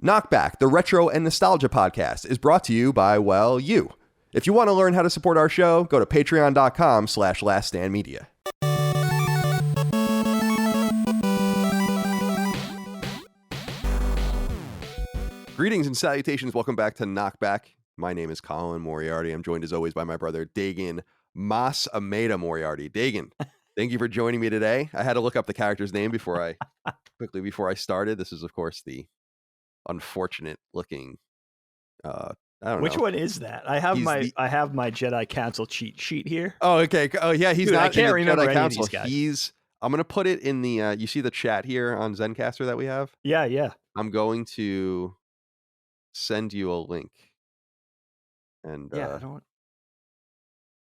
KnockBack, the retro and nostalgia podcast, is brought to you by, well, you. If you want to learn how to support our show, go to patreon.com/laststandmedia. Greetings and salutations. Welcome back to KnockBack. My name is Colin Moriarty. I'm joined as always by my brother, Dagan Mas Ameda Moriarty. Dagan, thank you for joining me today. I had to look up the character's name before I started. This is, of course, the unfortunate looking I don't Which know. one is that? I have my Jedi Council cheat sheet here. Oh, okay. Oh, yeah, he's Dude, not I can't in the remember Jedi any Council. of these guys. I'm gonna put it in the you see the chat here on Zencaster that we have? Yeah. I'm going to send you a link. And Yeah,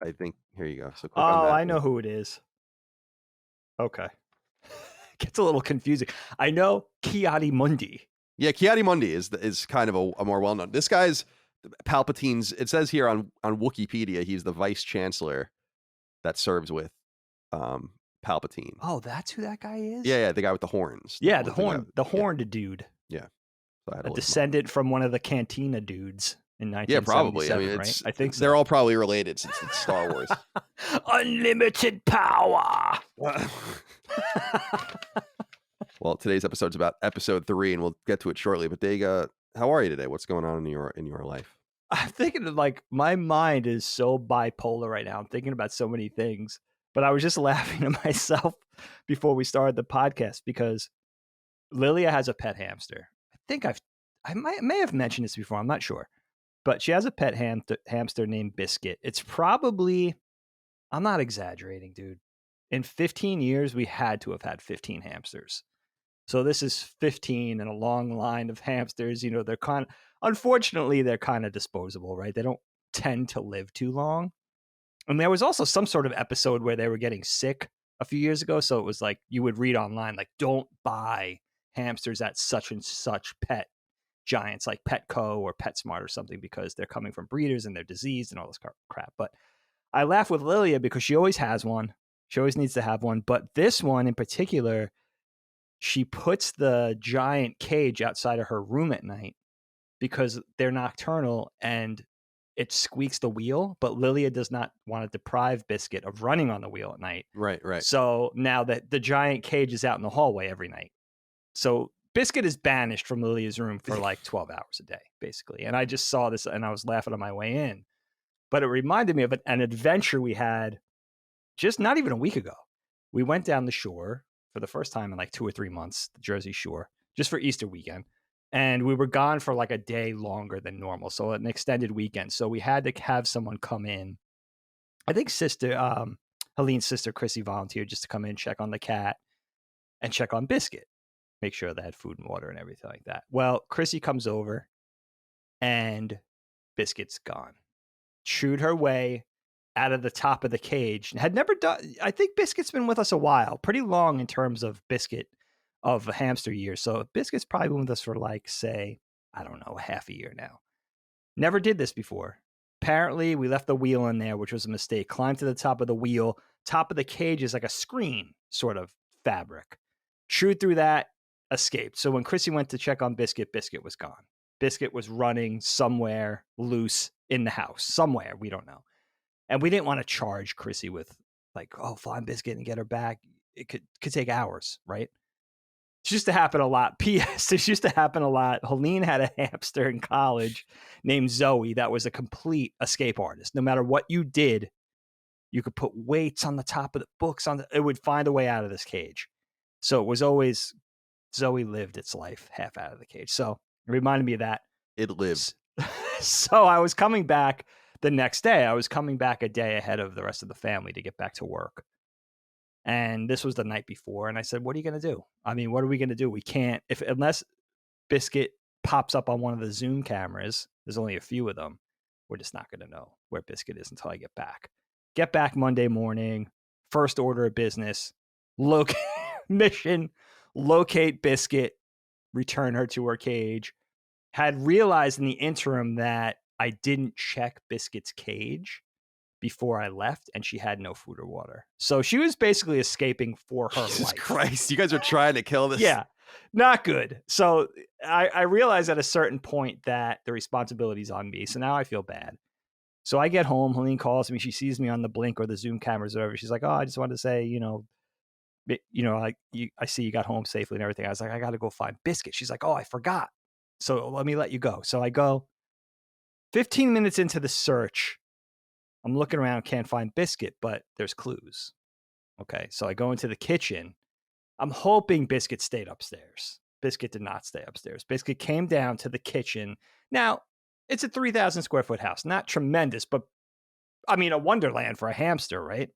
I think here you go. So click on that. I know who it is. Okay. Gets a little confusing. I know Ki-Adi-Mundi. Yeah, Ki-Adi-Mundi is kind of a more well-known. This guy's Palpatine's, it says here on Wikipedia, he's the vice chancellor that serves with Palpatine. Oh, that's who that guy is? Yeah, the guy with the horns. Yeah, the horned dude. Yeah. So a descendant from one of the Cantina dudes in 1977, yeah, probably. I mean, right? I think so. They're all probably related since it's Star Wars. Unlimited power. Well, today's episode's about episode 3, and we'll get to it shortly. But Dega, how are you today? What's going on in your life? I'm thinking of, like, my mind is so bipolar right now. I'm thinking about so many things. But I was just laughing to myself before we started the podcast because Lilia has a pet hamster. I think I may have mentioned this before. I'm not sure. But she has a pet hamster named Biscuit. It's probably, I'm not exaggerating, dude. In 15 years, we had to have had 15 hamsters. So this is 15 in a long line of hamsters. You know, unfortunately, they're kind of disposable, right? They don't tend to live too long. And there was also some sort of episode where they were getting sick a few years ago. So it was like, you would read online, like, don't buy hamsters at such and such pet giants like Petco or PetSmart or something because they're coming from breeders and they're diseased and all this crap. But I laugh with Lilia because she always has one. She always needs to have one. But this one in particular, she puts the giant cage outside of her room at night because they're nocturnal and it squeaks the wheel. But Lilia does not want to deprive Biscuit of running on the wheel at night. Right. So now that the giant cage is out in the hallway every night. So Biscuit is banished from Lilia's room for like 12 hours a day, basically. And I just saw this and I was laughing on my way in. But it reminded me of an adventure we had just not even a week ago. We went down the shore for the first time in like 2 or 3 months, the Jersey Shore, just for Easter weekend. And we were gone for like a day longer than normal. So an extended weekend. So we had to have someone come in. I think Helene's sister, Chrissy, volunteered just to come in, check on the cat and check on Biscuit. Make sure they had food and water and everything like that. Well, Chrissy comes over and Biscuit's gone. Chewed her way out of the top of the cage. Had never done. I think Biscuit's been with us a while, pretty long in terms of Biscuit of hamster years. So Biscuit's probably been with us for like, say, I don't know, half a year now. Never did this before. Apparently, we left the wheel in there, which was a mistake. Climbed to the top of the wheel. Top of the cage is like a screen sort of fabric. Chewed through that. Escaped. So when Chrissy went to check on Biscuit, Biscuit was gone. Biscuit was running somewhere loose in the house. Somewhere. We don't know. And we didn't want to charge Chrissy with like, oh, find Biscuit and get her back. It could take hours, right? It used to happen a lot. P.S. This used to happen a lot. Helene had a hamster in college named Zoe that was a complete escape artist. No matter what you did, you could put weights on the top of the books. It would find a way out of this cage. So it was always... Zoe lived its life half out of the cage. So it reminded me of that. It lived. So I was coming back the next day. I was coming back a day ahead of the rest of the family to get back to work. And this was the night before. And I said, what are you going to do? I mean, what are we going to do? We can't, unless Biscuit pops up on one of the Zoom cameras, there's only a few of them. We're just not going to know where Biscuit is until I get back. Get back Monday morning. First order of business. Mission. Locate Biscuit, return her to her cage. Had realized in the interim that I didn't check Biscuit's cage before I left, and she had no food or water. So she was basically escaping for her Jesus life. Christ, you guys are trying to kill this. Yeah. Not good. So I realized at a certain point that the responsibility's on me. So now I feel bad. So I get home, Helene calls me. She sees me on the Blink or the Zoom cameras or whatever. She's like, "Oh, I just wanted to say, I see you got home safely and everything." I was like, "I got to go find Biscuit." She's like, "Oh, I forgot. So let me let you go." So I go 15 minutes into the search. I'm looking around, can't find Biscuit, but there's clues. Okay. So I go into the kitchen. I'm hoping Biscuit stayed upstairs. Biscuit did not stay upstairs. Biscuit came down to the kitchen. Now, it's a 3,000 square foot house. Not tremendous, but I mean, a wonderland for a hamster, right?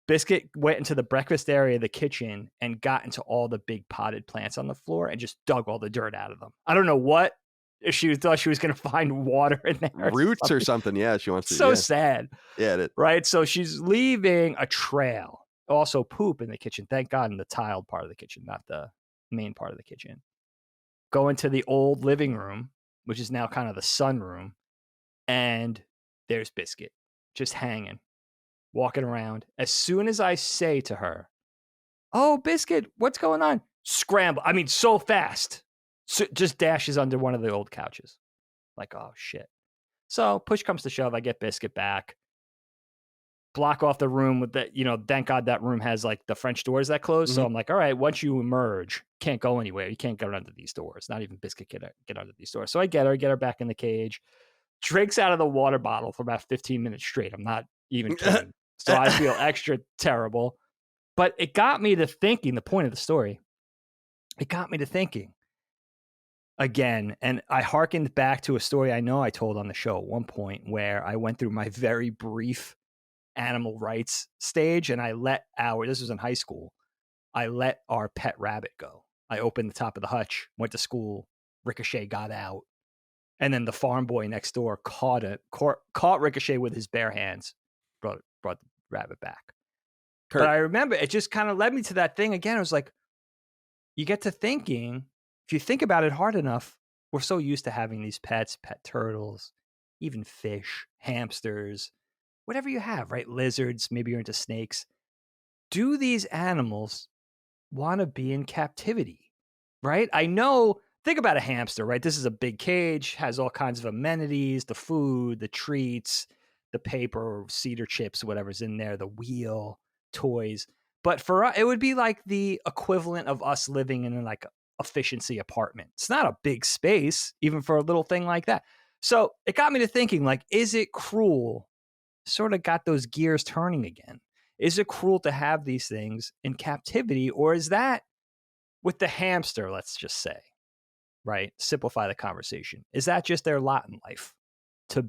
Biscuit went into the breakfast area of the kitchen and got into all the big potted plants on the floor and just dug all the dirt out of them. I don't know what. If she thought she was going to find water in there. Roots or something. Yeah, she wants to. So sad. Yeah, it is. Right? So she's leaving a trail. Also poop in the kitchen. Thank God in the tiled part of the kitchen, not the main part of the kitchen. Go into the old living room, which is now kind of the sunroom, and there's Biscuit just hanging, walking around. As soon as I say to her, "Oh, Biscuit, what's going on?" Scramble. I mean, so fast. So just dashes under one of the old couches. Like, oh, shit. So push comes to shove. I get Biscuit back. Block off the room with that, thank God that room has like the French doors that close. Mm-hmm. So I'm like, all right, once you emerge, can't go anywhere. You can't get under these doors. Not even Biscuit can get under these doors. So I get her back in the cage, drinks out of the water bottle for about 15 minutes straight. I'm not even kidding. So I feel extra terrible. But it got me to thinking, the point of the story, it got me to thinking again. And I hearkened back to a story I know I told on the show at one point where I went through my very brief animal rights stage, and this was in high school, I let our pet rabbit go. I opened the top of the hutch, went to school, Ricochet got out, and then the farm boy next door caught Ricochet with his bare hands, brought the rabbit back. Kurt. But I remember it just kind of led me to that thing again. It was like, you get to thinking, if you think about it hard enough, we're so used to having these pets, pet turtles, even fish, hamsters, whatever you have, right? Lizards, maybe you're into snakes. Do these animals want to be in captivity, right? I know, think about a hamster, right? This is a big cage, has all kinds of amenities, the food, the treats, the paper, cedar chips, whatever's in there, the wheel, toys. But for us, it would be like the equivalent of us living in like efficiency apartment. It's not a big space, even for a little thing like that. So it got me to thinking, like, is it cruel? Sort of got those gears turning again. Is it cruel to have these things in captivity, or is that with the hamster, let's just say, right? Simplify the conversation. Is that just their lot in life to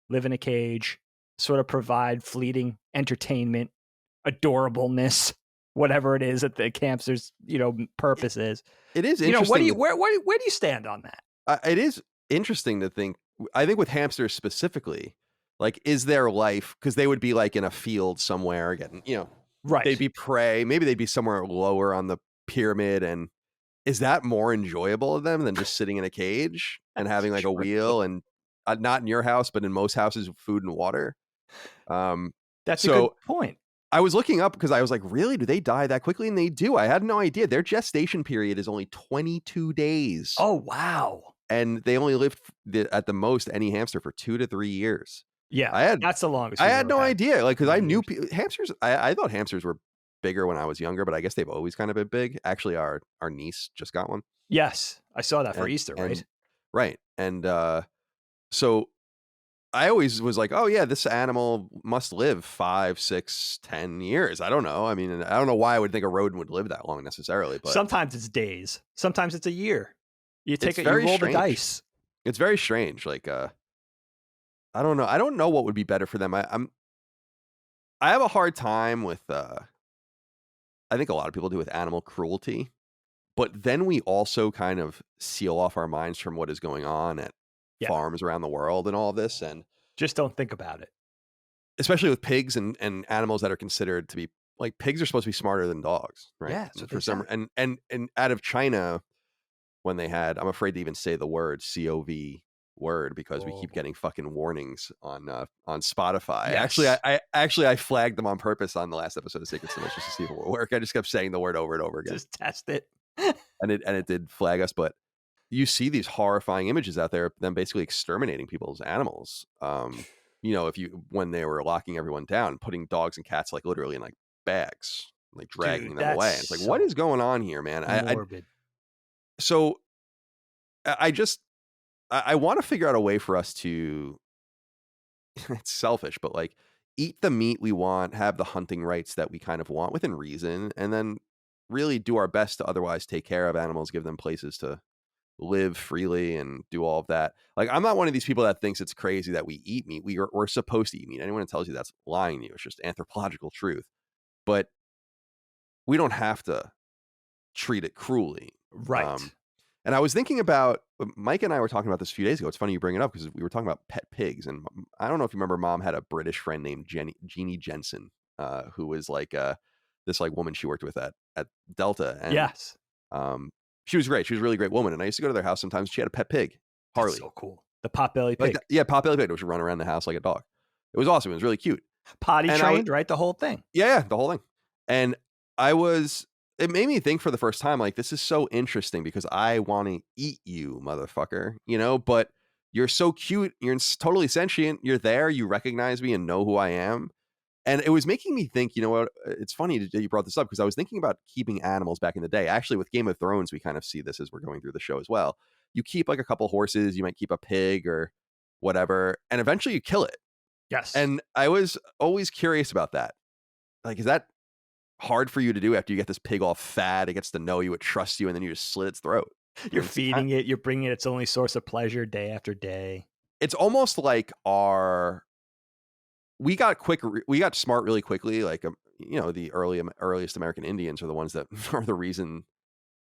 live in a cage, sort of provide fleeting entertainment, adorableness, whatever it is that the hamster's, purpose is? It is interesting. Where do you stand on that? It is interesting to think. I think with hamsters specifically, like, is their life, because they would be like in a field somewhere getting, right. They'd be prey. Maybe they'd be somewhere lower on the pyramid. And is that more enjoyable to them than just sitting in a cage and having like a wheel and not in your house, but in most houses, food and water? That's a good point. I was looking up because I was like, really? Do they die that quickly? And they do. I had no idea. Their gestation period is only 22 days. Oh, wow. And they only lived at the most any hamster for 2 to 3 years. Yeah, that's the longest. I had no idea, like, because I knew hamsters. I thought hamsters were bigger when I was younger, but I guess they've always kind of been big. Actually, our niece just got one. Yes, I saw that for Easter, right? Right, and so I always was like, oh yeah, this animal must live 5, 6, 10 years. I don't know. I mean, I don't know why I would think a rodent would live that long necessarily, but sometimes it's days, sometimes it's a year. You take it, you roll the dice. It's very strange, like. I don't know. I don't know what would be better for them. I have a hard time with I think a lot of people do with animal cruelty, but then we also kind of seal off our minds from what is going on at farms around the world and all this, and just don't think about it. Especially with pigs and animals that are considered to be like, pigs are supposed to be smarter than dogs, right? Yeah, for some and out of China, when they had, I'm afraid to even say the word COV word because we keep getting fucking warnings on Spotify. Yes. Actually I flagged them on purpose on the last episode of Sacred Delicious to see if it will work. I just kept saying the word over and over again. Just test it. and it did flag us. But you see these horrifying images out there of them basically exterminating people's animals. When they were locking everyone down, putting dogs and cats like literally in like bags, like dragging Dude, them that's away. And it's like, what is so going on here, man? morbid. So I just I want to figure out a way for us to it's selfish, but like eat the meat we want, have the hunting rights that we kind of want within reason, and then really do our best to otherwise take care of animals, give them places to live freely and do all of that. Like, I'm not one of these people that thinks it's crazy that we eat meat. We're supposed to eat meat. Anyone that tells you that's lying to you. It's just anthropological truth. But we don't have to treat it cruelly. Right. And I was thinking about Mike and I were talking about this a few days ago. It's funny you bring it up because we were talking about pet pigs, and I don't know if you remember, Mom had a British friend named Jeannie Jensen, who was like this like woman she worked with at Delta, and Yes. she was great. She was a really great woman, and I used to go to their house sometimes. She had a pet pig, Harley. That's so cool. The potbelly pig. Like yeah, potbelly pig, which would run around the house like a dog. It was awesome. It was really cute. Potty And trained, right? The whole thing. Yeah, the whole thing. And it made me think for the first time, like, this is so interesting because I want to eat you, motherfucker, but you're so cute. You're totally sentient. You're there. You recognize me and know who I am. And it was making me think, you know what? It's funny that you brought this up because I was thinking about keeping animals back in the day. Actually, with Game of Thrones, we kind of see this as we're going through the show as well. You keep like a couple horses, you might keep a pig or whatever, and eventually you kill it. Yes. And I was always curious about that. Like, is that hard for you to do after you get this pig all fat? It gets to know you, it trusts you, and then you just slit its throat. You're feeding it. You're bringing it its only source of pleasure day after day. It's almost like we got smart really quickly. Like, the earliest American Indians are the ones that are the reason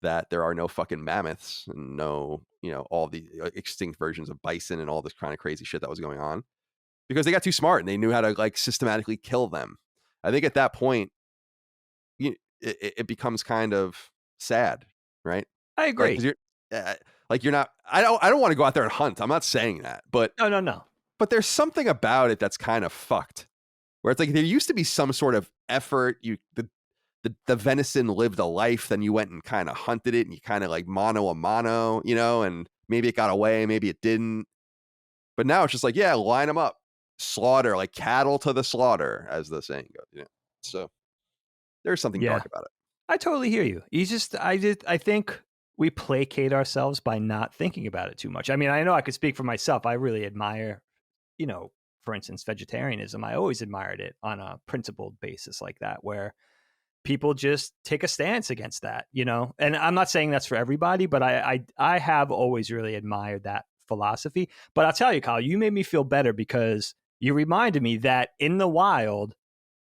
that there are no fucking mammoths and no, all the extinct versions of bison and all this kind of crazy shit that was going on, because they got too smart and they knew how to like systematically kill them. I think at that point, it becomes kind of sad, right? I agree. You're not. I don't want to go out there and hunt. I'm not saying that, but No. But there's something about it that's kind of fucked, where it's like there used to be some sort of effort. The venison lived a life, then you went and kind of hunted it, and you kind of like mano a mano, and maybe it got away, maybe it didn't. But now it's just like, yeah, line them up, slaughter, like cattle to the slaughter, as the saying goes. So there's something dark about it. I totally hear you. I think we placate ourselves by not thinking about it too much. I mean, I know I could speak for myself. I really admire, for instance, vegetarianism. I always admired it on a principled basis like that, where people just take a stance against that, and I'm not saying that's for everybody, but I have always really admired that philosophy. But I'll tell you, Kyle, you made me feel better because you reminded me that in the wild,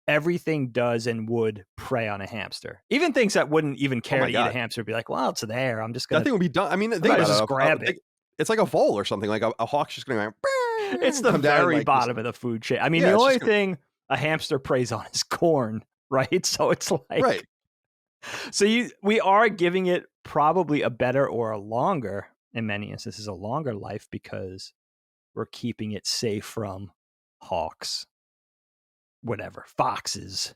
everything does and would prey on a hamster. Even things that wouldn't even care to eat a hamster would be like, well, it's there. I'm just going to. That thing would be done. I mean, just grab it. It's like a vole or something. Like a hawk's just going to. It's the very bottom of the food chain. I mean, the only thing a hamster preys on is corn, right? So it's like. Right. So we are giving it probably a better or a longer, in many instances, a longer life because we're keeping it safe from hawks. Whatever, foxes,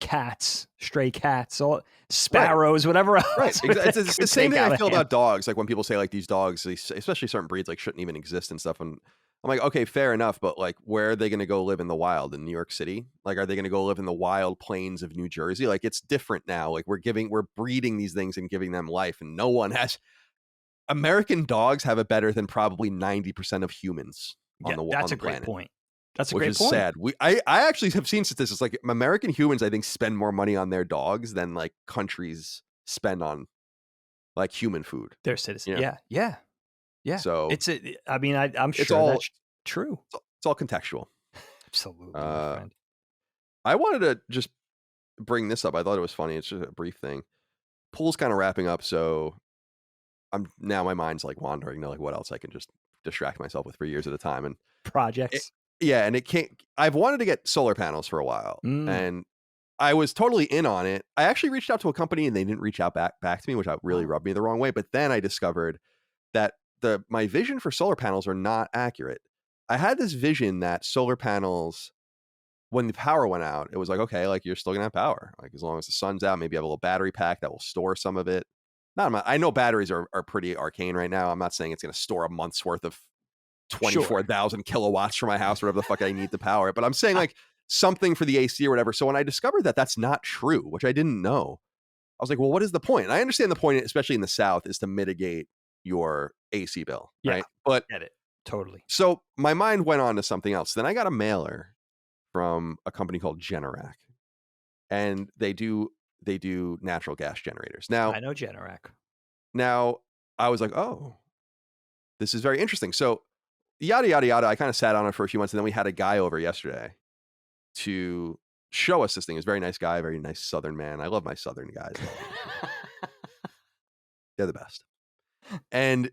cats, stray cats, all sparrows, whatever else. Right. It's the same thing I feel about dogs. Like when people say like these dogs, especially certain breeds, like shouldn't even exist and stuff. And I'm like, okay, fair enough. But like, where are they going to go live in the wild? In New York City? Like, are they going to go live in the wild plains of New Jersey? Like, it's different now. Like we're breeding these things and giving them life. And no one has. American dogs have it better than probably 90% of humans on the planet. That's a great point. That's a great point. Which is sad. I actually have seen statistics like American humans, I think, spend more money on their dogs than like countries spend on like human food. Their citizens. Yeah. So I'm sure that's true. It's all contextual. Absolutely, my friend. I wanted to just bring this up. I thought it was funny. It's just a brief thing. Pool's kind of wrapping up, so my mind's like wandering to like what else I can just distract myself with for years at a time and projects. And it can't. I've wanted to get solar panels for a while, and I was totally in on it. I actually reached out to a company, and they didn't reach out back to me, which really rubbed me the wrong way. But then I discovered that my vision for solar panels are not accurate. I had this vision that solar panels, when the power went out, it was like, okay, like you're still gonna have power, like as long as the sun's out. Maybe you have a little battery pack that will store some of it. I know batteries are pretty arcane right now. I'm not saying it's going to store a month's worth of Sure. 24,000 kilowatts for my house, whatever the fuck I need to power it. But I'm saying like something for the AC or whatever. So when I discovered that that's not true, which I didn't know, I was like, well, what is the point? And I understand the point, especially in the South, is to mitigate your AC bill, Yeah, right? But get it. Totally. so my mind went on to something else. Then I got a mailer from a company called Generac, and they do natural gas generators. I know Generac. Now I was like, oh, this is very interesting. So yada yada yada. I kind of sat on it for a few months, and then we had a guy over yesterday to show us this thing. He's a very nice guy, very nice Southern man. I love my Southern guys. They're the best. And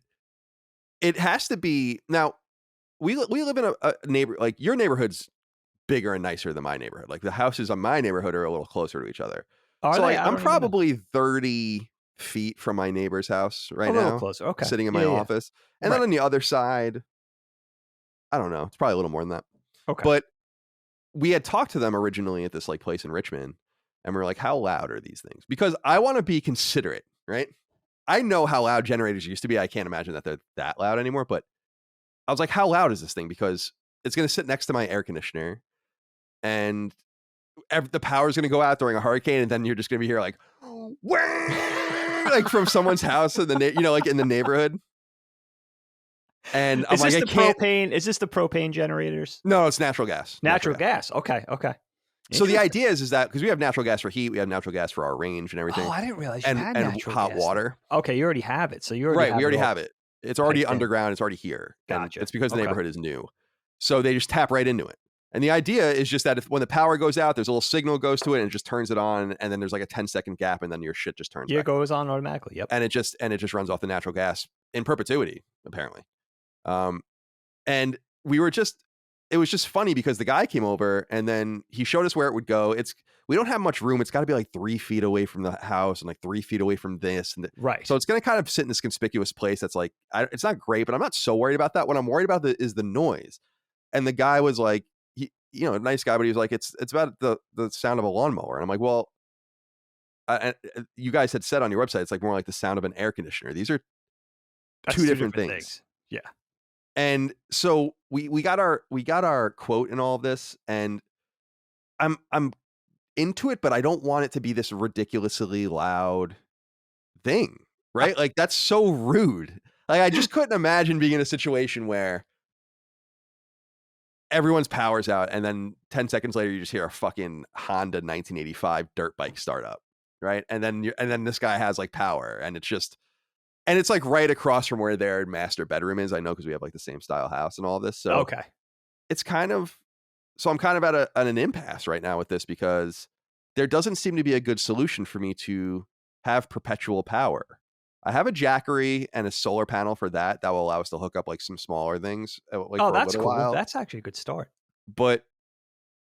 it has to be now. We live in a neighbor, like your neighborhood's bigger and nicer than my neighborhood. Like the houses on my neighborhood are a little closer to each other. Are So they? like, I I'm don't even know. probably 30 feet from my neighbor's house right A little now, closer. Okay. sitting in my Yeah, yeah. office. And then Right. on the other side, I don't know, it's probably a little more than that. Okay. But we had talked to them originally at this like place in Richmond, and we were like, how loud are these things? Because I want to be considerate, right? I know how loud generators used to be. I can't imagine that they're that loud anymore. But I was like, how loud is this thing? Because it's going to sit next to my air conditioner, and the power is going to go out during a hurricane, and then you're just going to be here like, like from someone's house in the like in the neighborhood. And I'm like, I can't. Propane? Is this the propane generators? No, it's natural gas. Natural gas. Okay. Okay. So the idea is that because we have natural gas for heat, we have natural gas for our range and everything. Oh, I didn't realize you had and natural hot gas. water. Okay, you already have it. So you already right. have We already it all. have it. It's already Piped in. underground. It's already here. And Gotcha. it's because the Okay. neighborhood is new. So they just tap right into it. And the idea is just that when the power goes out, there's a little signal goes to it and it just turns it on. And then there's like a 10-second gap, and then your shit just turns. Yeah, back it goes on automatically. Yep. And it just runs off the natural gas in perpetuity, apparently. And we were it was just funny because the guy came over and then he showed us where it would go. We don't have much room. It's got to be like 3 feet away from the house and like 3 feet away from this. And Right. So it's going to kind of sit in this conspicuous place. That's like, it's not great, but I'm not so worried about that. What I'm worried about is the noise. And the guy was like, a nice guy, but he was like, it's about the sound of a lawnmower. And I'm like, well, you guys had said on your website, it's like more like the sound of an air conditioner. These are two different things. Yeah. And so we got our quote in all of this, and I'm into it, but I don't want it to be this ridiculously loud thing, right? Like that's so rude. Like I just couldn't imagine being in a situation where everyone's power's out, and then 10 seconds later you just hear a fucking Honda 1985 dirt bike start up, right? And then this guy has like power, and it's like right across from where their master bedroom is. I know because we have like the same style house and all of this. So okay. It's kind of, so I'm kind of at an impasse right now with this because there doesn't seem to be a good solution for me to have perpetual power. I have a Jackery and a solar panel for that will allow us to hook up like some smaller things. Like for that's a cool. while. That's actually a good start. But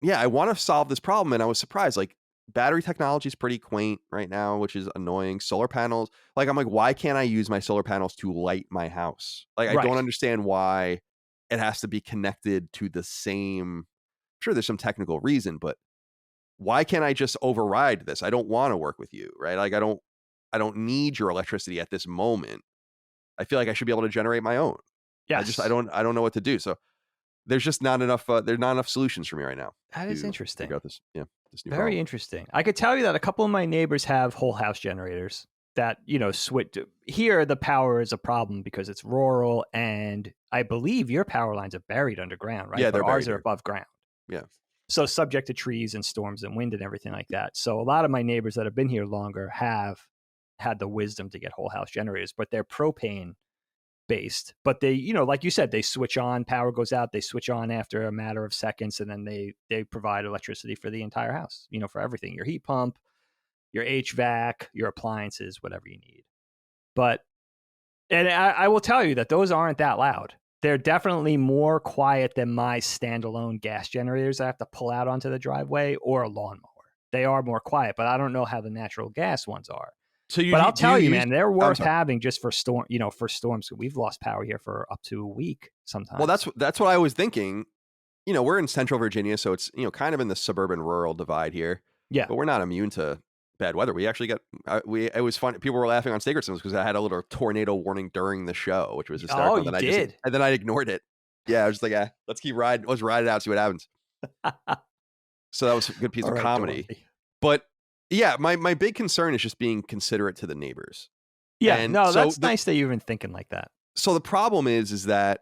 yeah, I want to solve this problem, and I was surprised. Like battery technology is pretty quaint right now, which is annoying. Solar panels, like I'm like, why can't I use my solar panels to light my house? Like I don't understand why it has to be connected to the same. Sure, there's some technical reason, but why can't I just override this? I don't want to work with you, right? Like I don't need your electricity at this moment. I feel like I should be able to generate my own. Yes. I don't know what to do. So there's just not enough. There's not enough solutions for me right now. That is interesting. This new Very problem. interesting. I could tell you that a couple of my neighbors have whole house generators that, switch. Here, the power is a problem because it's rural, and I believe your power lines are buried underground, right? Yeah, but ours buried. are above ground. Yeah. So subject to trees and storms and wind and everything like that. So a lot of my neighbors that have been here longer have had the wisdom to get whole house generators, but they're propane based. But they, like you said, they switch on, power goes out, they switch on after a matter of seconds, and then they provide electricity for the entire house, for everything, your heat pump, your HVAC, your appliances, whatever you need. And I will tell you that those aren't that loud. They're definitely more quiet than my standalone gas generators I have to pull out onto the driveway or a lawnmower. They are more quiet, but I don't know how the natural gas ones are. But I'll tell you, man, they're worth having just for for storms. We've lost power here for up to a week sometimes. Well, that's what I was thinking. We're in central Virginia, so it's kind of in the suburban rural divide here. Yeah. But we're not immune to bad weather. We actually got it was fun. People were laughing on Sacred Symbols because I had a little tornado warning during the show, which was hysterical. Oh, you did? And then I ignored it. Yeah, I was just like, let's keep riding. Let's ride it out, see what happens. So that was a good piece of comedy. Dorothy. But yeah, my big concern is just being considerate to the neighbors. Yeah, And no, so that's nice that you're even thinking like that. So the problem is that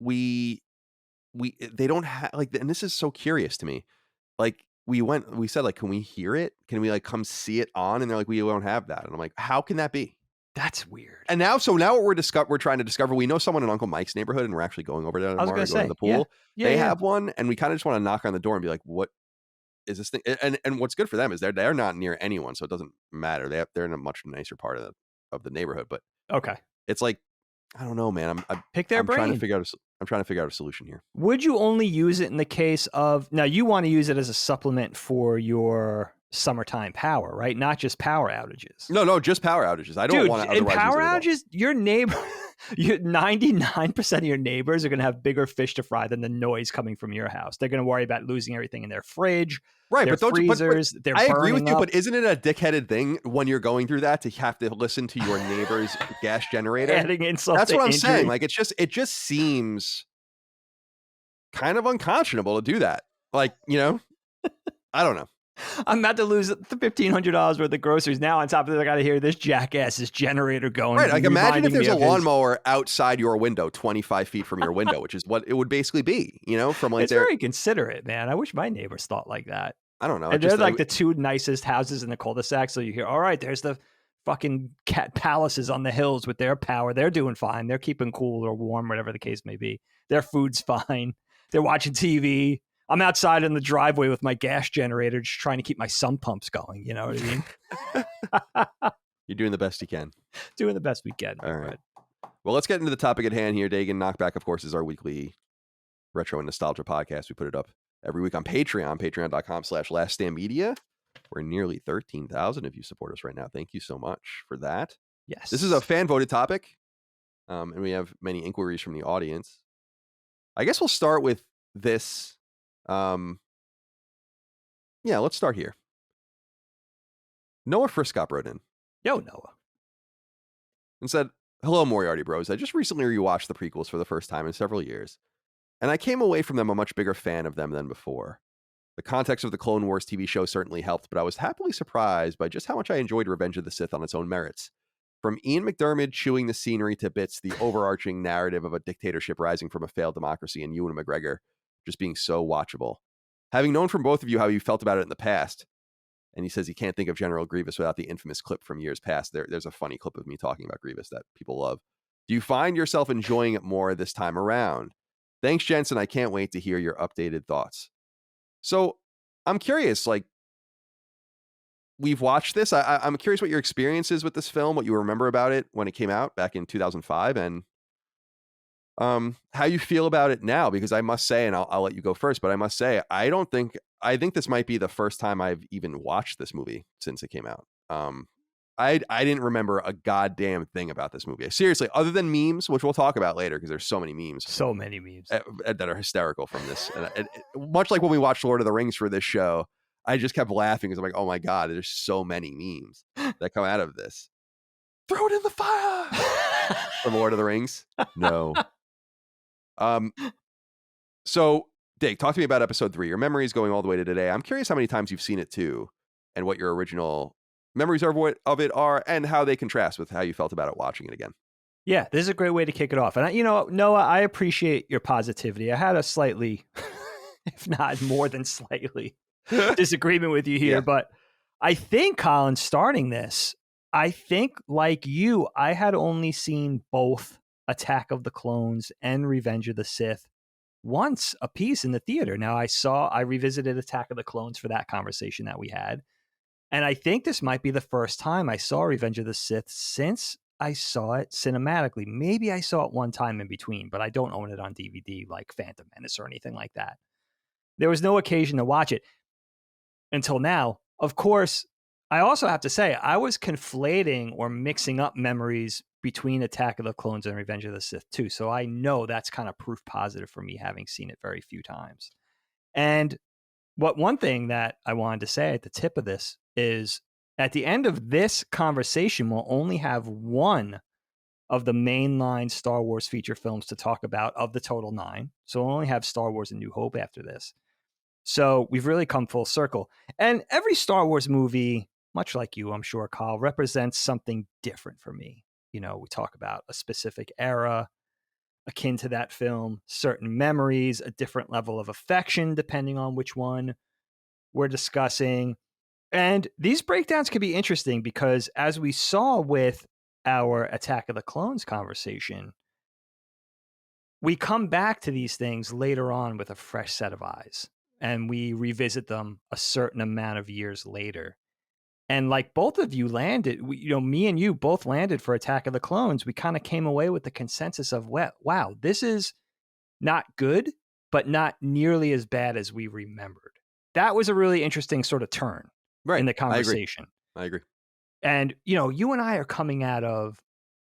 they don't have like, and this is so curious to me. Like we said, like, can we hear it? Can we like come see it on? And they're like, we don't have that. And I'm like, how can that be? That's weird. And now what we're trying to discover, we know someone in Uncle Mike's neighborhood, and we're actually going over there tomorrow to go to the pool. Yeah, They have one, and we kind of just want to knock on the door and be like, what is this thing? And what's good for them is they're not near anyone, so it doesn't matter. They're in a much nicer part of the neighborhood. But okay, it's like, I don't know, man. Pick their brain. I'm trying to figure out a solution here. Would you only use it in the case of, now you want to use it as a supplement for your summertime power, right? Not just power outages. No, just power outages. I don't want to. In power outages, your neighbor, 99% of your neighbors are going to have bigger fish to fry than the noise coming from your house. They're going to worry about losing everything in their fridge, right? Their But freezers. They're I agree with you, up. but isn't it a dickheaded thing when you're going through that to have to listen to your neighbor's gas generator? Adding insult That's to what I'm injury. saying. Like, it just seems kind of unconscionable to do that. Like, I don't know. I'm about to lose $1,500 worth of groceries. Now, on top of that, I got to hear this jackass's generator going. Right. Like, imagine if there's a his lawnmower outside your window, 25 feet from your window, which is what it would basically be, from like It's very considerate, man. I wish my neighbors thought like that. I don't know. And they're like the two nicest houses in the cul-de-sac. So you hear, all right, there's the fucking cat palaces on the hills with their power. They're doing fine. They're keeping cool or warm, whatever the case may be. Their food's fine. They're watching TV. I'm outside in the driveway with my gas generator, just trying to keep my sump pumps going. You know what I mean? You're doing the best you can. Doing the best we can. All right. Well, let's get into the topic at hand here. Dagan, KnockBack, of course, is our weekly retro and nostalgia podcast. We put it up every week on Patreon, patreon.com/laststandmedia. We're nearly 13,000 of you support us right now. Thank you so much for that. Yes. This is a fan-voted topic, and we have many inquiries from the audience. I guess we'll start with this. Let's start here. Noah Friscop wrote in. Yo, Noah. And said, hello, Moriarty bros. I just recently rewatched the prequels for the first time in several years, and I came away from them a much bigger fan of them than before. The context of the Clone Wars TV show certainly helped, but I was happily surprised by just how much I enjoyed Revenge of the Sith on its own merits. From Ian McDiarmid chewing the scenery to bits, the overarching narrative of a dictatorship rising from a failed democracy, and Ewan McGregor just being so watchable. Having known from both of you how you felt about it in the past, and he says he can't think of General Grievous without the infamous clip from years past. There's a funny clip of me talking about Grievous that people love. Do you find yourself enjoying it more this time around? Thanks, Jensen. I can't wait to hear your updated thoughts. So I'm curious, like, we've watched this. I'm curious what your experience is with this film, what you remember about it when it came out back in 2005, and how you feel about it now, because I must say, and I'll let you go first, but I must say, I think this might be the first time I've even watched this movie since it came out. I didn't remember a goddamn thing about this movie. Seriously, other than memes, which we'll talk about later, because there's so many memes. So many memes. That are hysterical from this. And much like when we watched Lord of the Rings for this show, I just kept laughing because I'm like, oh my God, there's so many memes that come out of this. Throw it in the fire! From Lord of the Rings? No. So, Dave, talk to me about episode 3. Your memories going all the way to today. I'm curious how many times you've seen it too, and what your original memories of it are, and how they contrast with how you felt about it watching it again. Yeah, this is a great way to kick it off. And, Noah, I appreciate your positivity. I had a slightly, if not more than slightly, disagreement with you here. Yeah. But I think, Colin, starting this, I think, like you, I had only seen both Attack of the Clones and Revenge of the Sith once a piece in the theater. Now, I revisited Attack of the Clones for that conversation that we had. And I think this might be the first time I saw Revenge of the Sith since I saw it cinematically. Maybe I saw it one time in between, but I don't own it on DVD like Phantom Menace or anything like that. There was no occasion to watch it until now. Of course, I also have to say, I was conflating or mixing up memories between Attack of the Clones and Revenge of the Sith too. So I know that's kind of proof positive for me, having seen it very few times. And one thing that I wanted to say at the tip of this is at the end of this conversation, we'll only have one of the mainline Star Wars feature films to talk about of the total 9. So we'll only have Star Wars: A New Hope after this. So we've really come full circle. And every Star Wars movie, much like you, I'm sure, Kyle, represents something different for me. We talk about a specific era akin to that film, certain memories, a different level of affection, depending on which one we're discussing. And these breakdowns can be interesting because, as we saw with our Attack of the Clones conversation, we come back to these things later on with a fresh set of eyes, and we revisit them a certain amount of years later. And like both of you landed, me and you both landed for Attack of the Clones. We kind of came away with the consensus of, wow, this is not good, but not nearly as bad as we remembered. That was a really interesting sort of turn in the conversation. I agree. And, you and I are coming out of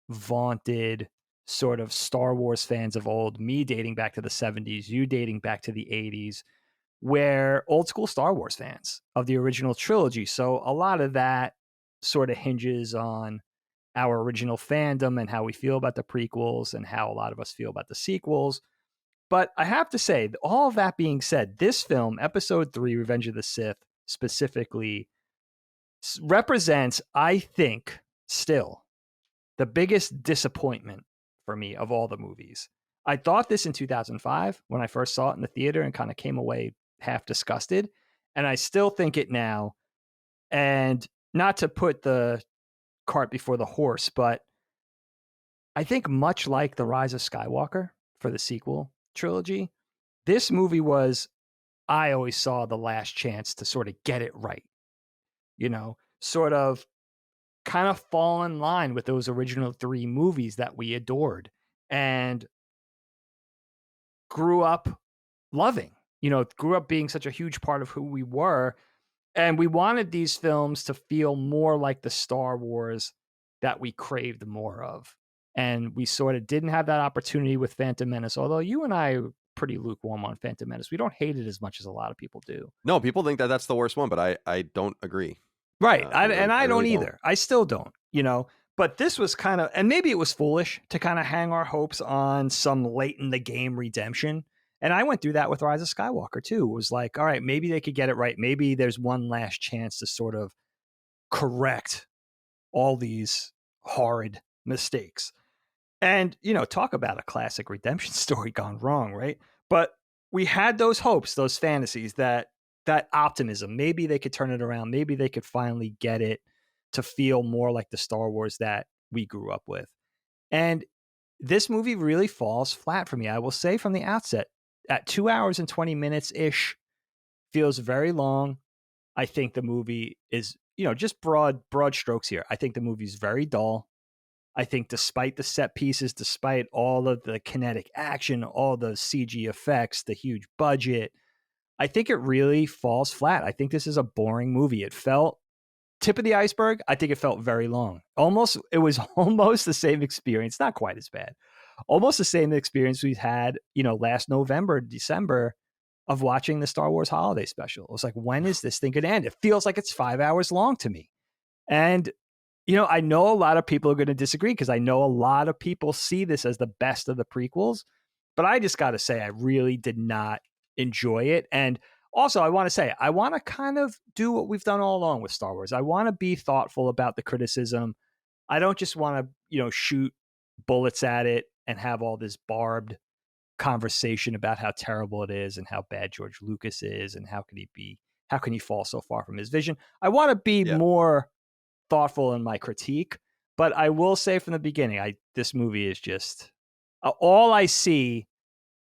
vaunted sort of Star Wars fans of old, me dating back to the 70s, you dating back to the 80s, where old school Star Wars fans of the original trilogy. So a lot of that sort of hinges on our original fandom and how we feel about the prequels and how a lot of us feel about the sequels. But I have to say, all of that being said, this film, Episode 3, Revenge of the Sith, specifically represents, I think, still the biggest disappointment for me of all the movies. I thought this in 2005 when I first saw it in the theater and kind of came away half disgusted. And I still think it now. And not to put the cart before the horse, but I think much like The Rise of Skywalker for the sequel trilogy, this movie was, I always saw the last chance to sort of get it right. Sort of kind of fall in line with those original 3 movies that we adored and grew up loving, grew up being such a huge part of who we were. And we wanted these films to feel more like the Star Wars that we craved more of. And we sort of didn't have that opportunity with Phantom Menace, although you and I are pretty lukewarm on Phantom Menace. We don't hate it as much as a lot of people do. No, people think that that's the worst one, but I don't agree. Right. I really don't either. I still don't, but this was kind of, and maybe it was foolish to kind of hang our hopes on some late in the game redemption. And I went through that with Rise of Skywalker too. It was like, all right, maybe they could get it right. Maybe there's one last chance to sort of correct all these horrid mistakes. And, talk about a classic redemption story gone wrong, right? But we had those hopes, those fantasies, that optimism. Maybe they could turn it around. Maybe they could finally get it to feel more like the Star Wars that we grew up with. And this movie really falls flat for me. I will say from the outset, at 2 hours and 20 minutes-ish, feels very long. I think the movie is, just broad strokes here. I think the movie's very dull. I think despite the set pieces, despite all of the kinetic action, all the CG effects, the huge budget, I think it really falls flat. I think this is a boring movie. It felt tip of the iceberg. I think it felt very long. It was almost the same experience, not quite as bad. Almost the same experience we had, last November, December, of watching the Star Wars holiday special. It was like, when is this thing going to end? It feels like it's 5 hours long to me. And, I know a lot of people are going to disagree because I know a lot of people see this as the best of the prequels, but I just got to say, I really did not enjoy it. And also, I want to say, I want to kind of do what we've done all along with Star Wars. I want to be thoughtful about the criticism. I don't just want to, shoot bullets at it and have all this barbed conversation about how terrible it is and how bad George Lucas is and how can he fall so far from his vision. I want to be more thoughtful in my critique, but I will say from the beginning, this movie is just all I see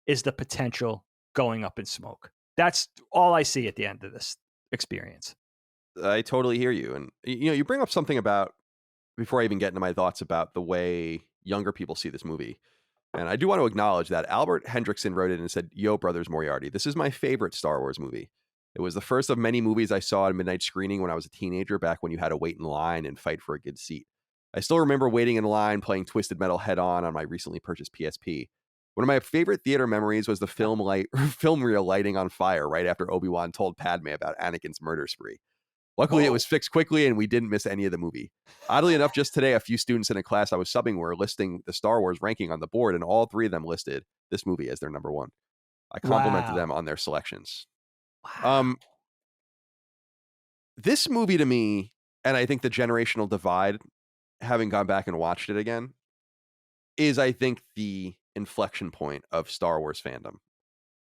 is the potential going up in smoke. That's all I see at the end of this experience. I totally hear you. And, you bring up something about, before I even get into my thoughts about the way younger people see this movie. And I do want to acknowledge that Albert Hendrickson wrote it and said, "Yo, Brothers Moriarty, this is my favorite Star Wars movie. It was the first of many movies I saw at a midnight screening when I was a teenager, back when you had to wait in line and fight for a good seat. I still remember waiting in line playing Twisted Metal head-on on my recently purchased PSP. One of my favorite theater memories was the film reel lighting on fire right after Obi-Wan told Padme about Anakin's murder spree. Luckily, it Whoa. was fixed quickly and we didn't miss any of the movie. Oddly enough, just today, a few students in a class I was subbing were listing the Star Wars ranking on the board, and all three of them listed this movie as their number one. I complimented them Wow. on their selections. Wow. This movie to me, and I think the generational divide, having gone back and watched it again, is I think the inflection point of Star Wars fandom,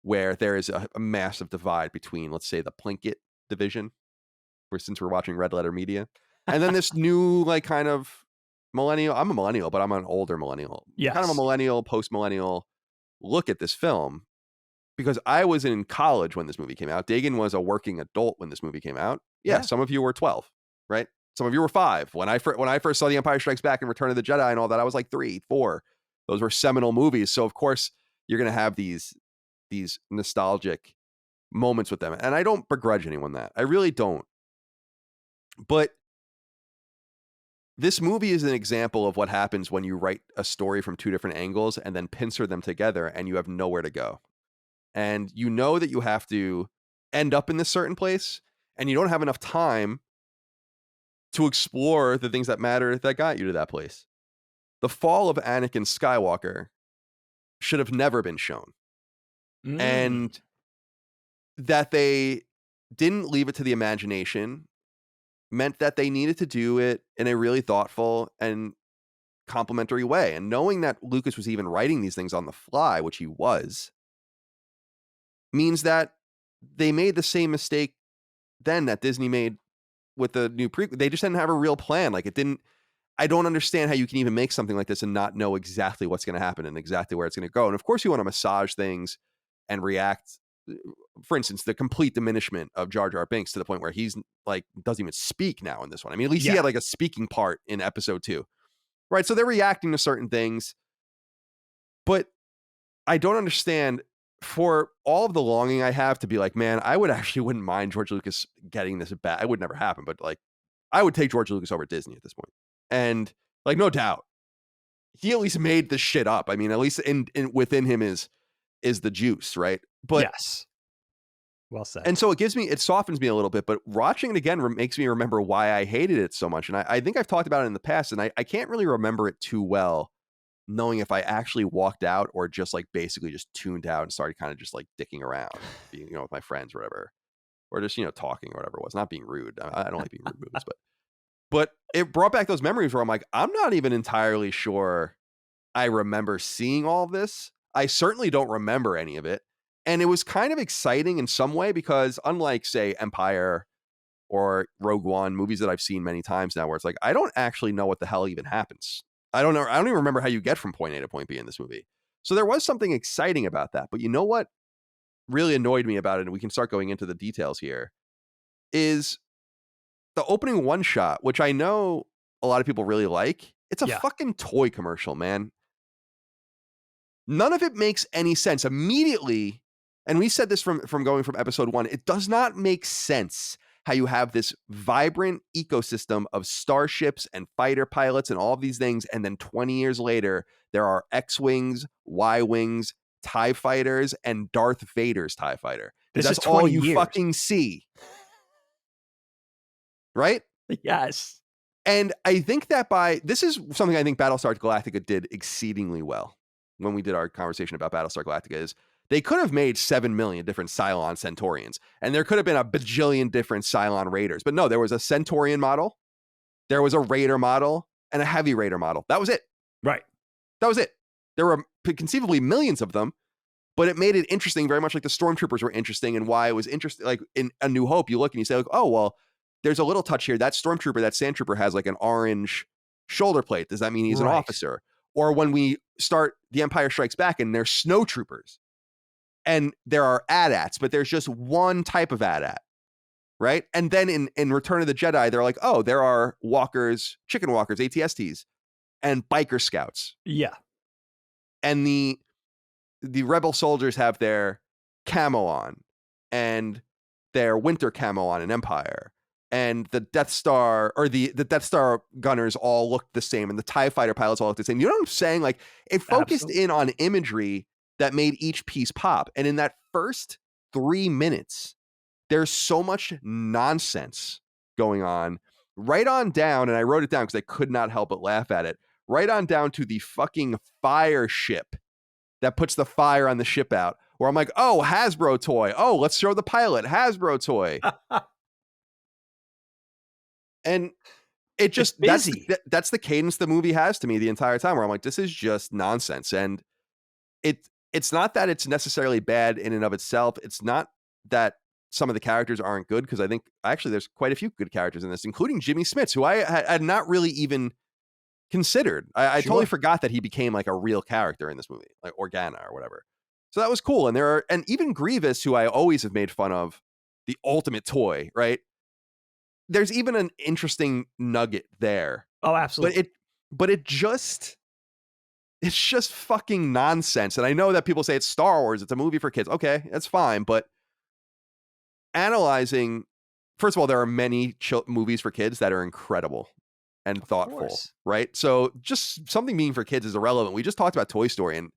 where there is a massive divide between, let's say, the Plinkett division, since we're watching Red Letter Media, and then this new, like, kind of millennial. I'm a millennial, but I'm an older millennial. Kind of a Yes. millennial, post-millennial look at this film, because I was in college when this movie came out. Dagan was a working adult when this movie came out. Yeah, Yeah. some of you were 12, right? Some of you were 5. When I first saw The Empire Strikes Back and Return of the Jedi and all that, I was like 3, 4. Those were seminal movies. So of course you're gonna have these nostalgic moments with them, and I don't begrudge anyone that. I really don't. But this movie is an example of what happens when you write a story from 2 different angles and then pincer them together, and you have nowhere to go. And you know that you have to end up in this certain place, and you don't have enough time to explore the things that matter that got you to that place. The fall of Anakin Skywalker should have never been shown. Mm. And that they didn't leave it to the imagination meant that they needed to do it in a really thoughtful and complimentary way. And knowing that Lucas was even writing these things on the fly, which he was, means that they made the same mistake then that Disney made with the new prequel. They just didn't have a real plan. Like, it didn't. I don't understand how you can even make something like this and not know exactly what's going to happen and exactly where it's going to go. And of course, you want to massage things and react. For instance, the complete diminishment of Jar Jar Binks to the point where he's like doesn't even speak now in this one. I mean, at least he had like a speaking part in episode 2, right? So they're reacting to certain things, but I don't understand, for all of the longing I have to be like, man, I wouldn't mind George Lucas getting this back. It would never happen, but like, I would take George Lucas over Disney at this point. And like, no doubt, he at least made this shit up. I mean, at least in within him is the juice, right? But yes. Well said. and so it softens me a little bit, but watching it again makes me remember why I hated it so much. And I think I've talked about it in the past, and I can't really remember it too well, knowing if I actually walked out or just like basically just tuned out and started kind of just like dicking around, being, with my friends or whatever, or just, talking or whatever it was, not being rude. I don't like being rude movies, but it brought back those memories where I'm like, I'm not even entirely sure I remember seeing all of this. I certainly don't remember any of it. And it was kind of exciting in some way because, unlike, say, Empire or Rogue One, movies that I've seen many times now, where it's like, I don't actually know what the hell even happens. I don't know. I don't even remember how you get from point A to point B in this movie. So there was something exciting about that. But you know what really annoyed me about it, and we can start going into the details here, is the opening one shot, which I know a lot of people really like. It's a fucking toy commercial, man. None of it makes any sense immediately. And we said this from going from episode 1. It does not make sense how you have this vibrant ecosystem of starships and fighter pilots and all of these things, and then 20 years later, there are X-Wings, Y-Wings, TIE fighters, and Darth Vader's TIE fighter. This That's is all 20 you years. fucking see. Right? Yes. And I think that this is something I think Battlestar Galactica did exceedingly well when we did our conversation about Battlestar Galactica, is they could have made 7 million different Cylon Centaurians, and there could have been a bajillion different Cylon Raiders. But no, there was a Centaurian model, there was a Raider model, and a Heavy Raider model. That was it. Right. That was it. There were conceivably millions of them, but it made it interesting, very much like the Stormtroopers were interesting, and why it was interesting. Like in A New Hope, you look and you say, like, oh, well, there's a little touch here. That Stormtrooper, that Sandtrooper has like an orange shoulder plate. Does that mean he's an officer? Or when we start The Empire Strikes Back and there's snowtroopers and there are AT-ATs, but there's just one type of AT-AT, right? And then in Return of the Jedi, they're like, oh, there are walkers, chicken walkers, ATSTs, and biker scouts. Yeah. And the rebel soldiers have their camo on and their winter camo on in Empire. And the Death Star, or the Death Star gunners all looked the same, and the TIE fighter pilots all looked the same. You know what I'm saying? Like, it focused in on imagery that made each piece pop. And in that first 3 minutes, there's so much nonsense going on, right on down, and I wrote it down because I could not help but laugh at it, right on down to the fucking fire ship that puts the fire on the ship out, where I'm like, oh, Hasbro toy. Oh, let's show the pilot, Hasbro toy. And it It's just, busy. that's the cadence the movie has to me the entire time, where I'm like, this is just nonsense. And it's not that it's necessarily bad in and of itself. It's not that some of the characters aren't good, because I think actually there's quite a few good characters in this, including Jimmy Smits, who I had not really even considered. I totally forgot that he became like a real character in this movie, like Organa or whatever. So that was cool. And even Grievous, who I always have made fun of, the ultimate toy, right? There's even an interesting nugget there. Oh, absolutely. But it's just fucking nonsense. And I know that people say it's Star Wars, it's a movie for kids. Okay, that's fine. But analyzing, first of all, there are many movies for kids that are incredible and thoughtful, right? So just something being for kids is irrelevant. We just talked about Toy Story and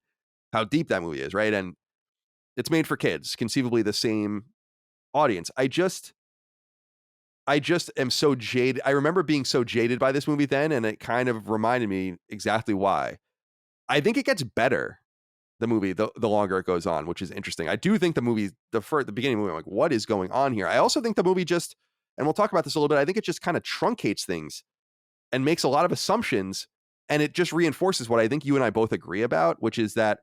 how deep that movie is, right? And it's made for kids, conceivably the same audience. I just am so jaded. I remember being so jaded by this movie then, and it kind of reminded me exactly why. I think it gets better, the movie, the longer it goes on, which is interesting. I do think the movie, the beginning of the movie, I'm like, what is going on here? I also think the movie just, and we'll talk about this a little bit, I think it just kind of truncates things and makes a lot of assumptions, and it just reinforces what I think you and I both agree about, which is that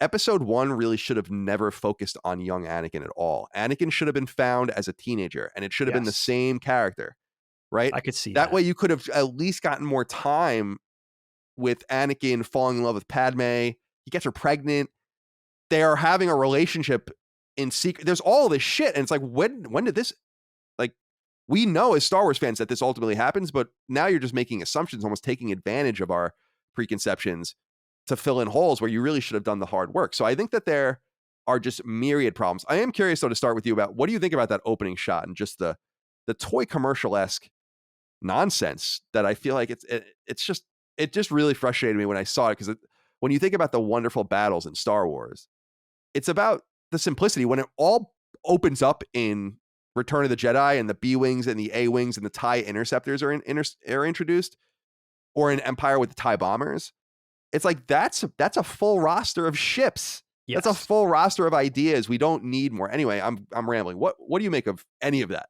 episode 1 really should have never focused on young Anakin at all. Anakin should have been found as a teenager, and it should have been the same character, right? I could see that way you could have at least gotten more time with Anakin falling in love with Padme. He gets her pregnant. They are having a relationship in secret. There's all this shit, and it's like, when did this, like, we know as Star Wars fans that this ultimately happens, but now you're just making assumptions, almost taking advantage of our preconceptions to fill in holes where you really should have done the hard work. So I think that there are just myriad problems. I am curious, though, to start with you about, what do you think about that opening shot and just the toy commercial-esque nonsense that I feel like it just really frustrated me when I saw it, because when you think about the wonderful battles in Star Wars, it's about the simplicity. When it all opens up in Return of the Jedi and the B-Wings and the A-Wings and the TIE Interceptors are introduced, or in Empire with the TIE Bombers, it's like that's a full roster of ships. Yes. That's a full roster of ideas. We don't need more. Anyway, I'm rambling. What do you make of any of that?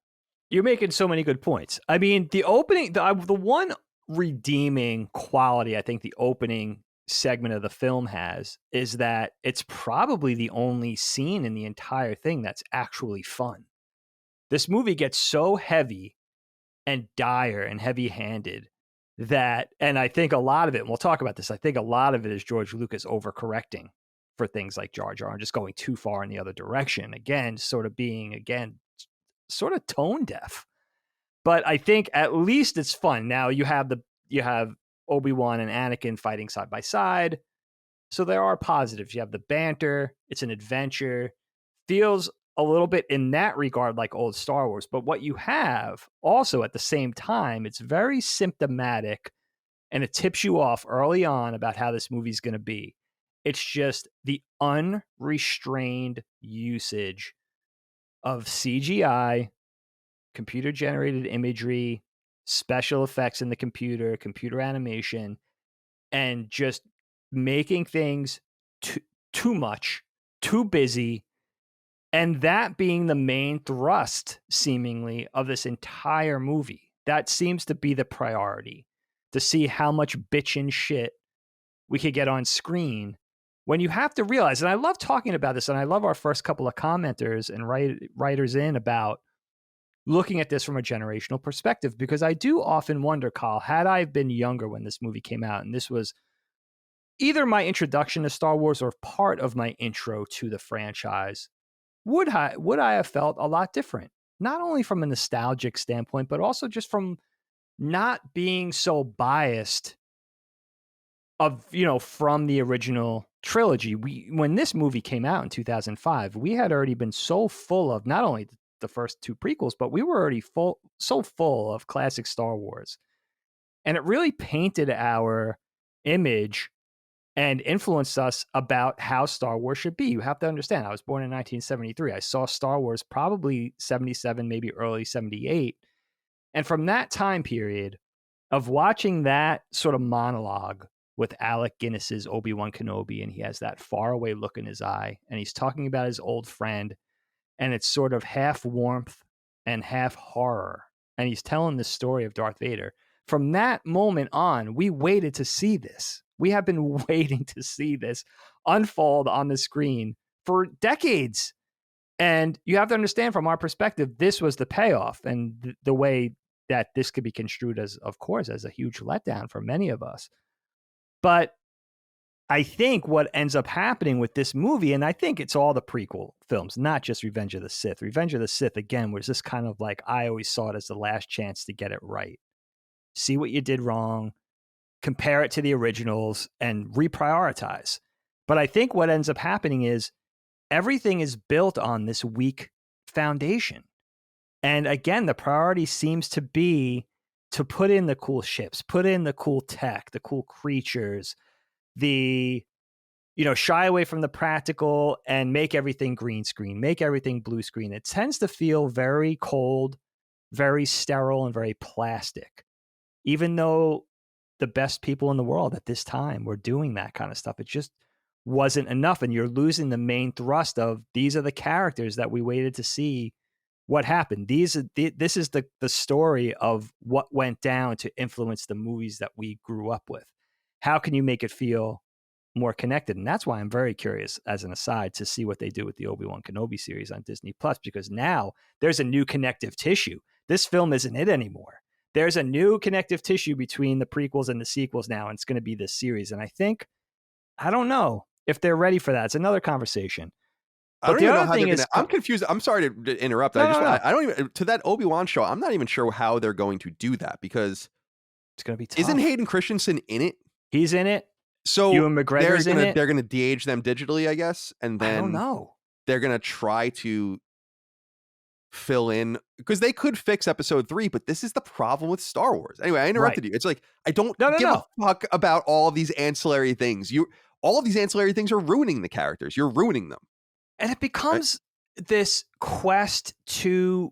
You're making so many good points. I mean, the opening, the one redeeming quality I think the opening segment of the film has is that it's probably the only scene in the entire thing that's actually fun. This movie gets so heavy and dire and heavy-handed that, and I think a lot of it, and we'll talk about this, I think a lot of it is George Lucas overcorrecting for things like Jar Jar and just going too far in the other direction. Again, sort of being, sort of tone deaf. But I think at least it's fun. Now you have Obi-Wan and Anakin fighting side by side. So there are positives. You have the banter. It's an adventure. Feels a little bit in that regard like old Star Wars. But what you have also at the same time, it's very symptomatic, and it tips you off early on about how this movie's going to be. It's just the unrestrained usage of CGI, computer-generated imagery, special effects in the computer animation, and just making things too much, too busy, and that being the main thrust, seemingly, of this entire movie. That seems to be the priority, to see how much bitchin' shit we could get on screen, when you have to realize, and I love talking about this, and I love our first couple of commenters and writers in about looking at this from a generational perspective, because I do often wonder, Kyle, had I been younger when this movie came out, and this was either my introduction to Star Wars or part of my intro to the franchise, would I have felt a lot different? Not only from a nostalgic standpoint, but also just from not being so biased from the original trilogy. When this movie came out in 2005, we had already been so full of not only the first two prequels, but we were already so full of classic Star Wars. And it really painted our image and influenced us about how Star Wars should be. You have to understand, I was born in 1973. I saw Star Wars probably 77, maybe early 78. And from that time period of watching that sort of monologue with Alec Guinness's Obi-Wan Kenobi, and he has that faraway look in his eye, and he's talking about his old friend, and it's sort of half warmth and half horror, and he's telling the story of Darth Vader. From that moment on, we waited to see this. We have been waiting to see this unfold on the screen for decades. And you have to understand, from our perspective, this was the payoff, and the way that this could be construed as, of course, as a huge letdown for many of us. But I think what ends up happening with this movie, and I think it's all the prequel films, not just Revenge of the Sith. Revenge of the Sith, again, was this kind of like, I always saw it as the last chance to get it right. See what you did wrong, compare it to the originals, and reprioritize. But I think what ends up happening is everything is built on this weak foundation. And again, the priority seems to be to put in the cool ships, put in the cool tech, the cool creatures, shy away from the practical and make everything green screen, make everything blue screen. It tends to feel very cold, very sterile, and very plastic. Even though the best people in the world at this time were doing that kind of stuff, it just wasn't enough. And you're losing the main thrust of, these are the characters that we waited to see what happened. This is the story of what went down to influence the movies that we grew up with. How can you make it feel more connected? And that's why I'm very curious, as an aside, to see what they do with the Obi-Wan Kenobi series on Disney Plus, because now there's a new connective tissue. This film isn't it anymore. There's a new connective tissue between the prequels and the sequels now, and it's going to be this series. And I don't know if they're ready for that. It's another conversation. I don't even know how they're gonna. I'm confused. I'm sorry to interrupt. No, I don't even, to that Obi-Wan show, I'm not even sure how they're going to do that, because it's going to be tough. Isn't Hayden Christensen in it? He's in it. So Ewan McGregor's in it. They're gonna de-age them digitally, I guess, and then I don't know. They're gonna try to fill in, because they could fix episode 3, but this is the problem with Star Wars. Anyway, I interrupted you. It's like, I don't give a fuck about all of these ancillary things. All of these ancillary things are ruining the characters. You're ruining them. And it becomes this quest to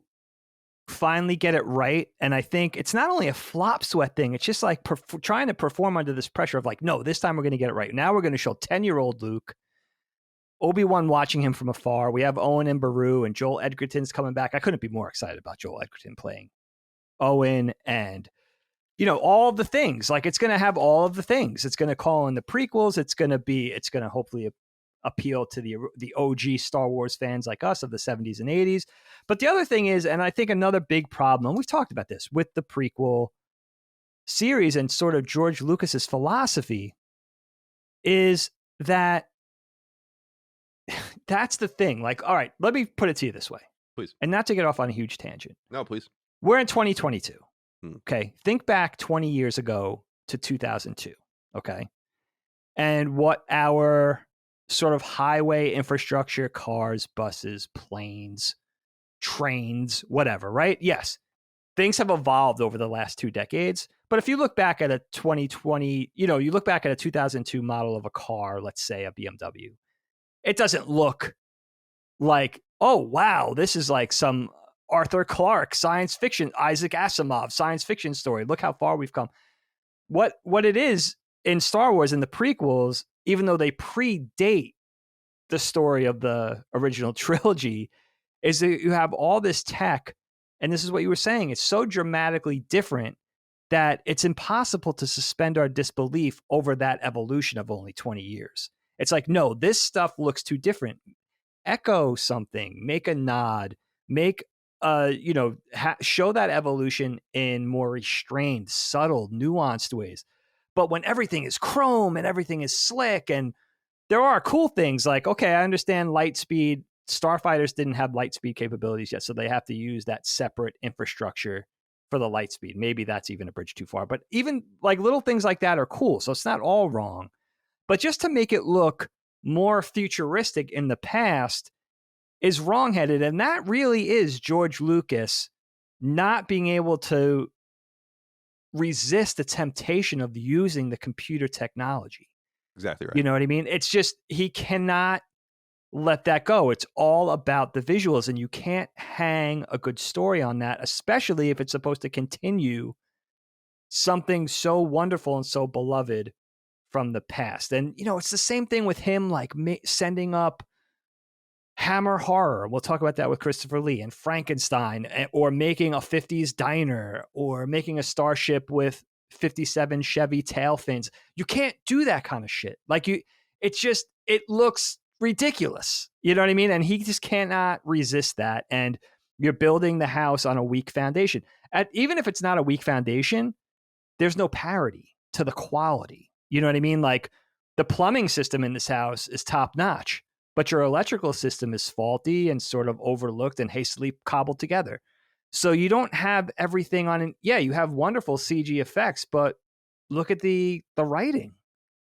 finally get it right. And I think it's not only a flop sweat thing. It's just like trying to perform under this pressure of like, no, this time we're going to get it right. Now we're going to show 10-year-old Luke, Obi-Wan watching him from afar. We have Owen and Beru, and Joel Edgerton's coming back. I couldn't be more excited about Joel Edgerton playing Owen, and all of the things. Like, it's going to have all of the things. It's going to call in the prequels. It's going to hopefully appeal to the OG Star Wars fans like us of the 70s and 80s. But the other thing is, and I think another big problem, and we've talked about this with the prequel series and sort of George Lucas's philosophy, is that that's the thing. Like, all right, let me put it to you this way. Please. And not to get off on a huge tangent. No, please. We're in 2022. Okay. Think back 20 years ago to 2002. Okay. And what our sort of highway infrastructure, cars, buses, planes, trains, whatever, right? Yes. Things have evolved over the last 2 decades. But if you look back at a 2020, you look back at a 2002 model of a car, let's say a BMW, it doesn't look like, oh, wow, this is like some Arthur Clarke science fiction, Isaac Asimov science fiction story. Look how far we've come. What it is in Star Wars and the prequels, even though they predate the story of the original trilogy, is that you have all this tech, and this is what you were saying, it's so dramatically different that it's impossible to suspend our disbelief over that evolution of only 20 years. It's like, no, this stuff looks too different. Echo something, make a nod, make show that evolution in more restrained, subtle, nuanced ways. But when everything is chrome and everything is slick, and there are cool things like, okay, I understand light speed. Starfighters didn't have light speed capabilities yet, so they have to use that separate infrastructure for the light speed. Maybe that's even a bridge too far. But even like little things like that are cool. So it's not all wrong. But just to make it look more futuristic in the past is wrongheaded. And that really is George Lucas not being able to resist the temptation of using the computer technology. Exactly right. You know what I mean? It's just, he cannot let that go. It's all about the visuals, and you can't hang a good story on that, especially if it's supposed to continue something so wonderful and so beloved from the past. And, it's the same thing with him, like sending up Hammer Horror. We'll talk about that with Christopher Lee, and Frankenstein, or making a 50s diner, or making a starship with 57 Chevy tail fins. You can't do that kind of shit. Like it looks ridiculous. You know what I mean? And he just cannot resist that. And you're building the house on a weak foundation. Even if it's not a weak foundation, there's no parity to the quality. You know what I mean? Like, the plumbing system in this house is top notch, but your electrical system is faulty and sort of overlooked and hastily cobbled together. So you don't have everything on. Yeah, you have wonderful CG effects, but look at the writing.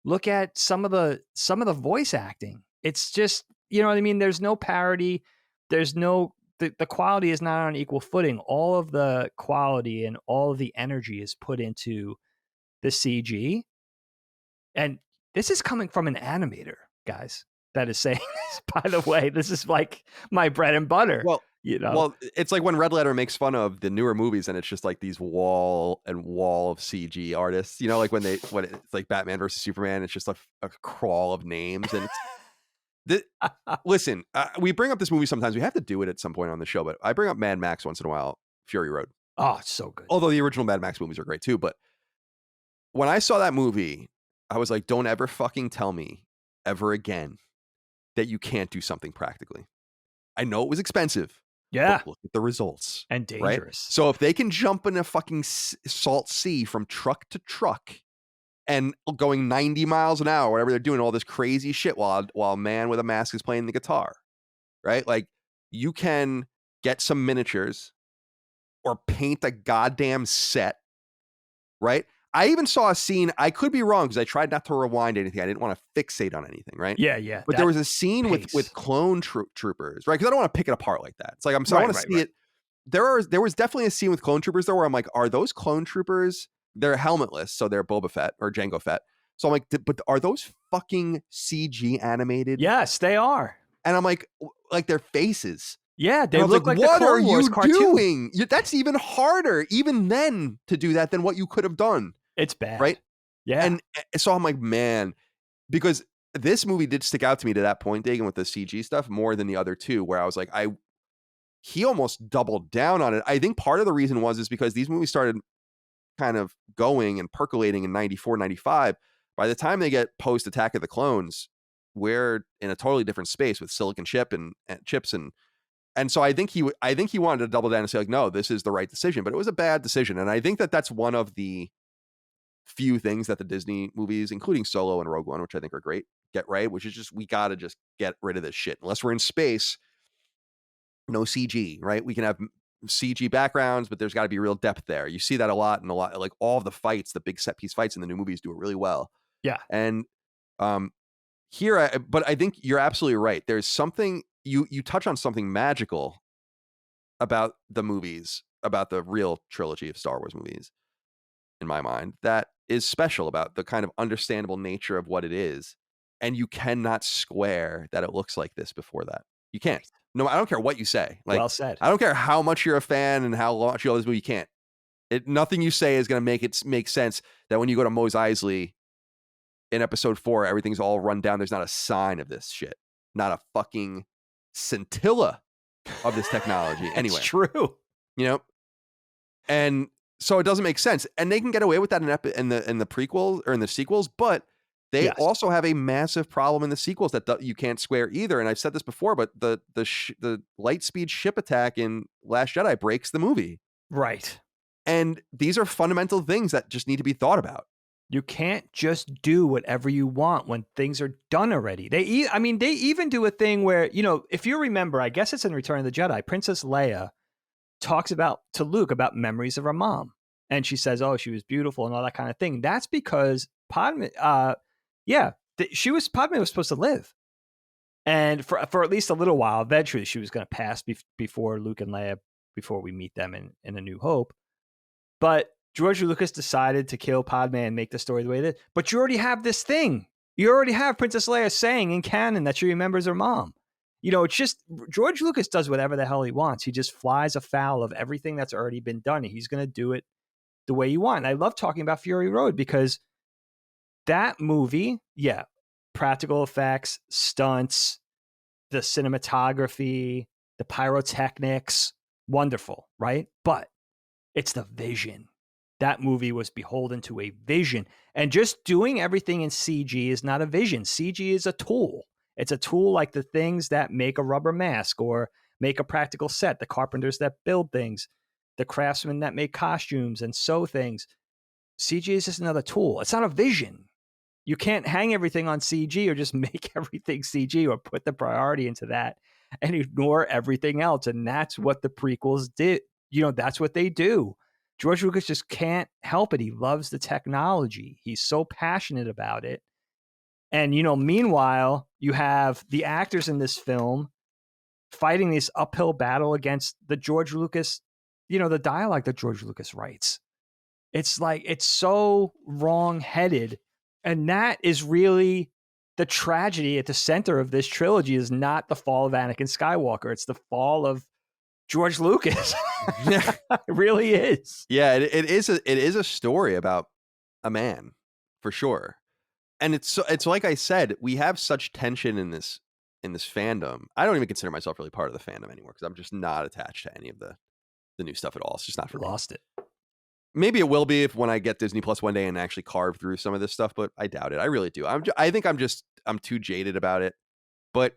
Look at some of the voice acting. It's just, you know what I mean? There's no parity. There's no, the quality is not on equal footing. All of the quality and all of the energy is put into the CG. And this is coming from an animator, guys, that is saying this. By the way, this is like my bread and butter. Well, it's like when Red Letter makes fun of the newer movies, and it's just like these wall of CG artists. Like when it's like Batman versus Superman, it's just a crawl of names. And listen, we bring up this movie sometimes. We have to do it at some point on the show, but I bring up Mad Max once in a while. Fury Road. Oh, it's so good. Although the original Mad Max movies are great too, but when I saw that movie, I was like, don't ever fucking tell me ever again that you can't do something practically. I know it was expensive. Yeah. But look at the results. And dangerous. Right? So if they can jump in a fucking salt sea from truck to truck and going 90 miles an hour, whatever they're doing, all this crazy shit while a man with a mask is playing the guitar, right? Like, you can get some miniatures or paint a goddamn set, right? I even saw a scene, I could be wrong because I tried not to rewind anything. I didn't want to fixate on anything, right? Yeah. But there was a scene with clone troopers, right? Because I don't want to pick it apart like that. It's like, I want to see it. There was definitely a scene with clone troopers though, where I'm like, are those clone troopers? They're helmetless, so they're Boba Fett or Jango Fett. So I'm like, but are those fucking CG animated? Yes, they are. And I'm like their faces. Yeah, they look like what the Clone Wars are you doing? That's even harder, even then, to do that than what you could have done. It's bad, right? Yeah, and so I'm like, man, because this movie did stick out to me to that point, Dagan, with the CG stuff more than the other two, where I was like, he almost doubled down on it. I think part of the reason is because these movies started kind of going and percolating in 94, 95. By the time they get post Attack of the Clones, we're in a totally different space with Silicon Chip and chips and so I think he wanted to double down and say like, no, this is the right decision, but it was a bad decision. And I think that's one of the few things that the Disney movies, including Solo and Rogue One, which I think are great, get right, which is just, we got to just get rid of this shit. Unless we're in space, no CG, right? We can have CG backgrounds, but there's got to be real depth there. You see that a lot, like all of the fights, the big set piece fights in the new movies do it really well. Yeah. And but I think you're absolutely right. There's something, you touch on something magical about the movies, about the real trilogy of Star Wars movies, in my mind, that is special about the kind of understandable nature of what it is. And you cannot square that it looks like this before that. You can't. No, I don't care what you say. Like, well said. I don't care how much you're a fan and how much you love this movie. You can't. Nothing you say is going to make sense that when you go to Mos Eisley in episode 4, everything's all run down. There's not a sign of this shit. Not a fucking scintilla of this technology. Anyway, it's true. And so it doesn't make sense. And they can get away with that in the prequels or in the sequels, but they also have a massive problem in the sequels that you can't square either. And I've said this before, but the light speed ship attack in Last Jedi breaks the movie. Right. And these are fundamental things that just need to be thought about. You can't just do whatever you want when things are done already. They even do a thing where, if you remember, I guess it's in Return of the Jedi, Princess Leia talks to Luke about memories of her mom. And she says, oh, she was beautiful and all that kind of thing. That's because Padme was supposed to live. And for at least a little while, eventually she was going to pass before Luke and Leia, before we meet them in A New Hope. But George Lucas decided to kill Padme and make the story the way it is. But you already have this thing. You already have Princess Leia saying in canon that she remembers her mom. it's just George Lucas does whatever the hell he wants. He just flies afoul of everything that's already been done. He's going to do it the way you want. And I love talking about Fury Road because that movie, yeah, practical effects, stunts, the cinematography, the pyrotechnics, wonderful, right? But it's the vision. That movie was beholden to a vision. And just doing everything in CG is not a vision. CG is a tool. It's a tool like the things that make a rubber mask or make a practical set, the carpenters that build things, the craftsmen that make costumes and sew things. CG is just another tool. It's not a vision. You can't hang everything on CG or just make everything CG or put the priority into that and ignore everything else. And that's what the prequels did. That's what they do. George Lucas just can't help it. He loves the technology. He's so passionate about it. And, meanwhile, you have the actors in this film fighting this uphill battle against the George Lucas, the dialogue that George Lucas writes. It's like, it's so wrong-headed. And that is really the tragedy at the center of this trilogy, is not the fall of Anakin Skywalker. It's the fall of George Lucas. It really is. Yeah, it is a story about a man, for sure. And it's like I said, we have such tension in this fandom. I don't even consider myself really part of the fandom anymore because I'm just not attached to any of the new stuff at all. It's just not for me. Lost it. Maybe it will be when I get Disney Plus one day and actually carve through some of this stuff, but I doubt it. I really do. I think I'm too jaded about it. But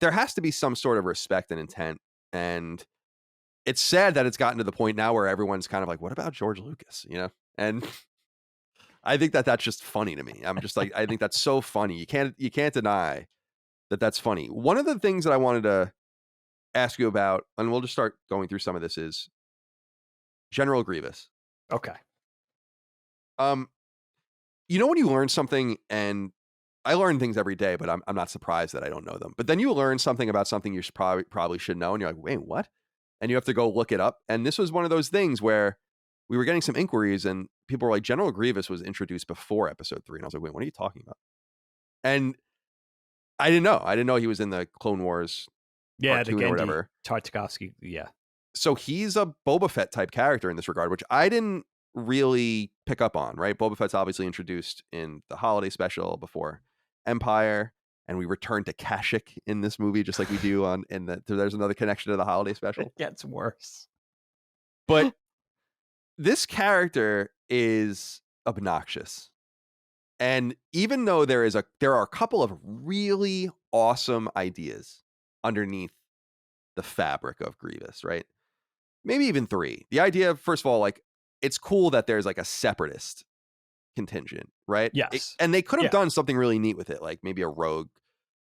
there has to be some sort of respect and intent. And it's sad that it's gotten to the point now where everyone's kind of like, what about George Lucas? And I think that's just funny to me. I'm just like, I think that's so funny. You can't deny that that's funny. One of the things that I wanted to ask you about, and we'll just start going through some of this, is General Grievous. Okay. When you learn something, and I learn things every day, but I'm not surprised that I don't know them. But then you learn something about something you probably should know, and you're like, wait, what? And you have to go look it up. And this was one of those things where we were getting some inquiries, and people were like, General Grievous was introduced before episode 3. And I was like, wait, what are you talking about? And I didn't know. I didn't know he was in the Clone Wars cartoon or whatever. Tartakovsky, yeah. So he's a Boba Fett type character in this regard, which I didn't really pick up on, right? Boba Fett's obviously introduced in the holiday special before Empire, and we return to Kashyyyk in this movie, just like we do there's another connection to the holiday special. It gets worse. But this character is obnoxious. And even though there are a couple of really awesome ideas underneath the fabric of Grievous, right? Maybe even 3. The idea, first of all, like, it's cool that there's like a separatist contingent, right? Yes. And they could have done something really neat with it, like maybe a rogue.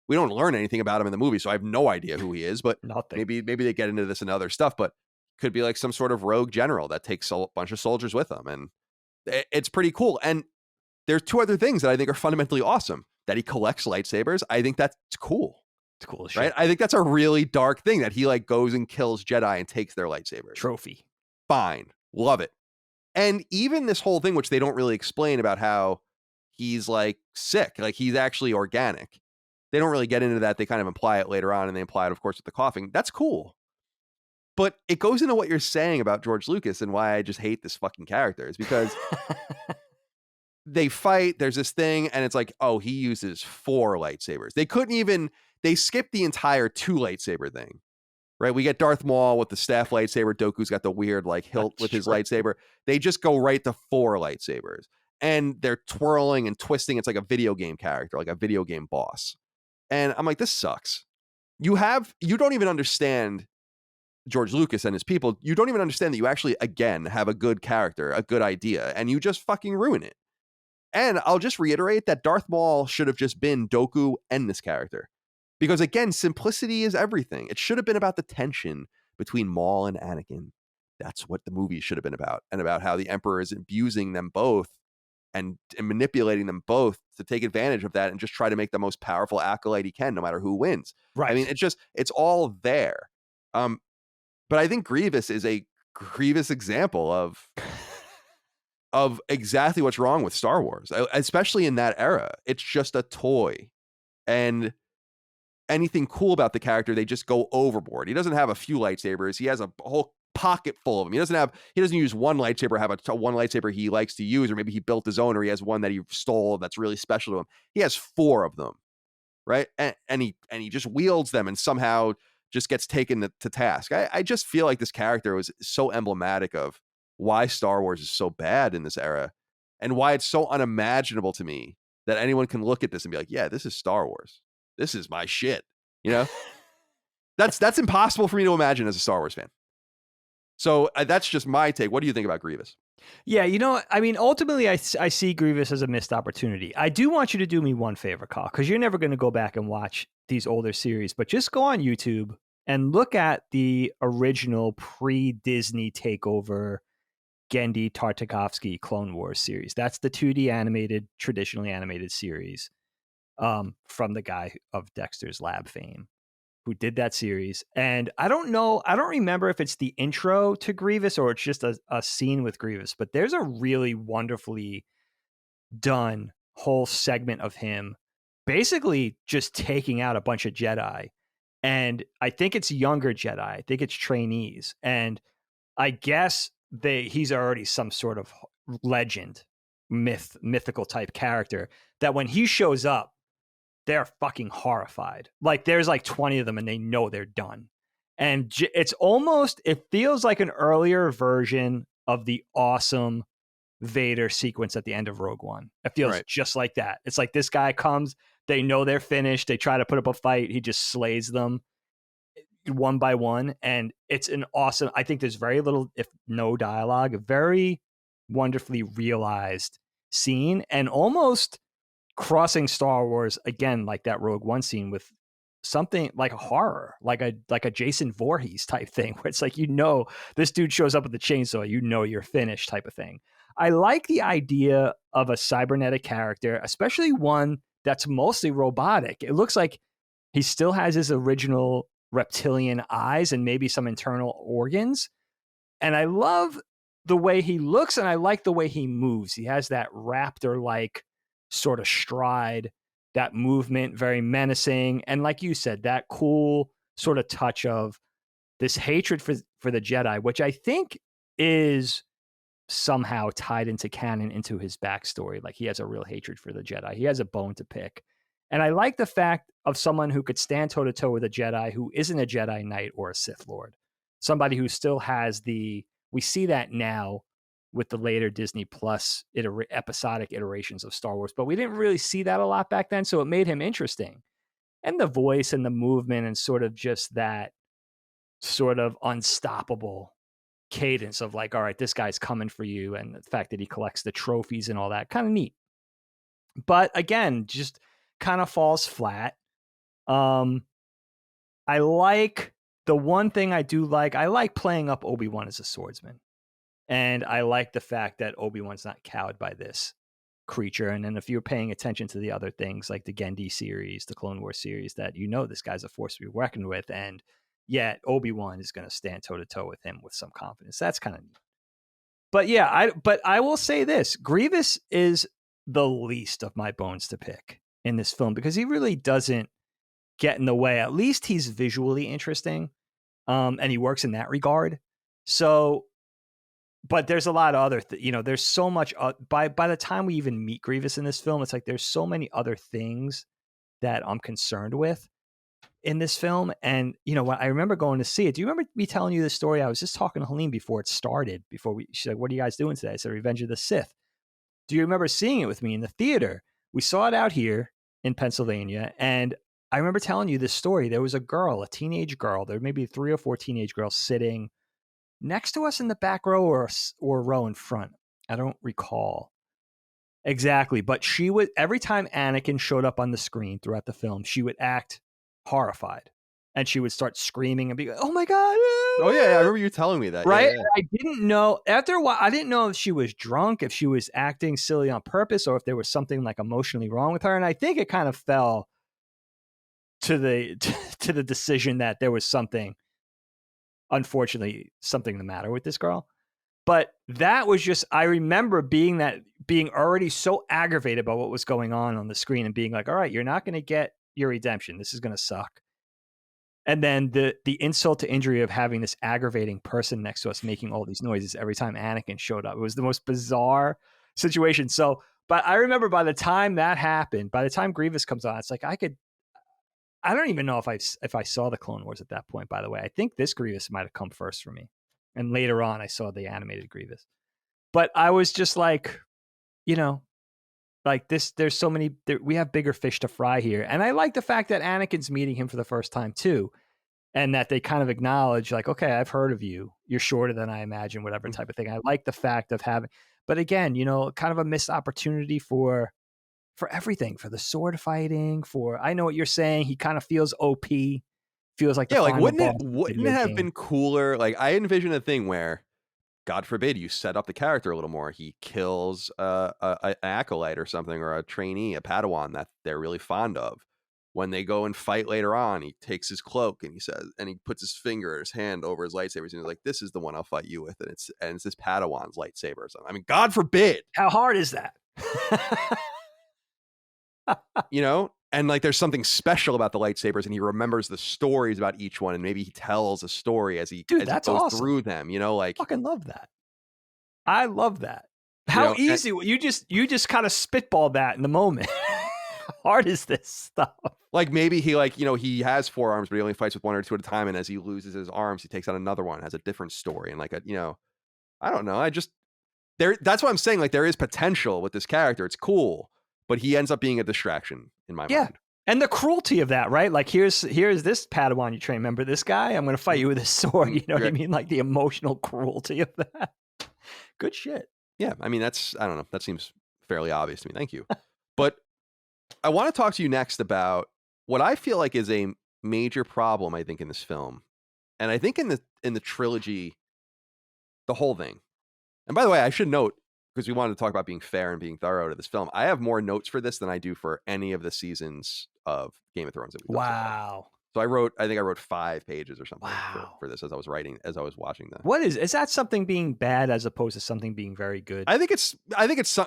We don't learn anything about him in the movie, so I have no idea who he is, but maybe they get into this and other stuff, but could be like some sort of rogue general that takes a bunch of soldiers with him. And it's pretty cool. And there's 2 other things that I think are fundamentally awesome. That he collects lightsabers. I think that's cool. It's cool as shit. Right? I think that's a really dark thing, that he like goes and kills Jedi and takes their lightsabers. Trophy. Fine. Love it. And even this whole thing, which they don't really explain, about how he's like sick, like he's actually organic. They don't really get into that. They kind of imply it later on, and they imply it, of course, with the coughing. That's cool. But it goes into what you're saying about George Lucas and why I just hate this fucking character, is because they fight, there's this thing, and it's like, oh, he uses 4 lightsabers. They skipped the entire 2 lightsaber thing, right? We get Darth Maul with the staff lightsaber. Dooku's got the weird like hilt with his lightsaber. They just go right to 4 lightsabers, and they're twirling and twisting. It's like a video game character, like a video game boss. And I'm like, this sucks. You don't even understand George Lucas and his people. You don't even understand that you actually, again, have a good character, a good idea, and you just fucking ruin it. And I'll just reiterate that Darth Maul should have just been Dooku and this character. Because again, simplicity is everything. It should have been about the tension between Maul and Anakin. That's what the movie should have been about. And about how the Emperor is abusing them both and manipulating them both to take advantage of that and just try to make the most powerful acolyte he can, no matter who wins. Right. I mean, it's all there. But I think Grievous is a grievous example of exactly what's wrong with Star Wars, especially in that era. It's just a toy. And anything cool about the character, they just go overboard. He doesn't have a few lightsabers. He has a whole pocket full of them. He doesn't use one lightsaber, have one lightsaber he likes to use, or maybe he built his own, or he has one that he stole that's really special to him. He has 4 of them, right? And he just wields them and somehow just gets taken to task. I just feel like this character was so emblematic of why Star Wars is so bad in this era, and why it's so unimaginable to me that anyone can look at this and be like, yeah, this is Star Wars. This is my shit. You know, that's impossible for me to imagine as a Star Wars fan. So that's just my take. What do you think about Grievous? Yeah, I mean, ultimately, I see Grievous as a missed opportunity. I do want you to do me one favor, Kyle, because you're never going to go back and watch these older series, but just go on YouTube and look at the original pre-Disney takeover Genndy Tartakovsky Clone Wars series. That's the 2D animated, traditionally animated series from the guy of Dexter's Lab fame who did that series. And I don't remember if it's the intro to Grievous or it's just a scene with Grievous, but there's a really wonderfully done whole segment of him basically just taking out a bunch of Jedi. And I think it's younger Jedi. I think it's trainees. And I guess he's already some sort of legend, mythical type character that when he shows up, they're fucking horrified. Like there's like 20 of them and they know they're done. And it feels like an earlier version of the awesome Vader sequence at the end of Rogue One. It feels just like that. It's like this guy comes, they know they're finished. They try to put up a fight. He just slays them one by one. And it's an awesome, I think there's very little, if no dialogue, a very wonderfully realized scene and almost crossing Star Wars again, like that Rogue One scene with something like a horror, like a Jason Voorhees type thing, where it's like, this dude shows up with the chainsaw, you're finished type of thing. I like the idea of a cybernetic character, especially one that's mostly robotic. It looks like he still has his original reptilian eyes and maybe some internal organs. And I love the way he looks and I like the way he moves. He has that raptor-like sort of stride, that movement, very menacing. And like you said, that cool sort of touch of this hatred for the Jedi, which I think is somehow tied into canon, into his backstory. Like he has a real hatred for the Jedi. He has a bone to pick. And I like the fact of someone who could stand toe to toe with a Jedi who isn't a Jedi Knight or a Sith Lord. Somebody who still has we see that now with the later Disney Plus episodic iterations of Star Wars, but we didn't really see that a lot back then. So it made him interesting. And the voice and the movement and sort of just that sort of unstoppable cadence of like, all right, this guy's coming for you. And the fact that he collects the trophies and all that, kind of neat. But again, just kind of falls flat. I like the one thing I do like, I like playing up Obi-Wan as a swordsman. And I like the fact that Obi-Wan's not cowed by this creature. And then if you're paying attention to the other things like the Genndy series, the Clone Wars series, that this guy's a force to be reckoned with. And yet Obi-Wan is going to stand toe to toe with him with some confidence. That's kind of neat. But yeah, I will say this, Grievous is the least of my bones to pick in this film because he really doesn't get in the way. At least he's visually interesting. And he works in that regard. So, but there's a lot of other, there's so much, by the time we even meet Grievous in this film, it's like, there's so many other things that I'm concerned with in this film. And, when I remember going to see it, do you remember me telling you this story? I was just talking to Helene before it started, she's like, what are you guys doing today? I said, Revenge of the Sith. Do you remember seeing it with me in the theater? We saw it out here in Pennsylvania. And I remember telling you this story. There was a teenage girl, there may be 3 or 4 teenage girls sitting next to us in the back row or row in front. I don't recall exactly, but she would, every time Anakin showed up on the screen throughout the film, she would act horrified and she would start screaming and be like, oh my God. Oh yeah, I remember you telling me that. Right. Yeah. I didn't know, after a while, I didn't know if she was drunk, if she was acting silly on purpose, or if there was something like emotionally wrong with her. And I think it kind of fell to the decision that there was unfortunately something the matter with this girl. But that was just, I remember being already so aggravated by what was going on the screen and being like, all right, you're not going to get your redemption. This is going to suck. And then the insult to injury of having this aggravating person next to us making all these noises every time Anakin showed up. It was the most bizarre situation. So, but I remember by the time that happened, by the time Grievous comes on, it's like I don't even know if I saw the Clone Wars at that point, by the way. I think this Grievous might have come first for me. And later on, I saw the animated Grievous. But I was just like, like this, there's so many, we have bigger fish to fry here. And I like the fact that Anakin's meeting him for the first time too. And that they kind of acknowledge like, okay, I've heard of you. You're shorter than I imagine, whatever type of thing. I like the fact of having, but again, kind of a missed opportunity for everything, for the sword fighting, I know what you're saying. He kind of feels OP, feels like, like, wouldn't it have been cooler? Like, I envision a thing where, God forbid, you set up the character a little more. He kills an acolyte or something, or a trainee, a Padawan that they're really fond of. When they go and fight later on, he takes his cloak and he puts his finger or his hand over his lightsabers and he's like, "This is the one I'll fight you with," and it's this Padawan's lightsaber or something. I mean, God forbid. How hard is that? And like there's something special about the lightsabers, and he remembers the stories about each one, and maybe he tells a story as he goes awesome. through them. Like, fucking love that. I love that. How easy you just kind of spitball that in the moment. How hard is this stuff? Like maybe he he has 4 arms, but he only fights with 1 or 2 at a time, and as he loses his arms, he takes out another one, has a different story, and like I don't know. That's what I'm saying. Like there is potential with this character. It's cool. But he ends up being a distraction in my mind. And the cruelty of that, right? Like here's this Padawan you train. Remember this guy? I'm going to fight you with a sword. You know what I mean? Like the emotional cruelty of that. Good shit. Yeah. I mean, I don't know. That seems fairly obvious to me. Thank you. But I want to talk to you next about what I feel like is a major problem, I think, in this film. And I think in the trilogy, the whole thing. And by the way, I should note, because we wanted to talk about being fair and being thorough to this film, I have more notes for this than I do for any of the seasons of Game of Thrones that we've done. Wow. So I think I wrote 5 pages or something for this as I was watching them. What is that something being bad as opposed to something being very good? I think it's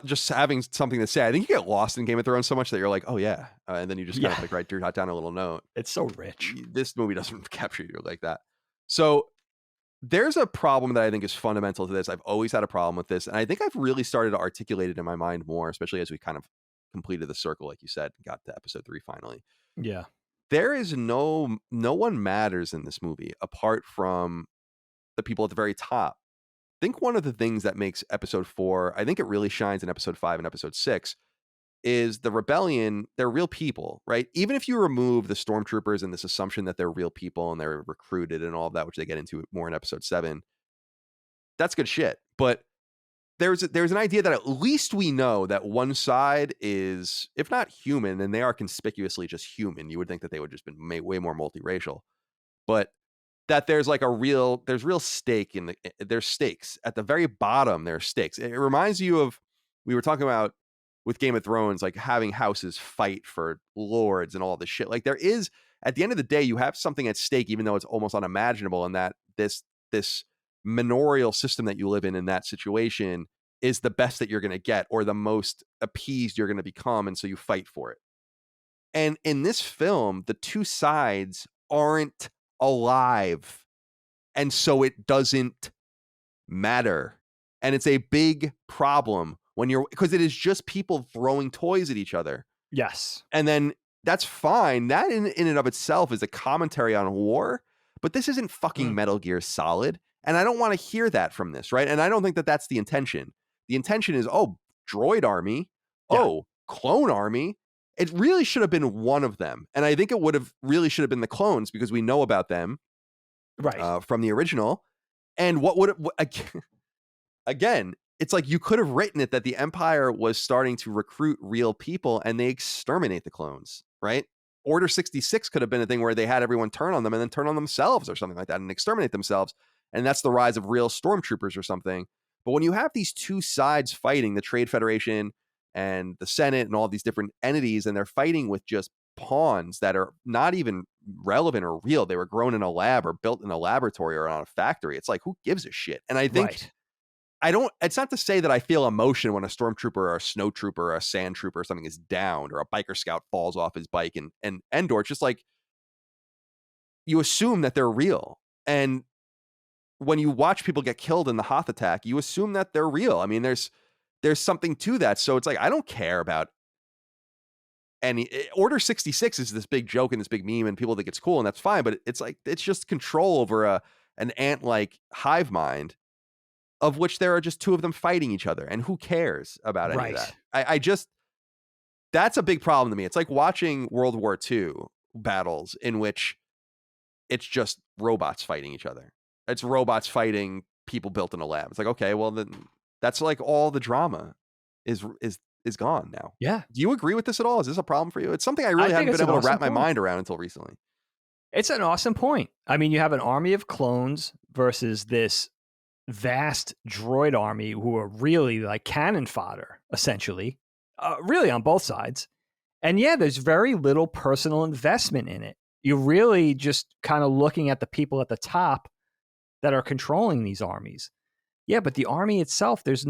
just having something to say. I think you get lost in Game of Thrones so much that you're like, oh yeah. And then you just kind of like write down a little note. It's so rich. This movie doesn't capture you like that. So there's a problem that I think is fundamental to this. I've always had a problem with this. And I think I've really started to articulate it in my mind more, especially as we kind of completed the circle, like you said, got to episode 3 finally. Yeah. There is no one matters in this movie apart from the people at the very top. I think one of the things that makes episode 4, I think it really shines in episode 5 and episode 6, is the rebellion. They're real people, right? Even if you remove the stormtroopers and this assumption that they're real people and they're recruited and all of that, which they get into more in episode 7, that's good shit. But there's an idea that at least we know that one side is, if not human, and they are conspicuously just human. You would think that they would just been way more multiracial, but that there's like there's real stake there's stakes at the very bottom. There are stakes. It reminds you of, we were talking about with Game of Thrones, like having houses fight for lords and all this shit. Like there is, at the end of the day, you have something at stake, even though it's almost unimaginable. And that this manorial system that you live in that situation is the best that you're going to get, or the most appeased you're going to become. And so you fight for it. And in this film, the two sides aren't alive. And so it doesn't matter. And it's a big problem because it is just people throwing toys at each other. Yes. And then that's fine. That in and of itself is a commentary on war, but this isn't fucking Metal Gear Solid. And I don't want to hear that from this, right? And I don't think that that's the intention. The intention is, droid army. Yeah. Clone army. It really should have been one of them. And I think it really should have been the clones, because we know about them from the original. And again, it's like you could have written it that the Empire was starting to recruit real people and they exterminate the clones, right? Order 66 could have been a thing where they had everyone turn on them and then turn on themselves or something like that and exterminate themselves. And that's the rise of real stormtroopers or something. But when you have these two sides fighting, the Trade Federation and the Senate and all these different entities, and they're fighting with just pawns that are not even relevant or real. They were grown in a lab or built in a laboratory or on a factory. It's like, who gives a shit? And I think it's not to say that I feel emotion when a stormtrooper or a snow trooper or a sand trooper or something is downed or a biker scout falls off his bike and Endor. It's just like you assume that they're real. And when you watch people get killed in the Hoth attack, you assume that they're real. I mean, there's something to that. So it's like, I don't care about any Order 66 is this big joke and this big meme and people think it's cool and that's fine. But it's like, it's just control over an ant-like hive mind of which there are just two of them fighting each other. And who cares about any of that? I just, that's a big problem to me. It's like watching World War II battles in which it's just robots fighting each other. It's robots fighting people built in a lab. It's like, okay, well then that's like all the drama is gone now. Yeah. Do you agree with this at all? Is this a problem for you? It's something I really haven't been able to wrap my mind around until recently. It's an awesome point. I mean, you have an army of clones versus this vast droid army who are really like cannon fodder, essentially, really on both sides. And yeah, there's very little personal investment in it. You're really just kind of looking at the people at the top that are controlling these armies. Yeah, but the army itself, there's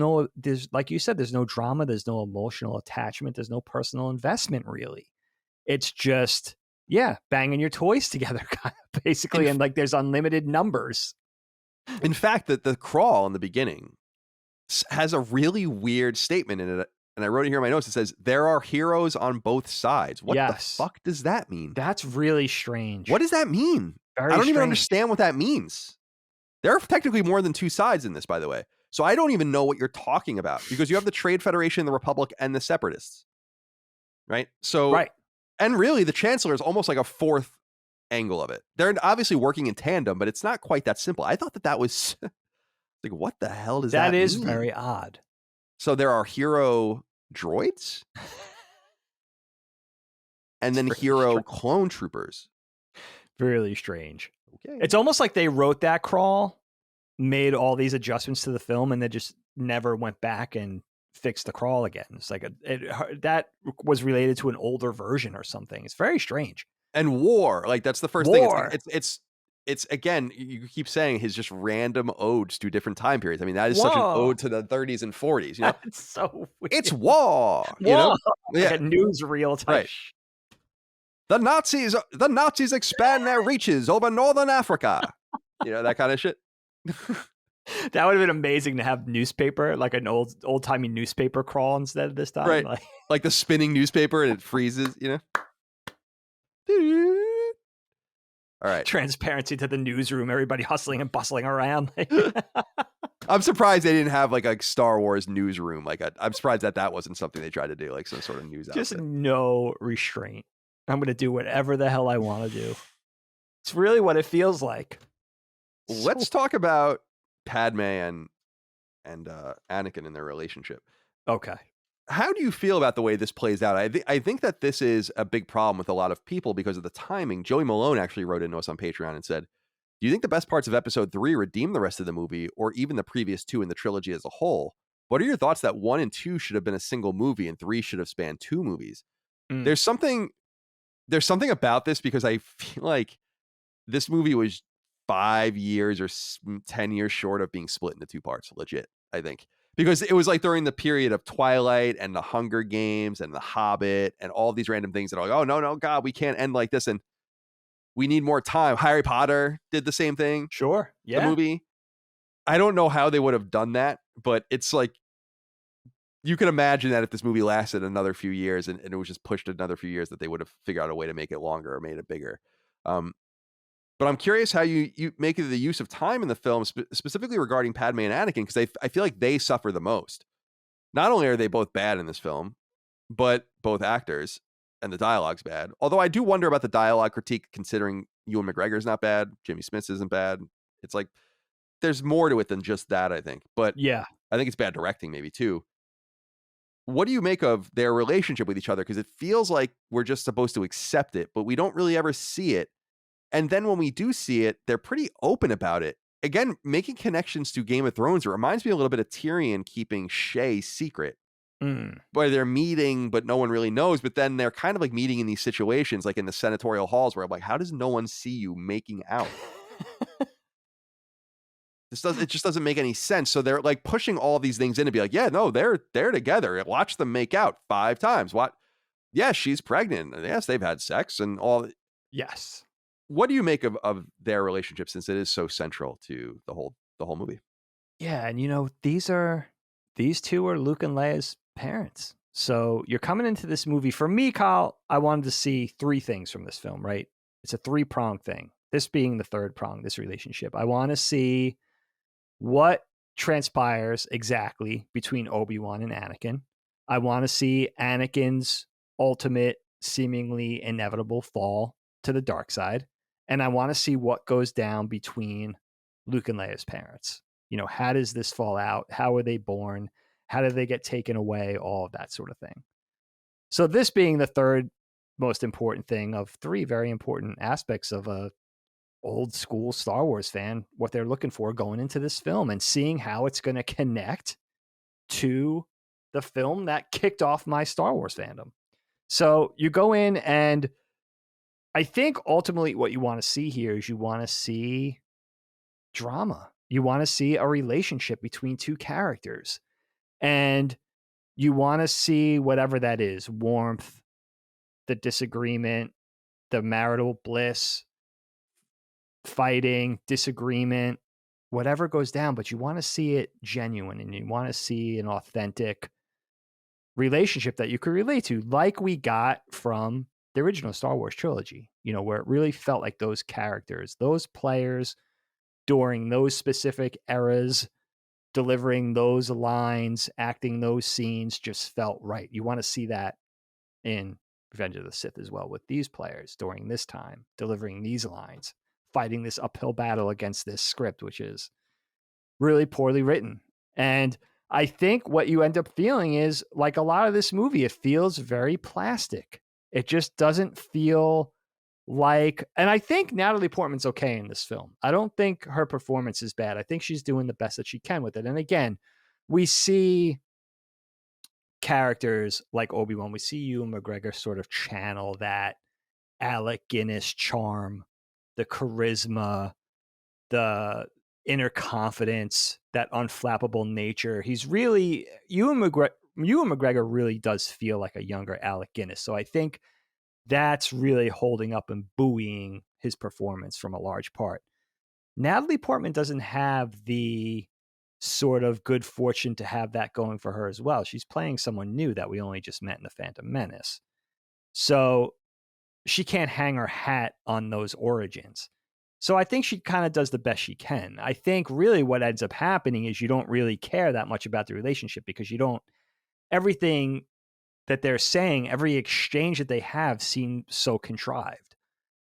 like you said, there's no drama, there's no emotional attachment, there's no personal investment really. It's just, yeah, banging your toys together, kind of basically, and like there's unlimited numbers. In fact, the crawl in the beginning has a really weird statement in it, and I wrote it here in my notes. It says, there are heroes on both sides. What the fuck does that mean? That's really strange. What does that mean? I don't even understand what that means. There are technically more than two sides in this, by the way. So I don't even know what you're talking about, because you have the Trade Federation, the Republic, and the Separatists. Right? So, right. And really, the Chancellor is almost like a fourth angle of it. They're obviously working in tandem, but it's not quite that simple. I thought that was like, what the hell does that mean? That is very odd. So there are hero droids and then hero clone troopers. Really strange. Okay. It's almost like they wrote that crawl, made all these adjustments to the film, and then just never went back and fixed the crawl again. It's like that was related to an older version or something. It's very strange. And war, like that's the first thing. It's again, you keep saying his just random odes to different time periods. I mean, that is such an ode to the 30s and 40s. You know, it's so weird. It's war. You know, like a newsreel type. Right. The Nazis expand their reaches over northern Africa. You know, that kind of shit. That would have been amazing to have newspaper, like an old timey newspaper crawl instead of this time. Right. Like the spinning newspaper and it freezes, you know. All right. Transparency to the newsroom, everybody hustling and bustling around. I'm surprised they didn't have like a Star Wars newsroom. Like I'm surprised that wasn't something they tried to do, like some sort of news outfit. Just no restraint. I'm going to do whatever the hell I want to do. It's really what it feels like. Let's talk about Padme and Anakin and their relationship. Okay. How do you feel about the way this plays out? I think that this is a big problem with a lot of people because of the timing. Joey Malone actually wrote into us on Patreon and said, do you think the best parts of episode 3 redeem the rest of the movie or even the previous 2 in the trilogy as a whole? What are your thoughts that 1 and 2 should have been a single movie and 3 should have spanned 2 movies? There's something about this because I feel like this movie was 5 years or 10 years short of being split into 2 parts. Legit, I think. Because it was like during the period of Twilight and the Hunger Games and the Hobbit and all these random things that are like, oh, no, God, we can't end like this. And we need more time. Harry Potter did the same thing. Sure. Yeah. The movie. I don't know how they would have done that, but it's like, you can imagine that if this movie lasted another few years and it was just pushed another few years, that they would have figured out a way to make it longer or made it bigger. But I'm curious how you make the use of time in the film, specifically regarding Padme and Anakin, because I feel like they suffer the most. Not only are they both bad in this film, but both actors, and the dialogue's bad. Although I do wonder about the dialogue critique, considering Ewan McGregor's not bad, Jimmy Smits isn't bad. It's like, there's more to it than just that, I think. But yeah, I think it's bad directing maybe too. What do you make of their relationship with each other? Because it feels like we're just supposed to accept it, but we don't really ever see it. And then when we do see it, they're pretty open about it. Again, making connections to Game of Thrones, it reminds me a little bit of Tyrion keeping Shay secret. Where they're meeting, but no one really knows. But then they're kind of like meeting in these situations, like in the senatorial halls, where I'm like, how does no one see you making out? it just doesn't make any sense. So they're like pushing all these things in to be like, yeah, no, they're together. Watch them make out 5 times. What? Yeah, she's pregnant. Yes, they've had sex and all. Yes. What do you make of their relationship, since it is so central to the whole movie? Yeah, and these two are Luke and Leia's parents. So you're coming into this movie. For me, Kyle, I wanted to see 3 things from this film, right? It's a 3-pronged thing. This being the third prong, this relationship. I want to see what transpires exactly between Obi-Wan and Anakin. I want to see Anakin's ultimate, seemingly inevitable fall to the dark side. And I want to see what goes down between Luke and Leia's parents. How does this fall out? How were they born? How did they get taken away? All of that sort of thing. So this being the third most important thing of 3 very important aspects of a old school Star Wars fan, what they're looking for going into this film, and seeing how it's going to connect to the film that kicked off my Star Wars fandom. So you go in, and I think ultimately what you want to see here is you want to see drama. You want to see a relationship between 2 characters, and you want to see whatever that is, warmth, the disagreement, the marital bliss, fighting, disagreement, whatever goes down, but you want to see it genuine, and you want to see an authentic relationship that you could relate to, like we got from the original Star Wars trilogy, where it really felt like those characters, those players during those specific eras, delivering those lines, acting those scenes just felt right. You want to see that in Revenge of the Sith as well, with these players during this time, delivering these lines, fighting this uphill battle against this script, which is really poorly written. And I think what you end up feeling is, like a lot of this movie, it feels very plastic. It just doesn't feel like, and I think Natalie Portman's okay in this film. I don't think her performance is bad. I think she's doing the best that she can with it. And again, we see characters like Obi-Wan, we see Ewan McGregor sort of channel that Alec Guinness charm, the charisma, the inner confidence, that unflappable nature. He's really, Ewan McGregor really does feel like a younger Alec Guinness. So I think that's really holding up and buoying his performance from a large part. Natalie Portman doesn't have the sort of good fortune to have that going for her as well. She's playing someone new that we only just met in The Phantom Menace. So she can't hang her hat on those origins. So I think she kind of does the best she can. I think really what ends up happening is you don't really care that much about the relationship, because everything that they're saying, every exchange that they have seems so contrived.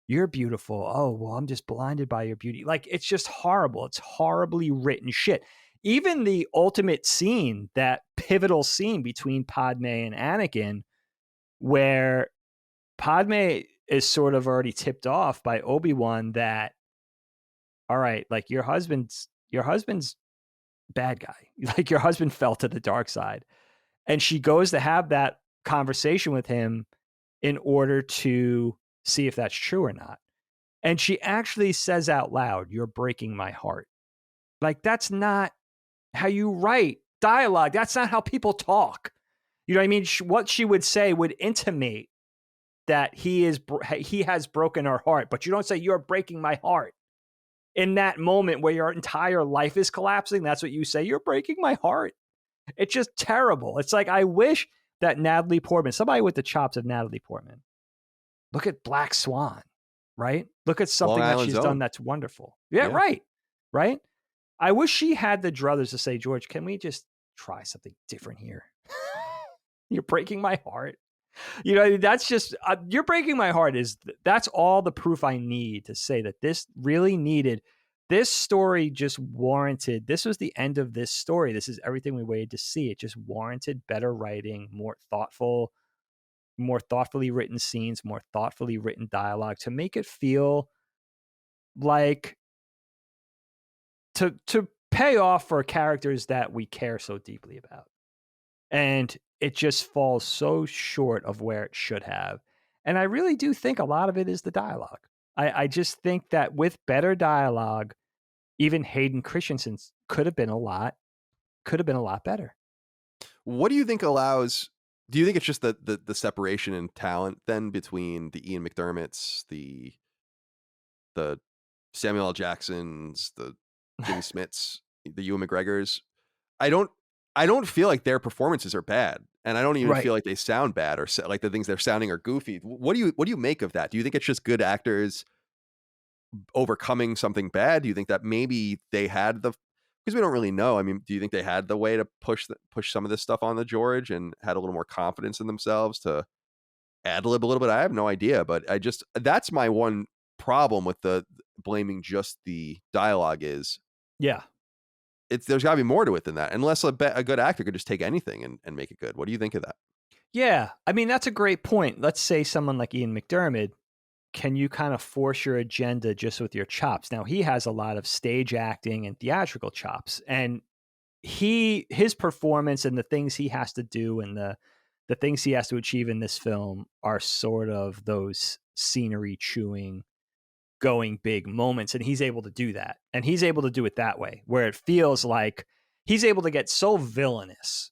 You're beautiful. Oh, well, I'm just blinded by your beauty. Like, it's just horrible. It's horribly written shit. Even the ultimate scene, that pivotal scene between Padme and Anakin, where Padme is sort of already tipped off by Obi-Wan that, all right, like your husband's bad guy. Like, your husband fell to the dark side. And she goes to have that conversation with him in order to see if that's true or not. And she actually says out loud, "You're breaking my heart." Like, that's not how you write dialogue. That's not how people talk. You know what I mean? What she would say would intimate that he has broken her heart, but you don't say, "You're breaking my heart." In that moment where your entire life is collapsing, that's what you say, "You're breaking my heart." It's just terrible. It's like, I wish that Natalie Portman, somebody with the chops of Natalie Portman, look at Black Swan, right? Look at something Long that Island she's Zone. done that's wonderful. Yeah, Yeah. right. Right. I wish she had the druthers to say, "George, can we just try something different here?" You're breaking my heart. That's just, "You're breaking my heart" that's all the proof I need to say that this really needed, this story just warranted, this was the end of this story. This is everything we waited to see. It just warranted better writing, more thoughtfully written scenes, more thoughtfully written dialogue to make it feel like to pay off for characters that we care so deeply about. And it just falls so short of where it should have. And I really do think a lot of it is the dialogue. I just think that with better dialogue, even Hayden Christensen's could have been a lot better. What do you think allows? Do you think it's just the separation in talent then between the Ian McDermotts, the Samuel L. Jacksons, the Jimmy Smiths, the Ewan McGregors? I don't I don't feel like their performances are bad, and I don't even Right. feel like they sound bad or like the things they're sounding are goofy. What do you make of that? Do you think it's just good actors overcoming something bad? Do you think that maybe they had the, because we don't really know. I mean, do you think they had the way to push some of this stuff on the George and had a little more confidence in themselves to ad lib a little bit? I have no idea, but that's my one problem with the blaming just the dialogue is Yeah. there's got to be more to it than that. Unless a good actor could just take anything and make it good. What do you think of that? Yeah. I mean, that's a great point. Let's say someone like Ian McDermott, can you kind of force your agenda just with your chops? Now, he has a lot of stage acting and theatrical chops, and his performance and the things he has to do and the things he has to achieve in this film are sort of those scenery chewing, going big moments, and he's able to do that, and he's able to do it that way where it feels like he's able to get so villainous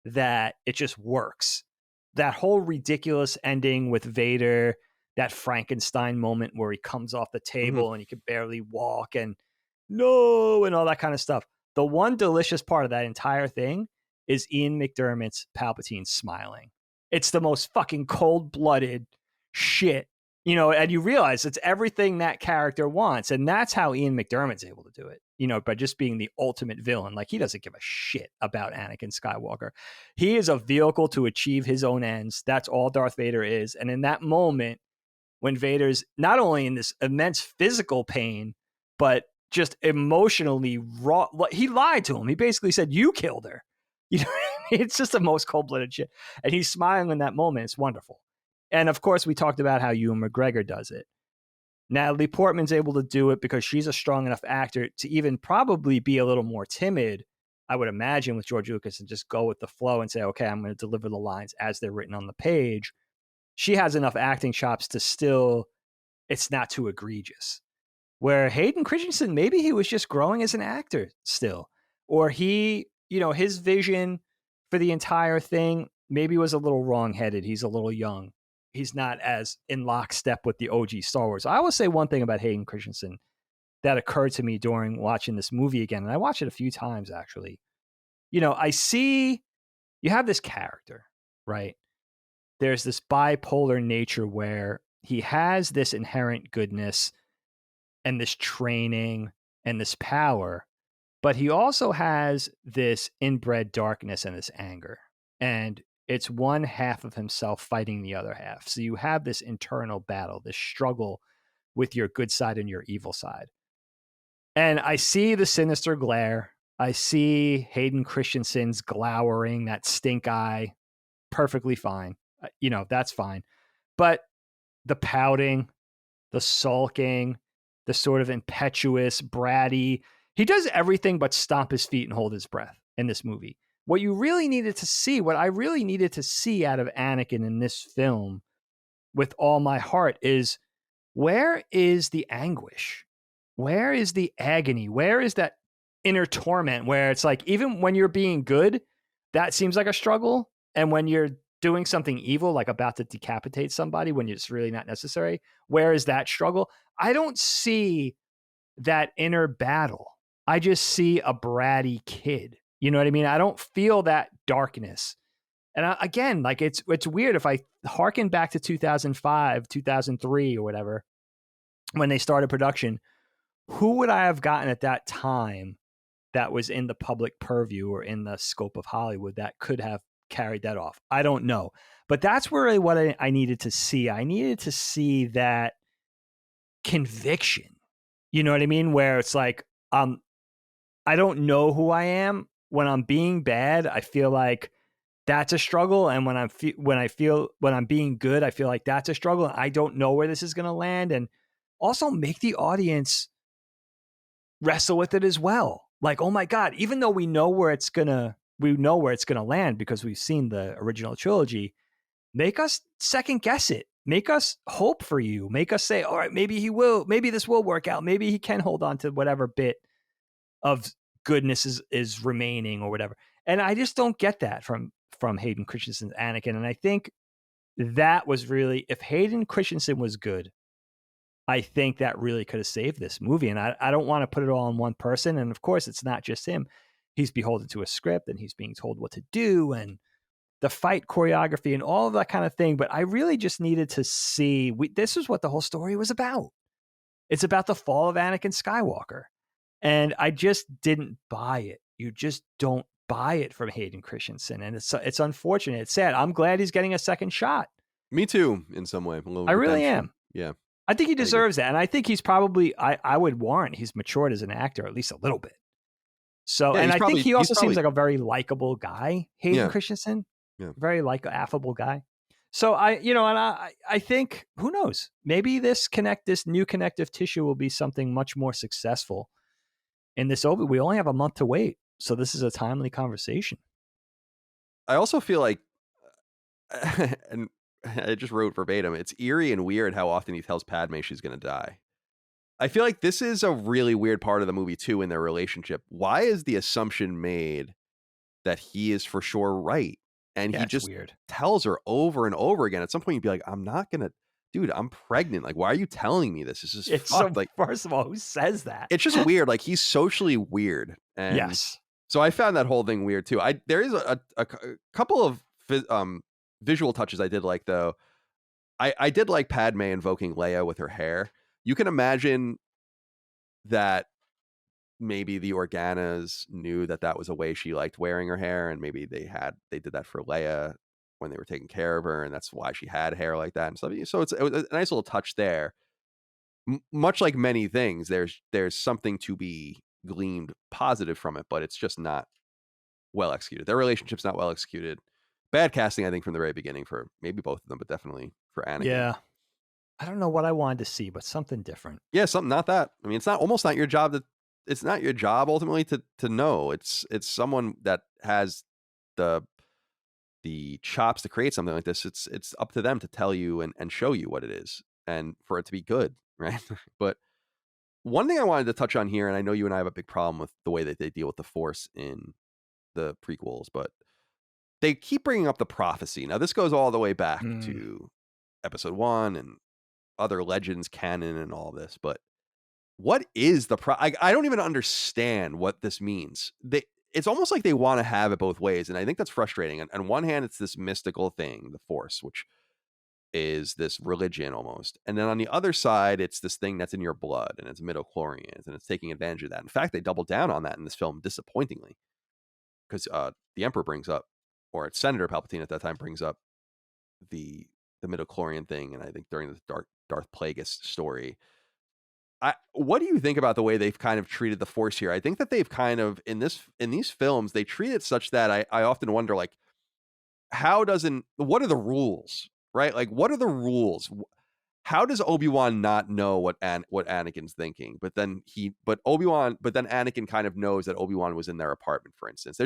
that it just works. That whole ridiculous ending with Vader, that Frankenstein moment where he comes off the Mm-hmm. table and he can barely walk and no, and all that kind of stuff. The one delicious part of that entire thing is Ian McDermott's Palpatine smiling. It's the most fucking cold-blooded shit, and you realize it's everything that character wants. And that's how Ian McDermott's able to do it, by just being the ultimate villain. Like, he doesn't give a shit about Anakin Skywalker. He is a vehicle to achieve his own ends. That's all Darth Vader is. And in that moment, when Vader's not only in this immense physical pain, but just emotionally raw, he lied to him. He basically said, "You killed her." It's just the most cold-blooded shit. And he's smiling in that moment. It's wonderful. And of course, we talked about how Ewan McGregor does it. Natalie Portman's able to do it because she's a strong enough actor to even probably be a little more timid, I would imagine, with George Lucas, and just go with the flow and say, okay, I'm going to deliver the lines as they're written on the page. She has enough acting chops to still, it's not too egregious. Where Hayden Christensen, maybe he was just growing as an actor still, or he, his vision for the entire thing maybe was a little wrong-headed. He's a little young. He's not as in lockstep with the OG Star Wars. I will say one thing about Hayden Christensen that occurred to me during watching this movie again, and I watched it a few times actually. I see you have this character, right? There's this bipolar nature where he has this inherent goodness and this training and this power, but he also has this inbred darkness and this anger. And it's one half of himself fighting the other half. So you have this internal battle, this struggle with your good side and your evil side. And I see the sinister glare. I see Hayden Christensen's glowering, that stink eye, perfectly fine. That's fine. But the pouting, the sulking, the sort of impetuous, bratty, he does everything but stomp his feet and hold his breath in this movie. What I really needed to see out of Anakin in this film with all my heart is, where is the anguish? Where is the agony? Where is that inner torment where it's like, even when you're being good, that seems like a struggle. And when you're doing something evil, like about to decapitate somebody when it's really not necessary, where is that struggle? I don't see that inner battle. I just see a bratty kid. You know what I mean? I don't feel that darkness. And again, like it's weird if I harken back to 2005, 2003 or whatever, when they started production, who would I have gotten at that time that was in the public purview or in the scope of Hollywood that could have carried that off? I don't know. But that's really what I needed to see. I needed to see that conviction. You know what I mean? Where it's like, I don't know who I am. When I'm being bad, I feel like that's a struggle. And when I'm being good, I feel like that's a struggle. And I don't know where this is going to land. And also make the audience wrestle with it as well. Like, oh my God, even though we know where it's going to land because we've seen the original trilogy, make us second guess it. Make us hope for you. Make us say, all right, maybe this will work out. Maybe he can hold on to whatever bit of goodness is remaining or whatever. And I just don't get that from Hayden Christensen's Anakin. And I think that was really, if Hayden Christensen was good, I think that really could have saved this movie. And I don't want to put it all on one person. And of course, it's not just him. He's beholden to a script and he's being told what to do and the fight choreography and all of that kind of thing. But I really just needed to see, this is what the whole story was about. It's about the fall of Anakin Skywalker. And I just didn't buy it. You just don't buy it from Hayden Christensen. And it's unfortunate. It's sad. I'm glad he's getting a second shot. Me too, in some way. I really am. Yeah. I think he deserves that. And I think he's probably, I would warrant he's matured as an actor, at least a little bit. So, yeah, and I think he also probably seems like a very likable guy, Hayden Christensen. Yeah. Very affable guy. So I think, who knows, maybe this new connective tissue will be something much more successful in this Obi. We only have a month to wait. So this is a timely conversation. I also feel like, and I just wrote verbatim, it's eerie and weird how often he tells Padme she's going to die. I feel like this is a really weird part of the movie too, in their relationship. Why is the assumption made that he is for sure right? And he just tells her over and over again. At some point, you'd be like, I'm not going to, dude, I'm pregnant. Like, why are you telling me this? This is fucked. So, like, first of all, who says that? It's just weird. Like, he's socially weird. And yes. So I found that whole thing weird too. There is a couple of visual touches I did like, though. I did like Padme invoking Leia with her hair. You can imagine that maybe the Organas knew that was a way she liked wearing her hair, and maybe they did that for Leia when they were taking care of her, and that's why she had hair like that and stuff. So it was a nice little touch there. Much like many things, there's something to be gleaned positive from it, but it's just not well executed. Their relationship's not well executed. Bad casting, I think, from the very beginning for maybe both of them, but definitely for Anakin. Yeah. I don't know what I wanted to see, but something different. Yeah, something not that. I mean, it's almost not your job it's not your job ultimately to know. It's someone that has the chops to create something like this. It's up to them to tell you and show you what it is and for it to be good, right? But one thing I wanted to touch on here, and I know you and I have a big problem with the way that they deal with the Force in the prequels, but they keep bringing up the prophecy. Now, this goes all the way back to Episode 1 and other legends, canon, and all this, but what is the I don't even understand what this means. It's almost like they want to have it both ways, and I think that's frustrating. And on one hand, it's this mystical thing, the Force, which is this religion almost, and then on the other side, it's this thing that's in your blood, and it's midichlorians, and it's taking advantage of that. In fact, they double down on that in this film, disappointingly, because the Emperor brings up, or Senator Palpatine at that time brings up the midichlorian thing, and I think during the Darth Plagueis story. What do you think about the way they've kind of treated the Force here? I think that they've kind of in these films, they treat it such that I often wonder, like, what are the rules, right? Like, what are the rules? How does Obi-Wan not know what Anakin's thinking? But then Anakin kind of knows that Obi-Wan was in their apartment, for instance.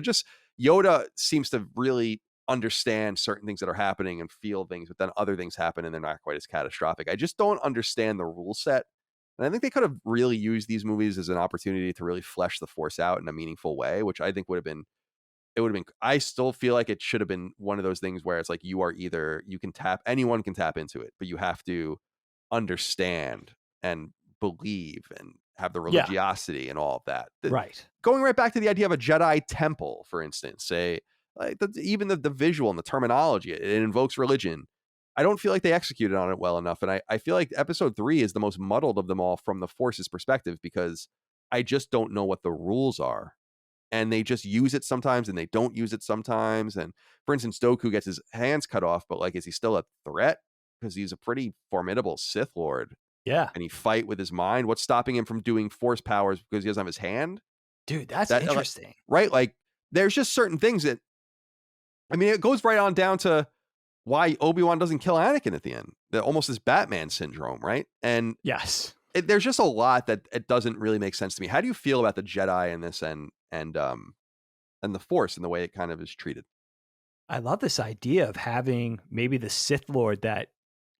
Yoda seems to really understand certain things that are happening and feel things, but then other things happen and they're not quite as catastrophic. I just don't understand the rule set. And I think they could have really used these movies as an opportunity to really flesh the Force out in a meaningful way, which I think I still feel like it should have been one of those things where it's like anyone can tap into it, but you have to understand and believe and have the religiosity and all of that. Right. Going right back to the idea of a Jedi temple, for instance, say, like even the visual and the terminology, it invokes religion. I don't feel like they executed on it well enough. And I feel like Episode 3 is the most muddled of them all from the Force's perspective, because I just don't know what the rules are. And they just use it sometimes and they don't use it sometimes. And for instance, Dooku gets his hands cut off, but like, is he still a threat? Because he's a pretty formidable Sith Lord. Yeah. And he fight with his mind. What's stopping him from doing Force powers because he doesn't have his hand? Dude, that's interesting. Right? Like, there's just certain things that, I mean, it goes right on down to why Obi-Wan doesn't kill Anakin at the end. Almost this Batman syndrome, right? And yes, there's just a lot that it doesn't really make sense to me. How do you feel about the Jedi in this and the Force and the way it kind of is treated? I love this idea of having maybe the Sith Lord that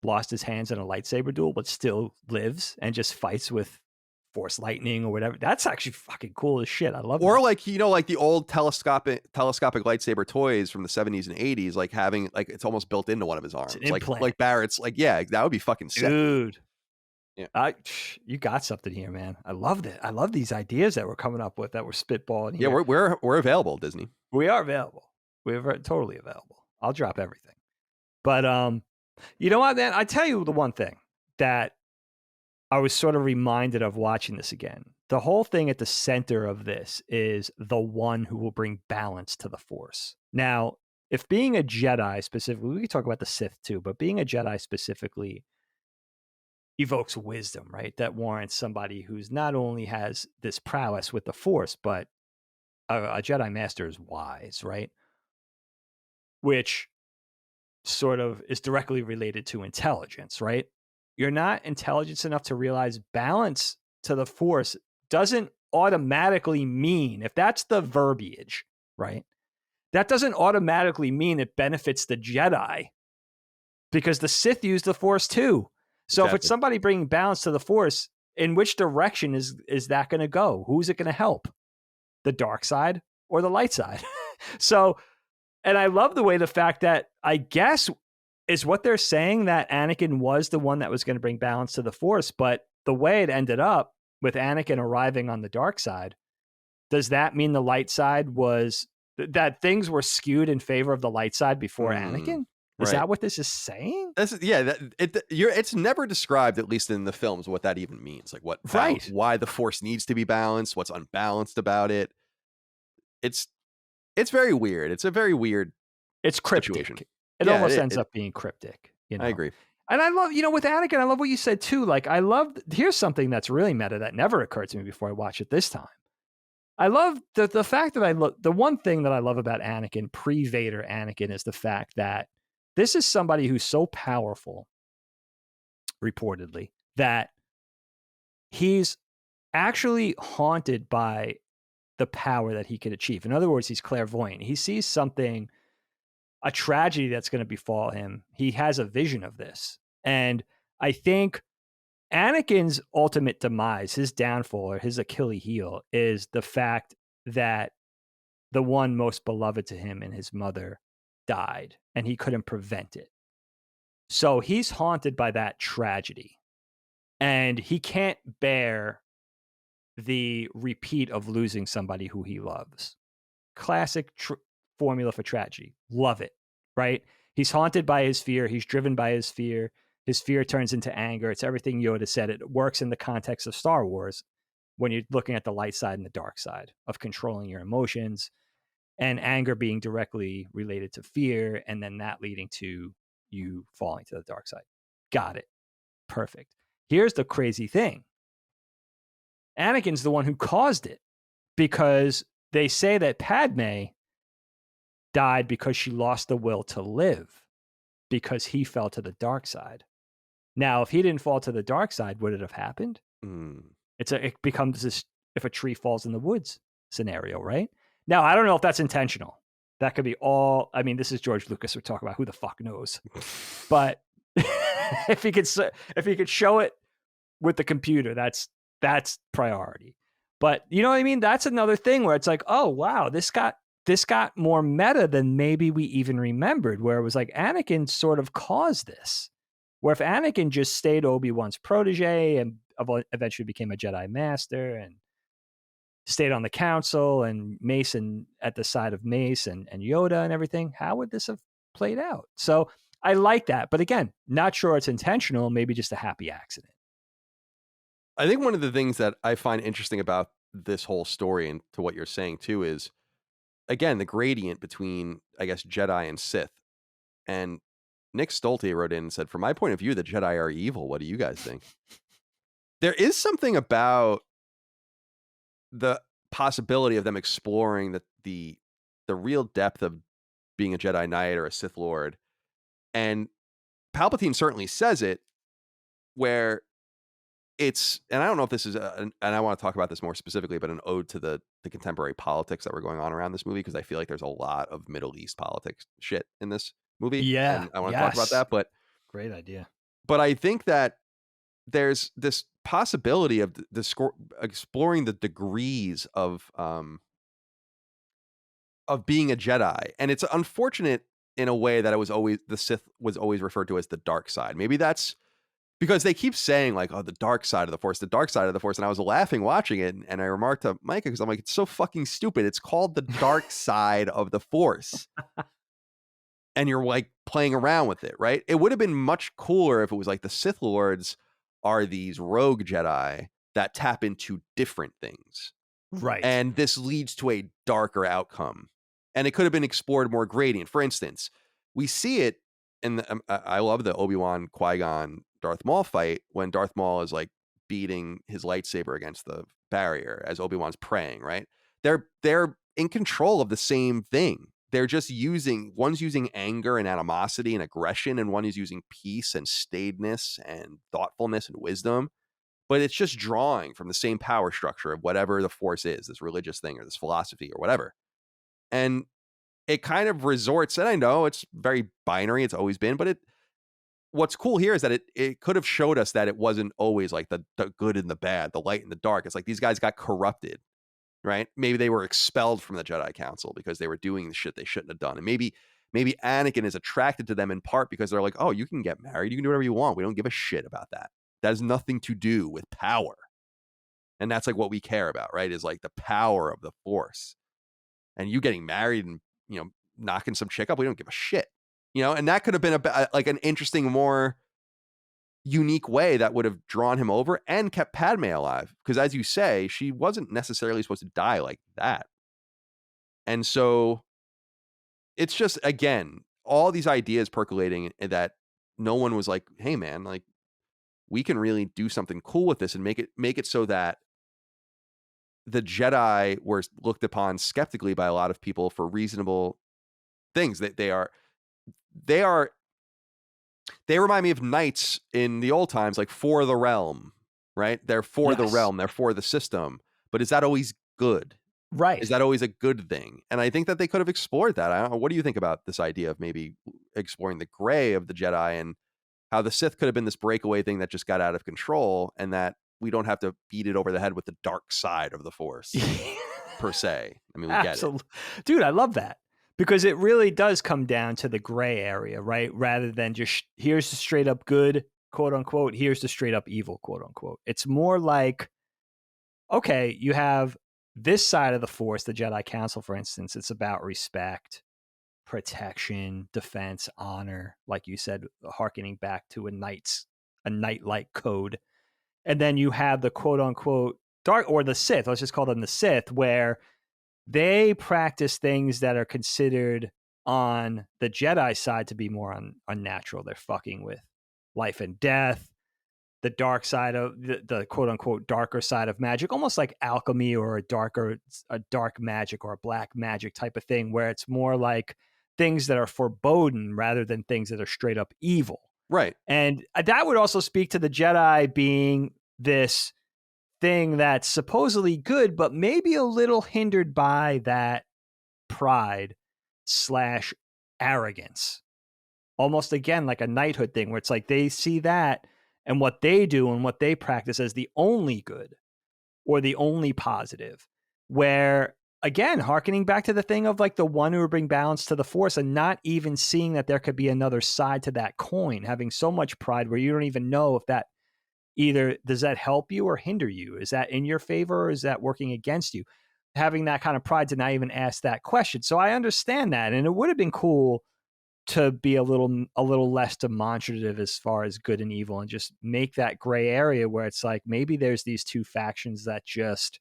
lost his hands in a lightsaber duel, but still lives and just fights with force lightning or whatever. That's actually fucking cool as shit. I love Or that. like, like the old telescopic lightsaber toys from the 70s and 80s, like having like it's almost built into one of his arms. It's an implant. Like Barrett's, like, yeah, that would be fucking sick. Dude. Yeah. You got something here, man. I loved it. I love these ideas that we're coming up with, that we're spitballing here. Yeah, we're available, Disney. We are available. We're totally available. I'll drop everything. But you know what, man? I tell you the one thing that I was sort of reminded of watching this again. The whole thing at the center of this is the one who will bring balance to the Force. Now, if being a Jedi specifically, we could talk about the Sith too, but being a Jedi specifically evokes wisdom, right? That warrants somebody who's not only has this prowess with the Force, but a Jedi Master is wise, right? Which sort of is directly related to intelligence, right? You're not intelligent enough to realize balance to the Force doesn't automatically mean, if that's the verbiage, right? That doesn't automatically mean it benefits the Jedi, because the Sith use the Force too. So if it's somebody bringing balance to the Force, in which direction is that going to go? Who's it going to help? The dark side or the light side? So, and I love the fact that I guess is what they're saying, that Anakin was the one that was going to bring balance to the Force, but the way it ended up with Anakin arriving on the dark side, does that mean the light side was that things were skewed in favor of the light side before Anakin? Is that what this is saying? It's never described, at least in the films, what that even means. Like why the Force needs to be balanced, what's unbalanced about it. It's very weird. It's a very weird. It's cryptic. Situation. It almost ends up being cryptic. I agree. And I love, with Anakin, I love what you said too. Like, here's something that's really meta that never occurred to me before I watched it this time. I love the fact that the one thing that I love about Anakin, pre-Vader Anakin, is the fact that this is somebody who's so powerful, reportedly, that he's actually haunted by the power that he could achieve. In other words, he's clairvoyant. He sees something, a tragedy that's going to befall him. He has a vision of this. And I think Anakin's ultimate demise, his downfall or his Achilles heel, is the fact that the one most beloved to him and his mother died, and he couldn't prevent it. So he's haunted by that tragedy, and he can't bear the repeat of losing somebody who he loves. Classic formula for tragedy. Love it, right? He's haunted by his fear. He's driven by his fear. His fear turns into anger. It's everything Yoda said. It works in the context of Star Wars when you're looking at the light side and the dark side of controlling your emotions, and anger being directly related to fear, and then that leading to you falling to the dark side. Got it. Perfect. Here's the crazy thing. Anakin's the one who caused it, because they say that Padme died because she lost the will to live, because he fell to the dark side. Now, if he didn't fall to the dark side, would it have happened? It becomes this if a tree falls in the woods scenario, right? Now, I don't know if that's intentional. That could be all. I mean, this is George Lucas. We're talking about, who the fuck knows. But if he could show it with the computer, that's priority. But you know what I mean? That's another thing where it's like, oh wow, this got more meta than maybe we even remembered. Where it was like Anakin sort of caused this. Where if Anakin just stayed Obi-Wan's protege and eventually became a Jedi Master and stayed on the council, and Mason at the side of Mace and Yoda and everything, how would this have played out? So I like that. But again, not sure it's intentional, maybe just a happy accident. I think one of the things that I find interesting about this whole story, and to what you're saying too, is, again, the gradient between, I guess, Jedi and Sith. And Nick Stolte wrote in and said, from my point of view, the Jedi are evil. What do you guys think? There is something about the possibility of them exploring the real depth of being a Jedi Knight or a Sith Lord. And Palpatine certainly says it, where it's, and I don't know if this is, and I want to talk about this more specifically, but an ode to the contemporary politics that were going on around this movie, because I feel like there's a lot of Middle East politics shit in this movie. Yeah. And I want to talk about that, but great idea. But I think that there's this possibility of exploring the degrees of being a Jedi. And it's unfortunate in a way that the Sith was always referred to as the dark side. Maybe that's because they keep saying like, oh, the dark side of the Force, the dark side of the Force. And I was laughing watching it. And I remarked to Micah, because I'm like, it's so fucking stupid. It's called the dark side of the Force. And you're like playing around with it, right? It would have been much cooler if it was like the Sith Lords are these rogue Jedi that tap into different things. Right. And this leads to a darker outcome. And it could have been explored more gradient. For instance, we see it in I love the Obi-Wan, Qui-Gon, Darth Maul fight when Darth Maul is like beating his lightsaber against the barrier as Obi-Wan's praying, right? They're in control of the same thing. They're just one's using anger and animosity and aggression, and one is using peace and staidness and thoughtfulness and wisdom. But it's just drawing from the same power structure of whatever the Force is, this religious thing or this philosophy or whatever. And it kind of resorts, and I know it's very binary, it's always been, but what's cool here is that it could have showed us that it wasn't always like the good and the bad, the light and the dark. It's like these guys got corrupted, right? Maybe they were expelled from the Jedi Council because they were doing the shit they shouldn't have done. And maybe Anakin is attracted to them in part because they're like, oh, you can get married, you can do whatever you want. We don't give a shit about that. That has nothing to do with power. And that's like what we care about, right? Is like the power of the Force. And you getting married and, knocking some chick up, we don't give a shit. And that could have been like an interesting, more unique way that would have drawn him over and kept Padme alive. Because as you say, she wasn't necessarily supposed to die like that. And so it's just, again, all these ideas percolating that no one was like, hey man, like we can really do something cool with this and make it so that the Jedi were looked upon skeptically by a lot of people for reasonable things. That they remind me of knights in the old times, like for the realm, right? They're for the realm, they're for the system. But is that always good? Right. Is that always a good thing? And I think that they could have explored that. I don't know. What do you think about this idea of maybe exploring the gray of the Jedi and how the Sith could have been this breakaway thing that just got out of control, and that we don't have to beat it over the head with the dark side of the Force per se. I mean, we get it. Dude, I love that, because it really does come down to the gray area, right? Rather than just here's the straight up good, quote unquote, here's the straight up evil, quote unquote. It's more like, okay, you have this side of the Force, the Jedi Council, for instance. It's about respect, protection, defense, honor, like you said, harkening back to a knight-like code. And then you have the quote unquote dark, or the Sith, let's just call them the Sith, where they practice things that are considered on the Jedi side to be more unnatural. They're fucking with life and death, the dark side of the quote unquote darker side of magic, almost like alchemy or a dark magic or a black magic type of thing, where it's more like things that are foreboding rather than things that are straight up evil. Right. And that would also speak to the Jedi being this thing that's supposedly good, but maybe a little hindered by that pride / arrogance. Almost, again, like a knighthood thing, where it's like they see that and what they do and what they practice as the only good or the only positive, where, again, hearkening back to the thing of like the one who would bring balance to the Force, and not even seeing that there could be another side to that coin, having so much pride where you don't even know if that either does that help you or hinder you? Is that in your favor or is that working against you? Having that kind of pride to not even ask that question. So I understand that. And it would have been cool to be a little less demonstrative as far as good and evil, and just make that gray area where it's like maybe there's these two factions that just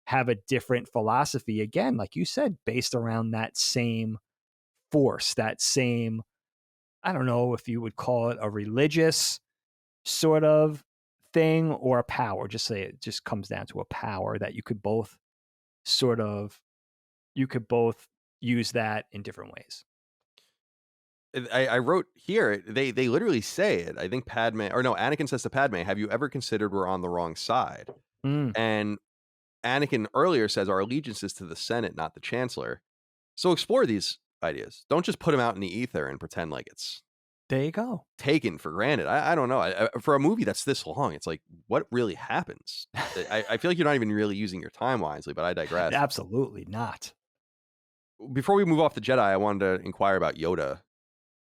have a different philosophy, again, like you said, based around that same Force, that same, I don't know if you would call it a religious sort of thing or a power. Just say it just comes down to a power that you could both use that in different ways. I wrote here, they literally say it. I think Anakin says to Padme, have you ever considered we're on the wrong side? And Anakin earlier says our allegiance is to the Senate, not the Chancellor. So explore these ideas. Don't just put them out in the ether and pretend like it's There you go. taken for granted. I don't know. For a movie that's this long, it's like, what really happens? I feel like you're not even really using your time wisely, but I digress. Absolutely not. Before we move off the Jedi, I wanted to inquire about Yoda.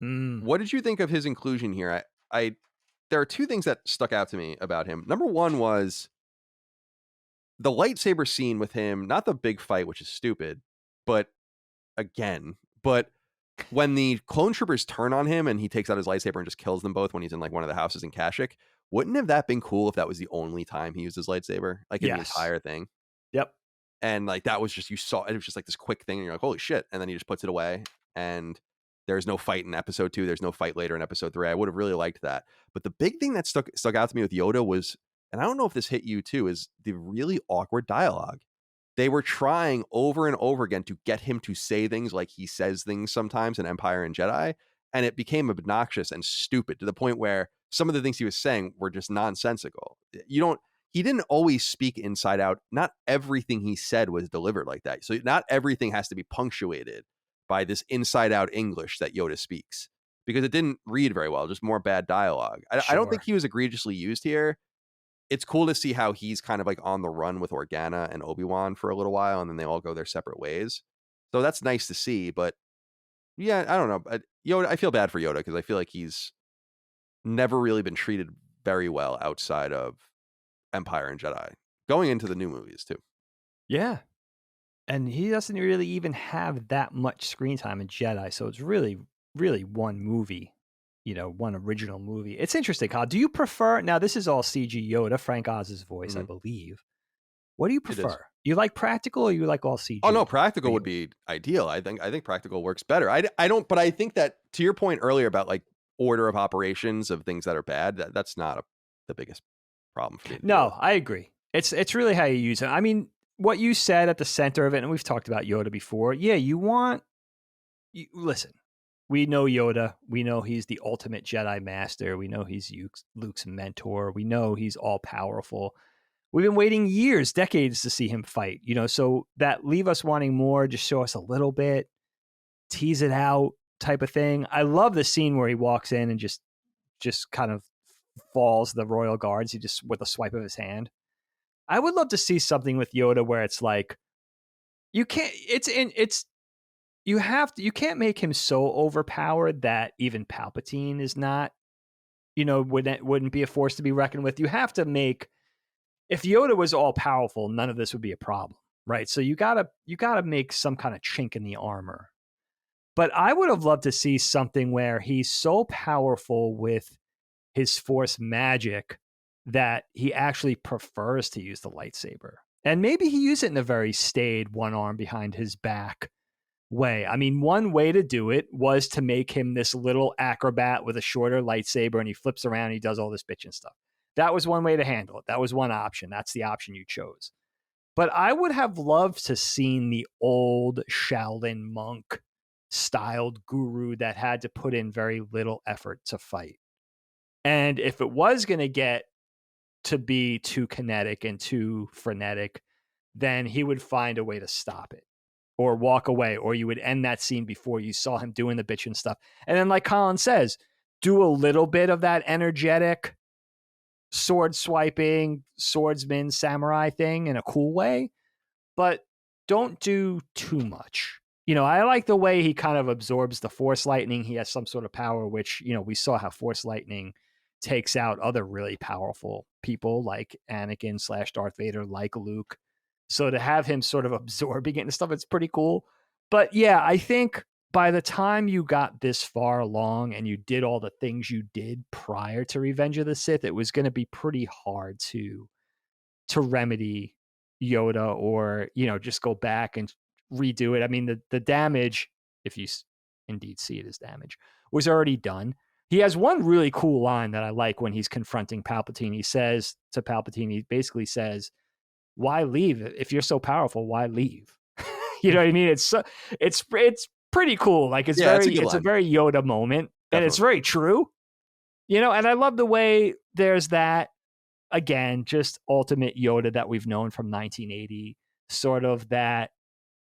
Mm. What did you think of his inclusion here? There are two things that stuck out to me about him. Number one was the lightsaber scene with him, not the big fight, which is stupid, but but when the clone troopers turn on him and he takes out his lightsaber and just kills them both when he's in like one of the houses in Kashyyyk, wouldn't have that been cool if that was the only time he used his lightsaber, like in the Yes. entire thing? Yep. And like that was just, you saw it was just like this quick thing and you're like, holy shit, and then he just puts it away and there's no fight in episode 2, there's no fight later in episode 3. I would have really liked that. But the big thing that stuck out to me with Yoda was, and I don't know if this hit you too, is the really awkward dialogue. They were trying over and over again to get him to say things like he says things sometimes in Empire and Jedi, and it became obnoxious and stupid to the point where some of the things he was saying were just nonsensical. He didn't always speak inside out. Not everything he said was delivered like that. So not everything has to be punctuated by this inside out English that Yoda speaks, because it didn't read very well, just more bad dialogue. I don't think he was egregiously used here. It's cool to see how he's kind of like on the run with Organa and Obi-Wan for a little while, and then they all go their separate ways. So that's nice to see. But yeah, I don't know. Yoda, I feel bad for Yoda because I feel like he's never really been treated very well outside of Empire and Jedi, going into the new movies too. Yeah. And he doesn't really even have that much screen time in Jedi. So it's really, really one movie, one original movie. It's interesting, Kyle. Do you prefer, now this is all CG Yoda, Frank Oz's voice, I believe. What do you prefer? You like practical or you like all CG? Oh no, practical would be ideal. I think practical works better. But I think that, to your point earlier about like order of operations of things that are bad, that's not the biggest problem for me. No, I agree. It's really how you use it. I mean, what you said at the center of it, and we've talked about Yoda before. Yeah, listen, we know Yoda. We know he's the ultimate Jedi master. We know he's Luke's mentor. We know he's all powerful. We've been waiting years, decades to see him fight, so that leave us wanting more, just show us a little bit, tease it out type of thing. I love the scene where he walks in and just kind of falls the royal guards. He just, with a swipe of his hand. I would love to see something with Yoda where it's like, you can't make him so overpowered that even Palpatine is not, wouldn't be a force to be reckoned with. You have to make, if Yoda was all powerful, none of this would be a problem, right? So you gotta make some kind of chink in the armor. But I would have loved to see something where he's so powerful with his force magic that he actually prefers to use the lightsaber. And maybe he used it in a very staid, one arm behind his back way. I mean, one way to do it was to make him this little acrobat with a shorter lightsaber, and he flips around and he does all this bitchin' stuff. That was one way to handle it. That was one option. That's the option you chose. But I would have loved to seen the old Shaolin monk styled guru that had to put in very little effort to fight. And if it was going to get to be too kinetic and too frenetic, then he would find a way to stop it or walk away, or you would end that scene before you saw him doing the bitch and stuff. And then, like Colin says, do a little bit of that energetic sword swiping, swordsman, samurai thing in a cool way, but don't do too much. I like the way he kind of absorbs the force lightning. He has some sort of power, which, we saw how force lightning takes out other really powerful people like Anakin / Darth Vader, like Luke. So to have him sort of absorbing it and stuff, it's pretty cool. But yeah, I think by the time you got this far along and you did all the things you did prior to Revenge of the Sith, it was going to be pretty hard to remedy Yoda or, just go back and redo it. I mean, the damage, if you indeed see it as damage, was already done. He has one really cool line that I like when he's confronting Palpatine. He says to Palpatine, he basically says, "Why leave? If you're so powerful, why leave?" You know what I mean? It's pretty cool. Like it's a very Yoda moment. Definitely. And it's very true. And I love the way there's that, again, just ultimate Yoda that we've known from 1980, sort of that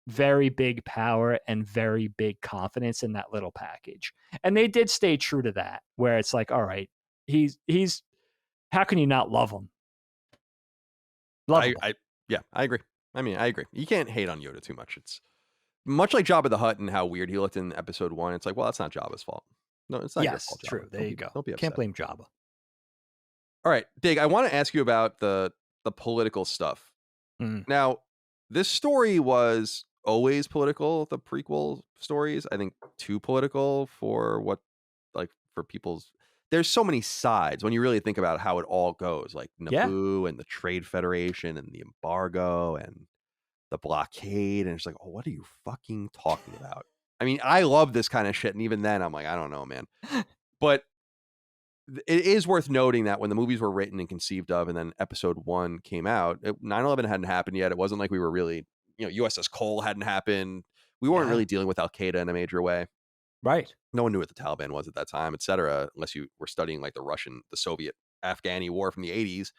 very big power and very big confidence in that little package. And they did stay true to that, where it's like, all right, he's how can you not love him? Lovable. Yeah, I agree. I mean, I agree. You can't hate on Yoda too much. It's much like Jabba the Hutt and how weird he looked in episode 1. It's like, well, that's not Jabba's fault. No, it's not your Yes, fault, Jabba. true. There you go. Don't be Can't upset. blame Jabba. All right, Dig, I want to ask you about the political stuff. Mm. Now, this story was always political, the prequel stories. I think too political for what, like, for people's. There's so many sides when you really think about how it all goes, like Yeah. Naboo and the Trade Federation and the embargo and the blockade. And it's like, oh, what are you fucking talking about? I mean, I love this kind of shit. And even then, I'm like, I don't know, man. But it is worth noting that when the movies were written and conceived of, and then episode 1 came out, 9/11 hadn't happened yet. It wasn't like we were really, USS Cole hadn't happened. We weren't really dealing with Al Qaeda in a major way. Right. No one knew what the Taliban was at that time, et cetera, unless you were studying like the Soviet Afghani war from the 80s.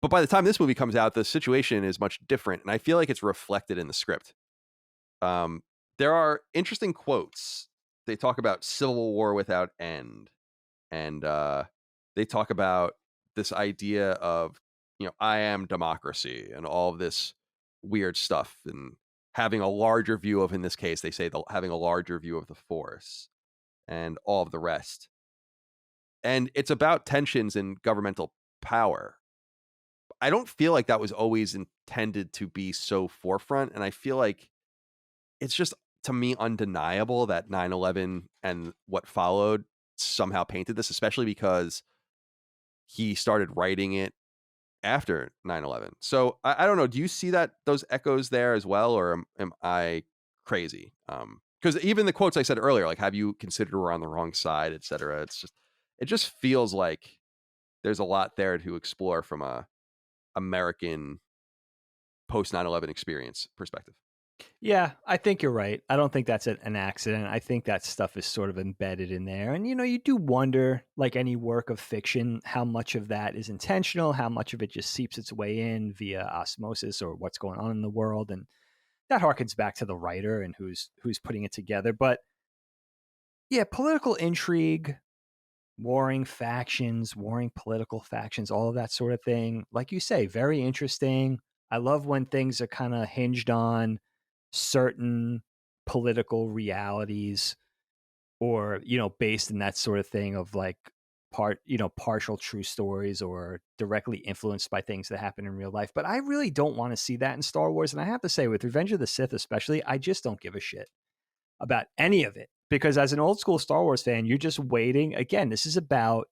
But by the time this movie comes out, the situation is much different. And I feel like it's reflected in the script. There are interesting quotes. They talk about civil war without end. And they talk about this idea of, I am democracy and all of this weird stuff, and having a larger view of, in this case, they say having a larger view of the Force and all of the rest. And it's about tensions in governmental power. I don't feel like that was always intended to be so forefront. And I feel like it's just, to me, undeniable that 9/11 and what followed somehow painted this, especially because he started writing it after 9/11. So I don't know. Do you see those echoes there as well, or am I crazy? Because even the quotes I said earlier, like, have you considered we're on the wrong side, et cetera, it just feels like there's a lot there to explore from a American post 9/11 experience perspective. Yeah, I think you're right. I don't think that's an accident. I think that stuff is sort of embedded in there. And, you do wonder, like any work of fiction, how much of that is intentional, how much of it just seeps its way in via osmosis or what's going on in the world. And that harkens back to the writer and who's putting it together. But yeah, political intrigue, warring factions, warring political factions, all of that sort of thing. Like you say, very interesting. I love when things are kind of hinged on certain political realities, or based in that sort of thing of like partial true stories or directly influenced by things that happen in real life. But I really don't want to see that in Star Wars. And I have to say, with Revenge of the Sith especially, I just don't give a shit about any of it, because as an old school Star Wars fan, you're just waiting. Again, this is about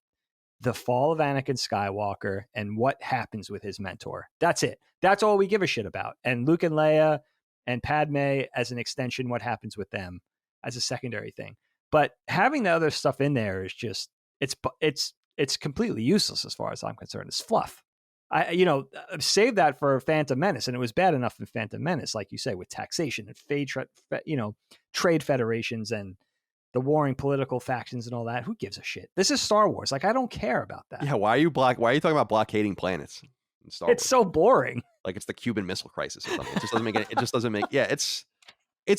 the fall of Anakin Skywalker and what happens with his mentor. That's it. That's all we give a shit about. And Luke and Leia and Padme as an extension, what happens with them as a secondary thing. But having the other stuff in there is just, it's completely useless as far as I'm concerned. It's fluff. I saved that for Phantom Menace, and it was bad enough in Phantom Menace, like you say, with taxation and trade federations and the warring political factions and all that. Who gives a shit? This is Star Wars. Like, I don't care about that. Yeah, why are you talking about blockading planets in Star Wars? It's so boring. Like it's the Cuban Missile Crisis or something. It just doesn't make it. It just doesn't make. Yeah, it's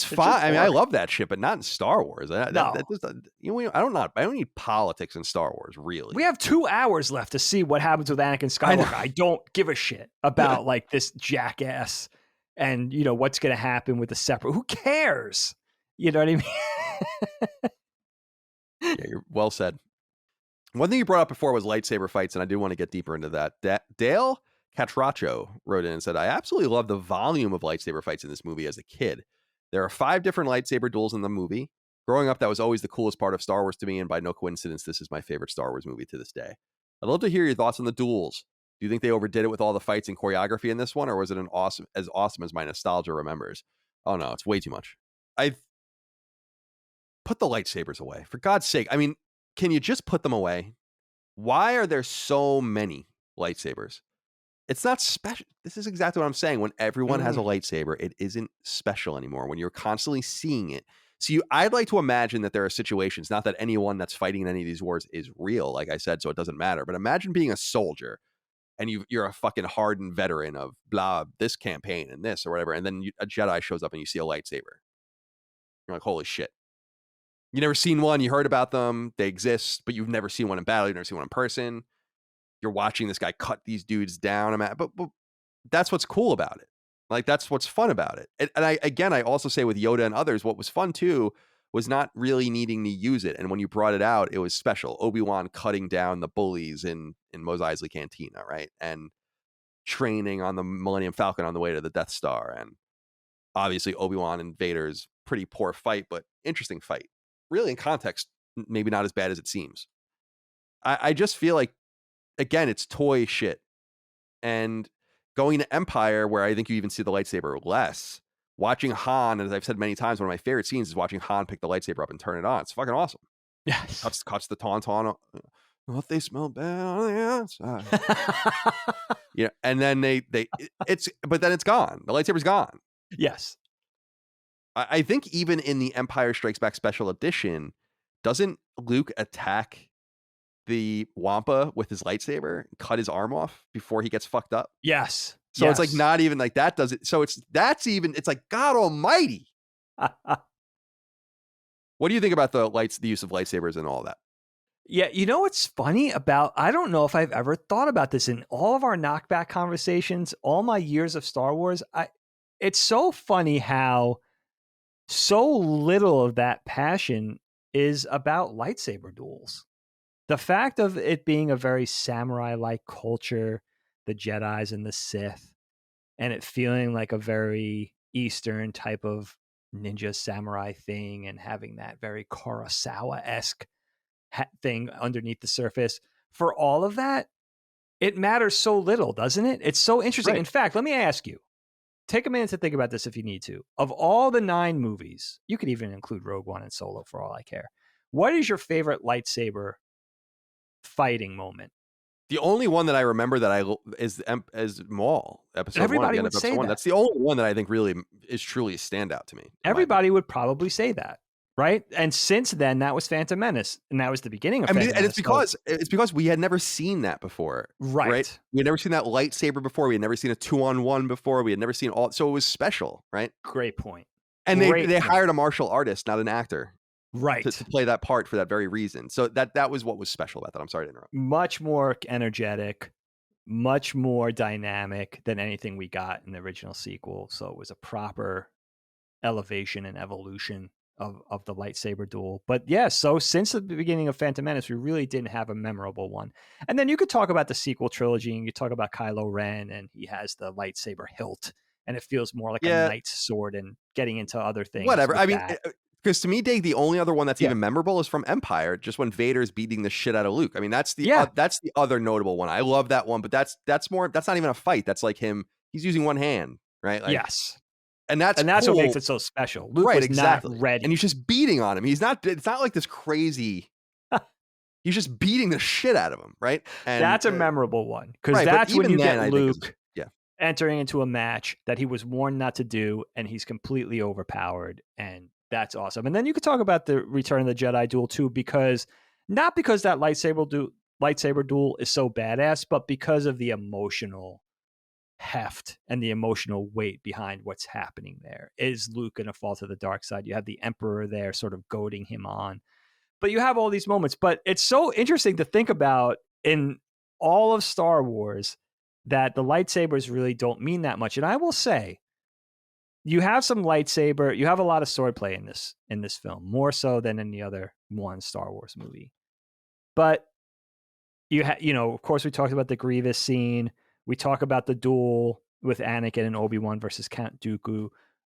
fine. I mean, I love that shit, but not in Star Wars. No. I don't need politics in Star Wars, really. We have 2 hours left to see what happens with Anakin Skywalker. I don't give a shit about like this jackass and what's going to happen with the separate. Who cares? You know what I mean? Yeah, you're well said. One thing you brought up before was lightsaber fights, and I do want to get deeper into that. Dale Catracho wrote in and said, I absolutely love the volume of lightsaber fights in this movie as a kid. There are 5 different lightsaber duels in the movie. Growing up, that was always the coolest part of Star Wars to me, and by no coincidence, this is my favorite Star Wars movie to this day. I'd love to hear your thoughts on the duels. Do you think they overdid it with all the fights and choreography in this one, or was it as awesome as my nostalgia remembers? Oh no, it's way too much. I've put the lightsabers away. For God's sake. I mean, can you just put them away? Why are there so many lightsabers? It's not special. This is exactly what I'm saying. When everyone has a lightsaber, it isn't special anymore. When you're constantly seeing it. So I'd like to imagine that there are situations, not that anyone that's fighting in any of these wars is real, like I said, so it doesn't matter. But imagine being a soldier and you're a fucking hardened veteran of blah, this campaign and this or whatever, and then a Jedi shows up and you see a lightsaber. You're like, holy shit. You never seen one, you heard about them, they exist, but you've never seen one in battle, you've never seen one in person. You're watching this guy cut these dudes down, but that's what's cool about it. Like, that's what's fun about it. And I also say with Yoda and others, what was fun too was not really needing to use it. And when you brought it out, it was special. Obi-Wan cutting down the bullies in Mos Eisley Cantina, right? And training on the Millennium Falcon on the way to the Death Star. And obviously Obi-Wan and Vader's pretty poor fight, but interesting fight. Really, in context, maybe not as bad as it seems. I just feel like, again, it's toy shit. And going to Empire, where I think you even see the lightsaber less, watching Han, as I've said many times, one of my favorite scenes is watching Han pick the lightsaber up and turn it on. It's fucking awesome. Yes. Cuts the tauntaun. Oh, they smell bad on the outside. Yeah, and then but then it's gone. The lightsaber's gone. Yes. I think even in the Empire Strikes Back special edition, doesn't Luke attack the Wampa with his lightsaber, cut his arm off before he gets fucked up? Yes. So it's like not even like that does it. So it's like God Almighty. What do you think about the use of lightsabers and all that? Yeah, you know what's funny about, I don't know if I've ever thought about this in all of our knockback conversations, all my years of Star Wars. It's so funny how so little of that passion is about lightsaber duels. The fact of it being a very samurai-like culture, the Jedis and the Sith, and it feeling like a very Eastern type of ninja samurai thing, and having that very Kurosawa-esque thing underneath the surface. For all of that, it matters so little, doesn't it? It's so interesting. Right. In fact, let me ask you, take a minute to think about this if you need to. Of all the 9 movies, you could even include Rogue One and Solo for all I care. What is your favorite lightsaber fighting moment? The only one that I remember that is Maul, episode Everybody 1. Would say that. That's the only one that I think really is truly a standout to me. Everybody would probably say that, right? And since then, that was Phantom Menace, and that was the beginning of Phantom Menace. And it's because we had never seen that before, right? We had never seen that lightsaber before. We had never seen a 2-on-1 before. We had never seen so it was special, right? Great point. And they hired a martial artist, not an actor. Right. To play that part for that very reason. So that was what was special about that. I'm sorry to interrupt. Much more energetic, much more dynamic than anything we got in the original sequel. So it was a proper elevation and evolution of the lightsaber duel. But yeah, so since the beginning of Phantom Menace, we really didn't have a memorable one. And then you could talk about the sequel trilogy, and you talk about Kylo Ren, and he has the lightsaber hilt, and it feels more like a knight's sword, and getting into other things. Whatever. I mean, because to me, Dave, the only other one that's even memorable is from Empire, just when Vader's beating the shit out of Luke. I mean, that's the other notable one. I love that one, but that's not even a fight. That's like he's using one hand, right? Like, yes. And that's cool. What makes it so special. Luke was not ready. And he's just beating on him. It's not like this crazy. He's just beating the shit out of him, right? And that's a memorable one. Because that's when you get Luke entering into a match that he was warned not to do, and he's completely overpowered, and that's awesome. And then you could talk about the Return of the Jedi duel too, not because that lightsaber duel is so badass, but because of the emotional heft and the emotional weight behind what's happening there. Is Luke going to fall to the dark side? You have the Emperor there sort of goading him on. But you have all these moments. But it's so interesting to think about in all of Star Wars that the lightsabers really don't mean that much. And I will say, you have some lightsaber, you have a lot of swordplay in this film, more so than any other one Star Wars movie. But of course, we talked about the Grievous scene. We talk about the duel with Anakin and Obi-Wan versus Count Dooku.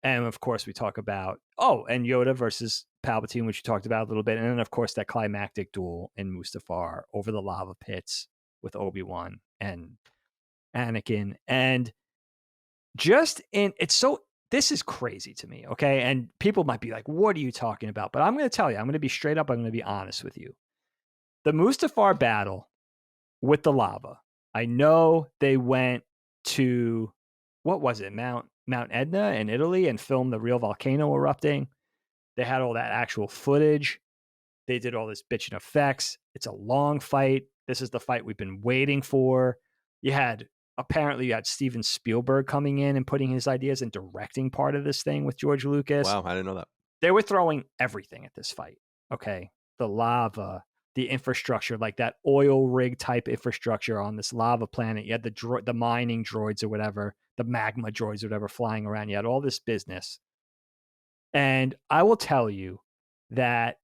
And of course, we talk about, and Yoda versus Palpatine, which we talked about a little bit. And then, of course, that climactic duel in Mustafar over the lava pits with Obi-Wan and Anakin. And this is crazy to me, okay? And people might be like, what are you talking about? But I'm going to tell you, I'm going to be straight up, I'm going to be honest with you. The Mustafar battle with the lava, I know they went to, what was it, Mount Etna in Italy and filmed the real volcano erupting. They had all that actual footage. They did all this bitchin' effects. It's a long fight. This is the fight we've been waiting for. Apparently you had Steven Spielberg coming in and putting his ideas and directing part of this thing with George Lucas. Wow, I didn't know that. They were throwing everything at this fight. Okay. The lava, the infrastructure, like that oil rig type infrastructure on this lava planet. You had the mining droids or whatever, the magma droids or whatever flying around. You had all this business. And I will tell you that,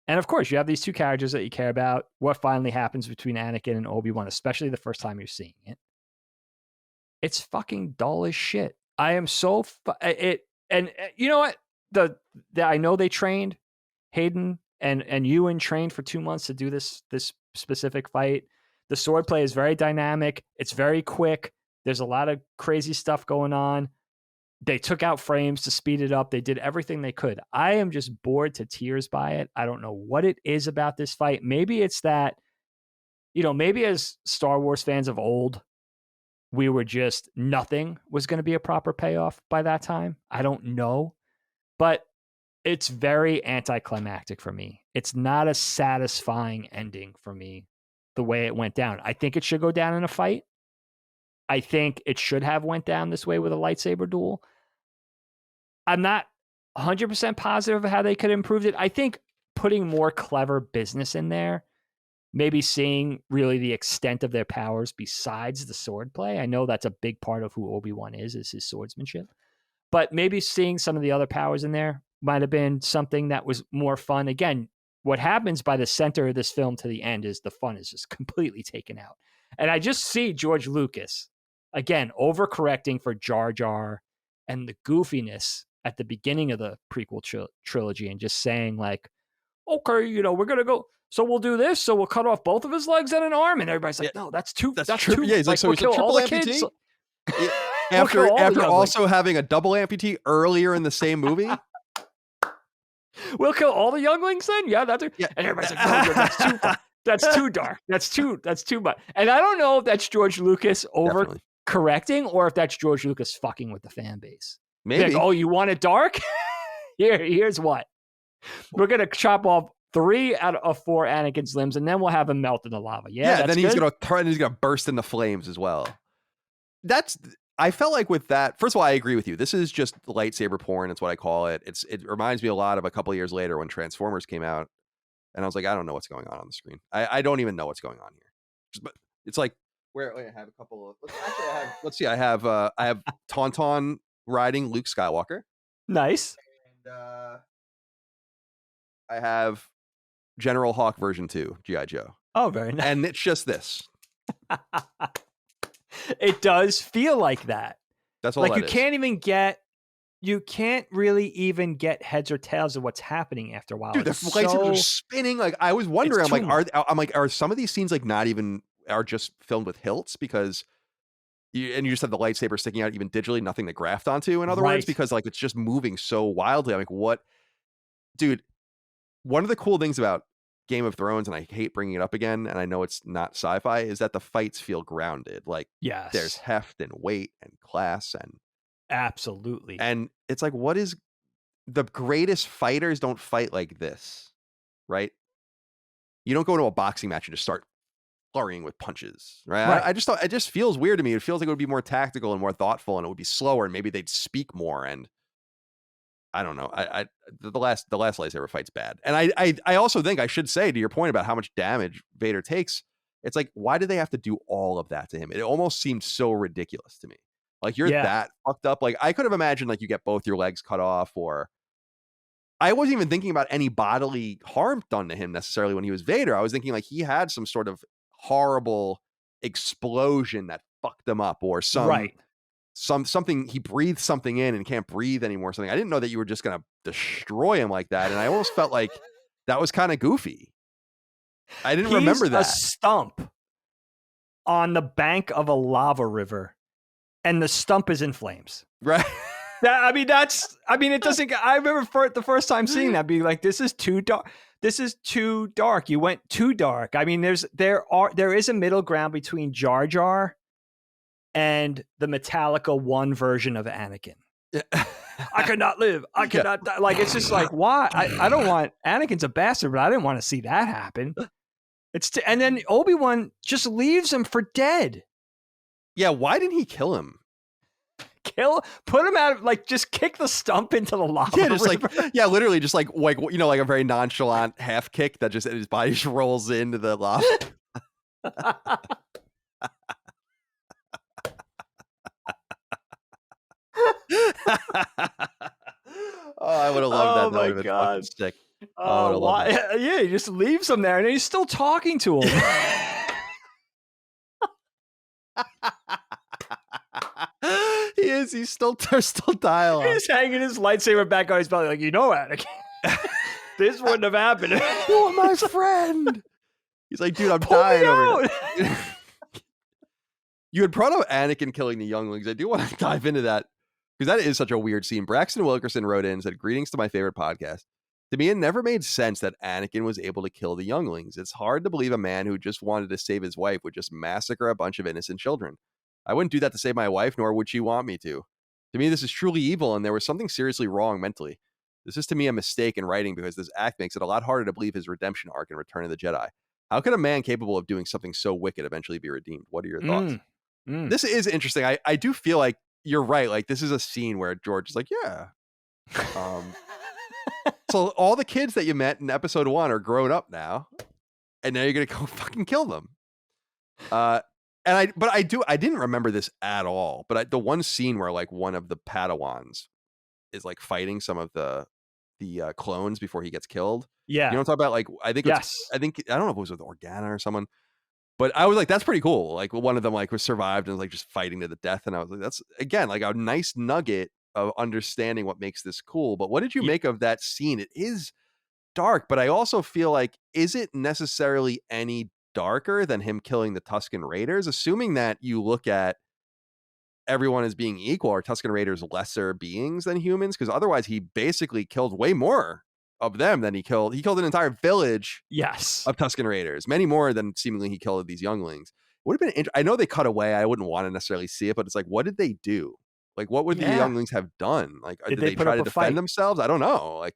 and of course, you have these two characters that you care about. What finally happens between Anakin and Obi-Wan, especially the first time you're seeing it. It's fucking dull as shit. I am so and you know what? I know they trained Hayden and Ewan trained for 2 months to do this specific fight. The swordplay is very dynamic. It's very quick. There's a lot of crazy stuff going on. They took out frames to speed it up. They did everything they could. I am just bored to tears by it. I don't know what it is about this fight. Maybe it's that, maybe as Star Wars fans of old, we were just nothing was going to be a proper payoff by that time. I don't know. But it's very anticlimactic for me. It's not a satisfying ending for me the way it went down. I think it should go down in a fight. I think it should have went down this way with a lightsaber duel. I'm not 100% positive of how they could have improved it. I think putting more clever business in there, maybe seeing really the extent of their powers besides the swordplay. I know that's a big part of who Obi-Wan is his swordsmanship. But maybe seeing some of the other powers in there might have been something that was more fun. Again, what happens by the center of this film to the end is the fun is just completely taken out. And I just see George Lucas, again, overcorrecting for Jar Jar and the goofiness at the beginning of the prequel trilogy and just saying like, okay, we're going to go. So we'll do this. So we'll cut off both of his legs and an arm. And everybody's like, no, that's too. That's too. Yeah, he's like, so we'll it's a kill triple all the amputee? kids. After also having a double amputee earlier in the same movie? We'll kill all the younglings then? Yeah, that's yeah. And everybody's like, no, that's too far. That's too dark. That's too much. And I don't know if that's George Lucas correcting or if that's George Lucas fucking with the fan base. Maybe. Like, oh, you want it dark? Here's what. We're going to chop off 3 out of 4 Anakin's limbs, and then we'll have him melt in the lava. Yeah, then he's going to turn. He's going to burst into flames as well. I felt like with that. First of all, I agree with you. This is just lightsaber porn. It's what I call it. It reminds me a lot of a couple of years later when Transformers came out, and I was like, I don't know what's going on the screen. I don't even know what's going on here. But it's like where I have a couple of. Let's see. I have Tauntaun riding Luke Skywalker. Nice. And I have General Hawk version 2, G.I. Joe. Oh, very nice. And it's just this. It does feel like that. That's all. Like that you can't really even get heads or tails of what's happening after a while. Dude, the lightsabers are spinning. Like I was wondering, are some of these scenes like not even are just filmed with hilts because you just have the lightsaber sticking out even digitally, nothing to graft onto. In other words, because like it's just moving so wildly. I'm like, what, dude? One of the cool things about Game of Thrones, and I hate bringing it up again, and I know it's not sci-fi, is that the fights feel grounded. Like, yes, there's heft and weight and class and absolutely. And it's like, what is the greatest fighters don't fight like this, right? You don't go into a boxing match and just start flurrying with punches, right? I just thought it just feels weird to me. It feels like it would be more tactical and more thoughtful, and it would be slower, and maybe they'd speak more. And I don't know. The last lightsaber fight's bad. And I also think I should say, to your point about how much damage Vader takes, it's like, why do they have to do all of that to him? It almost seemed so ridiculous to me. Like, you're that fucked up. Like, I could have imagined like you get both your legs cut off, or I wasn't even thinking about any bodily harm done to him necessarily when he was Vader. I was thinking like he had some sort of horrible explosion that fucked him up, or something he breathed something in and can't breathe anymore. Something. I didn't know that you were just gonna destroy him like that, and I almost felt like that was kind of goofy. I didn't remember that. A stump on the bank of a lava river, and the stump is in flames. Right. It doesn't. I remember the first time seeing that, being like, "This is too dark. This is too dark. You went too dark." I mean, there is a middle ground between Jar Jar and the Metallica 1 version of Anakin. I could not live. I cannot die. Like, it's just like, why? I don't want, Anakin's a bastard, but I didn't want to see that happen. And then Obi-Wan just leaves him for dead. Yeah, why didn't he kill him? Put him out, like, just kick the stump into the lava Yeah, just river. literally just like like a very nonchalant half kick that just his body just rolls into the lava. Oh, I would have loved that. Oh That would my have been fucking god. sick. I would Oh, have loved why? it. Yeah, he just leaves him there, and he's still talking to him. He is. He's still. There's still dialogue. He's hanging his lightsaber back on his belly, like, Anakin, this wouldn't have happened. You are my friend. He's like, dude, I'm Pull me dying over out. here. You had brought up Anakin killing the younglings. I do want to dive into that because that is such a weird scene. Braxton Wilkerson wrote in and said, "Greetings to my favorite podcast. To me, it never made sense that Anakin was able to kill the younglings. It's hard to believe a man who just wanted to save his wife would just massacre a bunch of innocent children. I wouldn't do that to save my wife, nor would she want me to. To me, this is truly evil, and there was something seriously wrong mentally. This is to me a mistake in writing because this act makes it a lot harder to believe his redemption arc in Return of the Jedi. How could a man capable of doing something so wicked eventually be redeemed? What are your thoughts?" This is interesting. I do feel like you're right. Like, this is a scene where George is like, yeah. So all the kids that you met in episode 1 are grown up now, and now you're gonna go fucking kill them. But I didn't remember this at all. But the one scene where like one of the Padawans is like fighting some of the clones before he gets killed. Yeah. You know what I'm talking about? Like, I think I don't know if it was with Organa or someone. But I was like, that's pretty cool. Like, one of them like was survived and was like just fighting to the death. And I was like, that's again like a nice nugget of understanding what makes this cool. But what did you make of that scene? It is dark, but I also feel like, is it necessarily any darker than him killing the Tusken Raiders? Assuming that you look at everyone as being equal, are Tusken Raiders lesser beings than humans? Because otherwise he basically killed way more of them than he killed an entire village of Tusken Raiders, many more than seemingly he killed these younglings. Would have been I know they cut away. I wouldn't want to necessarily see it, but it's like, what did they do? Like, what would the younglings have done? Like, did they try to defend themselves? I don't know. Like,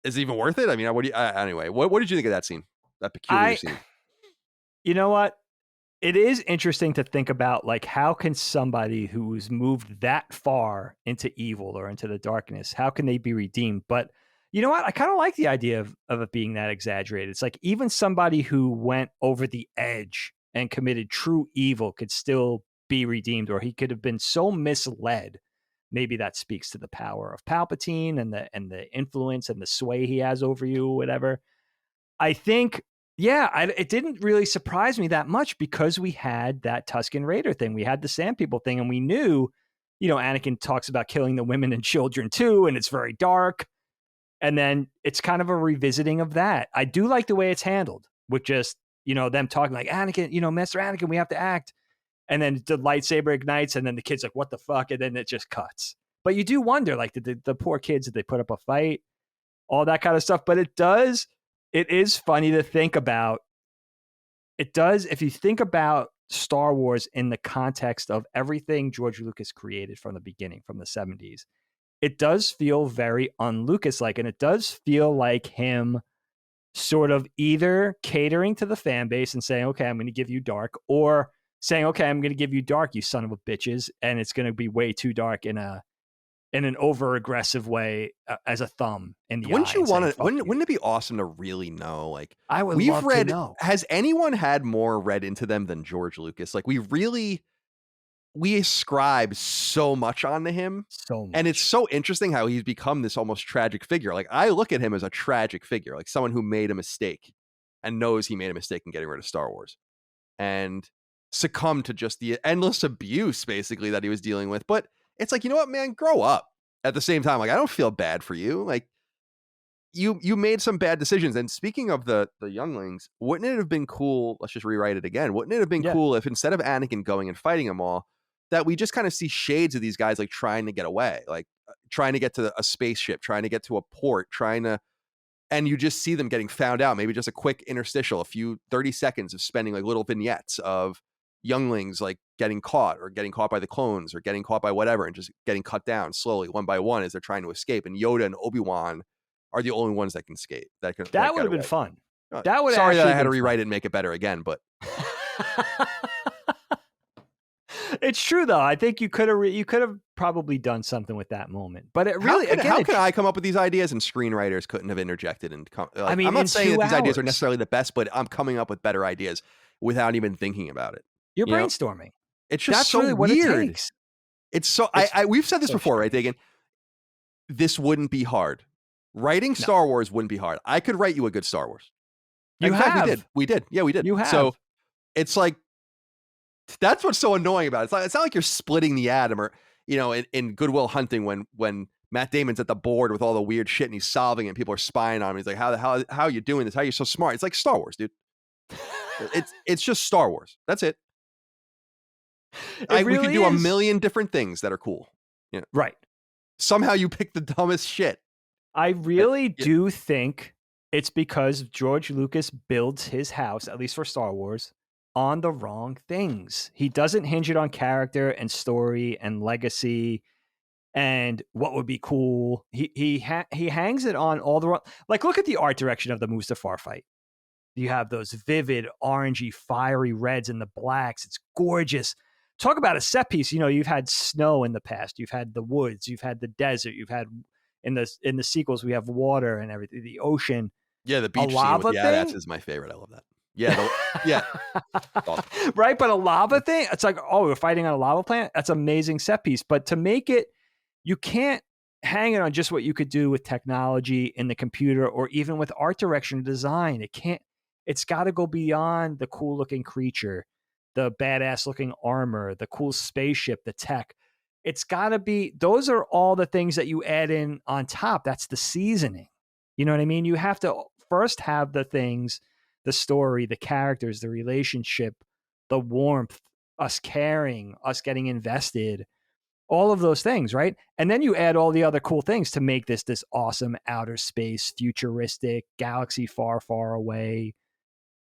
is it even worth it? I mean, anyway, what did you think of that scene? That peculiar scene? You know what? It is interesting to think about, like, how can somebody who's moved that far into evil or into the darkness, how can they be redeemed? But you know what? I kind of like the idea of it being that exaggerated. It's like even somebody who went over the edge and committed true evil could still be redeemed, or he could have been so misled. Maybe that speaks to the power of Palpatine and the influence and the sway he has over you, whatever. I think, it didn't really surprise me that much because we had that Tusken Raider thing. We had the Sand People thing, and we knew, Anakin talks about killing the women and children too, and it's very dark. And then it's kind of a revisiting of that. I do like the way it's handled with just, them talking like, Anakin, Master Anakin, we have to act. And then the lightsaber ignites, and then the kid's like, what the fuck? And then it just cuts. But you do wonder, like, did the poor kids, did they put up a fight? All that kind of stuff. But it is funny to think about. It does, if you think about Star Wars in the context of everything George Lucas created from the beginning, from the 70s, it does feel very un-Lucas-like, and it does feel like him sort of either catering to the fan base and saying, okay, I'm going to give you dark, or saying, okay, I'm going to give you dark, you son of a bitches, and it's going to be way too dark in an over-aggressive way as a thumb in the Wouldn't eye. you want to? Wouldn't it be awesome to really know? Like, I would love to know. Has anyone had more read into them than George Lucas? Like, we ascribe so much onto him. So much. And it's so interesting how he's become this almost tragic figure. Like, I look at him as a tragic figure, like someone who made a mistake and knows he made a mistake in getting rid of Star Wars and succumbed to just the endless abuse basically that he was dealing with. But it's like, you know what, man, grow up. At the same time, like, I don't feel bad for you. Like, you made some bad decisions. And speaking of the younglings, wouldn't it have been cool? Let's just rewrite it again. Wouldn't it have been cool if instead of Anakin going and fighting them all, that we just kind of see shades of these guys like trying to get away, like trying to get to a spaceship, trying to get to a port, and you just see them getting found out. Maybe just a quick interstitial, a few 30 seconds of spending like little vignettes of younglings like getting caught by the clones or getting caught by whatever, and just getting cut down slowly one by one as they're trying to escape. And Yoda and Obi-Wan are the only ones that can escape. That would have been fun. Sorry that I had to rewrite it and make it better again, but It's true though. I think you could have probably done something with that moment. But it How really, could again, how could I come up with these ideas and screenwriters couldn't have interjected and I mean, I'm not in saying that 2 these ideas are hours, necessarily the best, but I'm coming up with better ideas without even thinking about it. you're You know, brainstorming. it's just That's so really what it weird. takes. It's so It's I we've said this so before, right, strange. Dagan? This wouldn't be hard. Writing No, Star Wars wouldn't be hard. I could write you a good Star Wars. you In fact, we did. have. We did. Yeah, we did. You So have. it's like that's what's so annoying about it. It's not like you're splitting the atom or in Good Will Hunting when Matt Damon's at the board with all the weird shit and he's solving it and people are spying on him. He's like, how are you doing this? How are you so smart? It's like Star Wars, dude. It's just Star Wars. That's it. It We could really do a is. million different things that are cool. Right. Somehow you pick the dumbest shit. I really yeah. do think it's because George Lucas builds his house, at least for Star Wars, on the wrong things. He doesn't hinge it on character and story and legacy and what would be cool. He hangs it on all the wrong. Like, look at the art direction of the Mustafar fight. You have those vivid, orangey, fiery reds and the blacks. It's gorgeous. Talk about a set piece. You've had snow in the past. You've had the woods. You've had the desert. You've had in the sequels we have water and everything. The ocean. Yeah, the A beach scene with lava the thing. AT-ATs is my favorite. I love that. Yeah, yeah. Awesome. Right, but a lava thing. It's like, oh, we're fighting on a lava planet. That's amazing set piece. But to make it, you can't hang it on just what you could do with technology in the computer or even with art direction design. It can't. It's got to go beyond the cool looking creature, the badass looking armor, the cool spaceship, the tech. It's got to be, those are all the things that you add in on top. That's the seasoning. You know what I mean? You have to first have the things, the story, the characters, the relationship, the warmth, us caring, us getting invested, all of those things, right? And then you add all the other cool things to make this awesome outer space, futuristic, galaxy far, far away,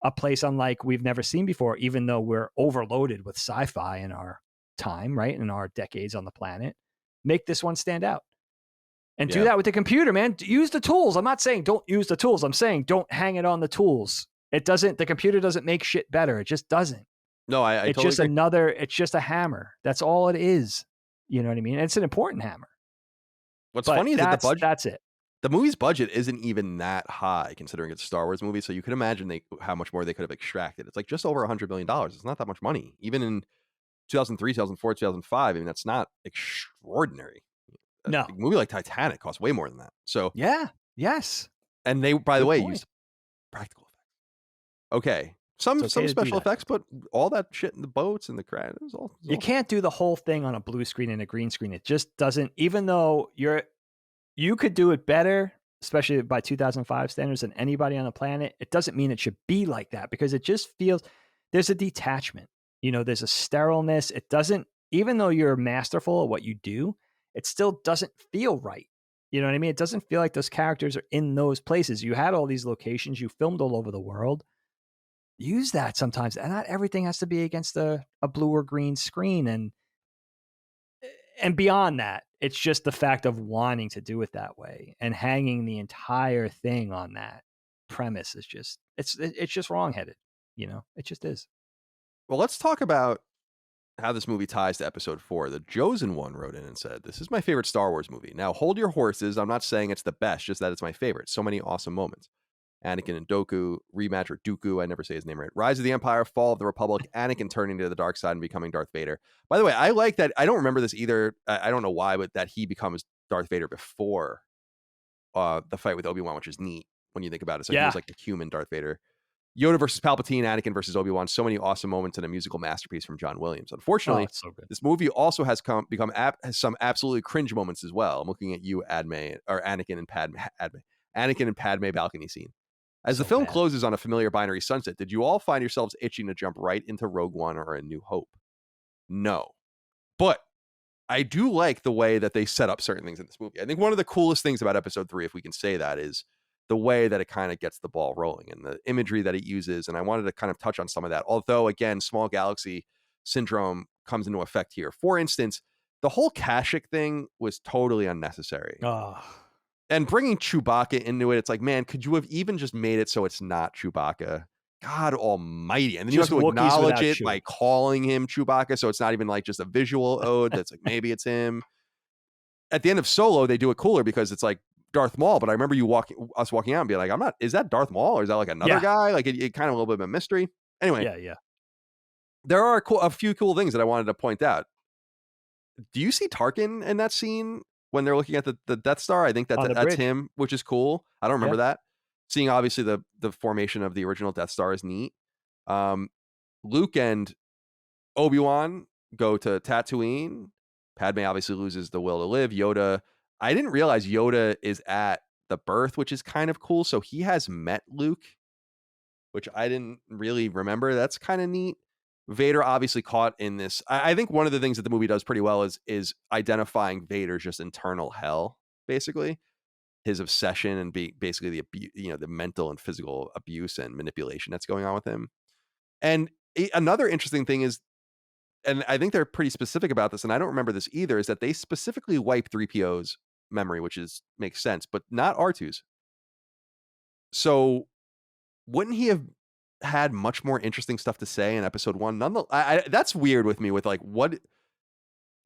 a place unlike we've never seen before, even though we're overloaded with sci-fi in our time, right? In our decades on the planet. Make this one stand out. And do that with the computer, man. Use the tools. I'm not saying don't use the tools. I'm saying don't hang it on the tools. The computer doesn't make shit better. It just doesn't. No, I it's totally just agree. it's just a hammer. That's all it is. You know what I mean? And it's an important hammer. What's funny is that the budget, that's it. the movie's budget isn't even that high considering it's a Star Wars movie. So you could imagine how much more they could have extracted. It's like just over $100 million. It's not that much money. Even in 2003, 2004, 2005, I mean, that's not extraordinary. No. A movie like Titanic costs way more than that. So yeah, yes. And they, by the way, used practical effects. Okay. Some special effects, but all that shit in the boats and the crowd. You can't do the whole thing on a blue screen and a green screen. It just doesn't, even though you could do it better, especially by 2005 standards, than anybody on the planet. It doesn't mean it should be like that because it just feels, there's a detachment. There's a sterileness. It doesn't, even though you're masterful at what you do, it still doesn't feel right. You know what I mean? It doesn't feel like those characters are in those places. You had all these locations, you filmed all over the world. Use that sometimes. And not everything has to be against a blue or green screen. And beyond that, it's just the fact of wanting to do it that way and hanging the entire thing on that premise is just, it's just wrongheaded. It just is. Well, let's talk about how this movie ties to episode 4. The Josen one wrote in and said, "This is my favorite Star Wars movie. Now hold your horses. I'm not saying it's the best, just that it's my favorite. So many awesome moments. Anakin and Dooku, rematch, or Dooku, I never say his name right. Rise of the Empire, Fall of the Republic, Anakin turning to the dark side and becoming Darth Vader." By the way, I like that. I don't remember this either. I don't know why, but that he becomes Darth Vader before the fight with Obi-Wan, which is neat when you think about it. So he was like the human Darth Vader. Yoda versus Palpatine, Anakin versus Obi-Wan. So many awesome moments and a musical masterpiece from John Williams. Unfortunately, so good. This movie also has has some absolutely cringe moments as well. I'm looking at you, Anakin and Padme balcony scene. As the film closes on a familiar binary sunset, did you all find yourselves itching to jump right into Rogue One or A New Hope? No. But I do like the way that they set up certain things in this movie. I think one of the coolest things about episode 3, if we can say that, is the way that it kind of gets the ball rolling and the imagery that it uses. And I wanted to kind of touch on some of that. Although, again, small galaxy syndrome comes into effect here. For instance, the whole Kashyyyk thing was totally unnecessary. And bringing Chewbacca into it, it's like, man, could you have even just made it so it's not Chewbacca? God almighty. And then you have Just to Wookiees acknowledge without it by Chewie. calling him Chewbacca, so it's not even like just a visual ode that's like, maybe it's him. At the end of Solo, they do it cooler because it's like Darth Maul, but I remember us walking out and being like, is that Darth Maul or is that like another Yeah. guy? Like it kind of a little bit of a mystery. Anyway, Yeah. there are a few cool things that I wanted to point out. Do you see Tarkin in that scene when they're looking at the Death Star? I think On the that's bridge. him, which is cool. I don't remember Yeah. that. Seeing obviously the formation of the original Death Star is neat. Luke and Obi-Wan go to Tatooine. Padme obviously loses the will to live. Yoda, I didn't realize Yoda is at the birth, which is kind of cool. So he has met Luke, which I didn't really remember. That's kind of neat. Vader obviously caught in this. I think one of the things that the movie does pretty well is identifying Vader's just internal hell, basically his obsession and basically the abuse, the mental and physical abuse and manipulation that's going on with him. And another interesting thing is, and I think they're pretty specific about this, and I don't remember this either, is that they specifically wipe 3PO's memory, which makes sense, but not R2's. So wouldn't he have had much more interesting stuff to say in episode 1? That's weird with me with like, what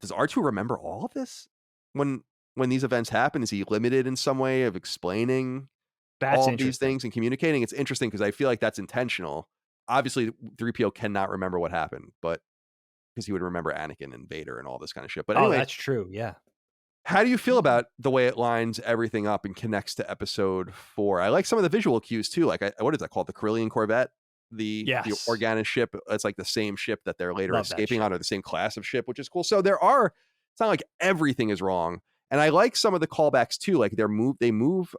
does R2 remember all of this when these events happen? Is he limited in some way of explaining That's all of these interesting. things and communicating? It's interesting because I feel like that's intentional. Obviously 3PO cannot remember what happened, but because he would remember Anakin and Vader and all this kind of shit. But anyway, that's true. Yeah. how do you feel about the way it lines everything up and connects to episode 4? I like some of the visual cues too. Like, what is that called? The Carillion Corvette, the Yes. Organa ship. It's like the same ship that they're later Love that escaping ship. on, or the same class of ship, which is cool. So it's not like everything is wrong. And I like some of the callbacks too. Like they move,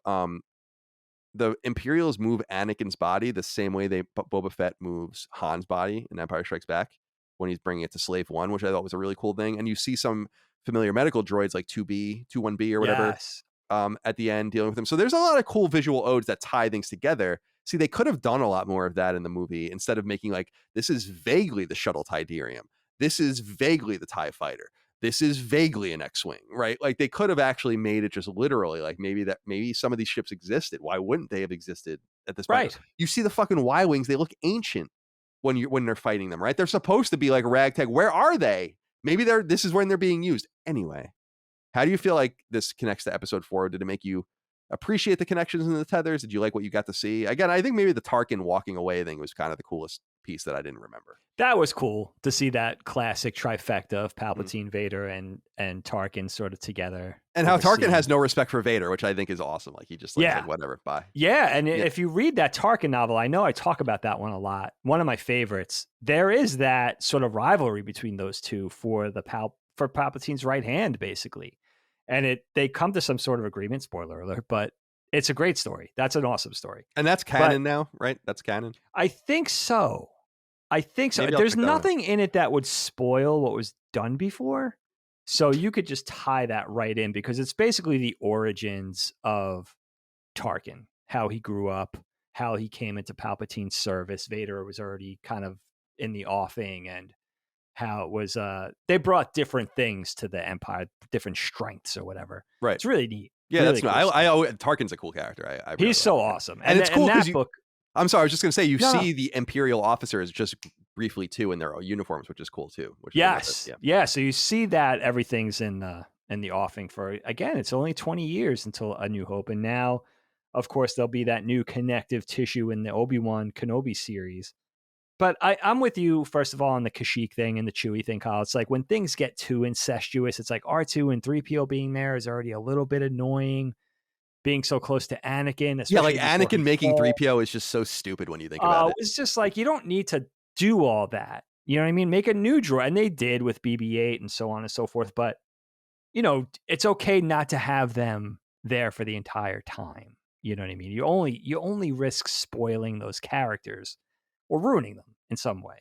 the Imperials move Anakin's body the same way Boba Fett moves Han's body in Empire Strikes Back when he's bringing it to Slave One, which I thought was a really cool thing. And you see some familiar medical droids like 21B or whatever Yes. at the end dealing with them. So there's a lot of cool visual odes that tie things together. See, they could have done a lot more of that in the movie instead of making like, this is vaguely the shuttle Tidarium. This is vaguely the TIE fighter. This is vaguely an X-Wing, right? Like they could have actually made it just literally like maybe some of these ships existed. Why wouldn't they have existed at this point? Right. You see the fucking Y-Wings, they look ancient when they're fighting them, right? They're supposed to be like ragtag. Where are they? Maybe this is when they're being used. Anyway, how do you feel like this connects to episode 4? Did it make you appreciate the connections and the tethers? Did you like what you got to see? Again, I think maybe the Tarkin walking away thing was kind of the coolest piece that I didn't remember. That was cool to see that classic trifecta of Palpatine, Vader, and Tarkin sort of together. And how Tarkin has no respect for Vader, which I think is awesome. Like he just like whatever, bye. Yeah, and if you read that Tarkin novel, I know I talk about that one a lot. One of my favorites. There is that sort of rivalry between those two for Palpatine's right hand, basically. And they come to some sort of agreement, spoiler alert, but it's a great story. That's an awesome story. And that's canon now, right? That's canon. I think so. Maybe There's nothing in it that would spoil what was done before. So you could just tie that right in because it's basically the origins of Tarkin, how he grew up, how he came into Palpatine's service. Vader was already kind of in the offing, and how it was they brought different things to the Empire, different strengths or whatever. Right. It's really neat. Yeah, really that's cool. Tarkin's a cool character. I really He's so awesome. And it's cool because book. I'm sorry, I was just gonna say you see the Imperial officers just briefly too in their uniforms, which is cool too. Yes. Yeah. So you see that everything's in the offing for, again, it's only 20 years until A New Hope. And now, of course, there'll be that new connective tissue in the Obi-Wan Kenobi series. But I'm with you, first of all, on the Kashyyyk thing and the Chewie thing, Kyle. It's like when things get too incestuous, it's like R2 and 3PO being there is already a little bit annoying. Being so close to Anakin. Yeah, like Anakin making 3PO is just so stupid when you think about it. It's just like, you don't need to do all that. You know what I mean? Make a new droid. And they did with BB-8 and so on and so forth. But, it's okay not to have them there for the entire time. You know what I mean? You only risk spoiling those characters or ruining them in some way,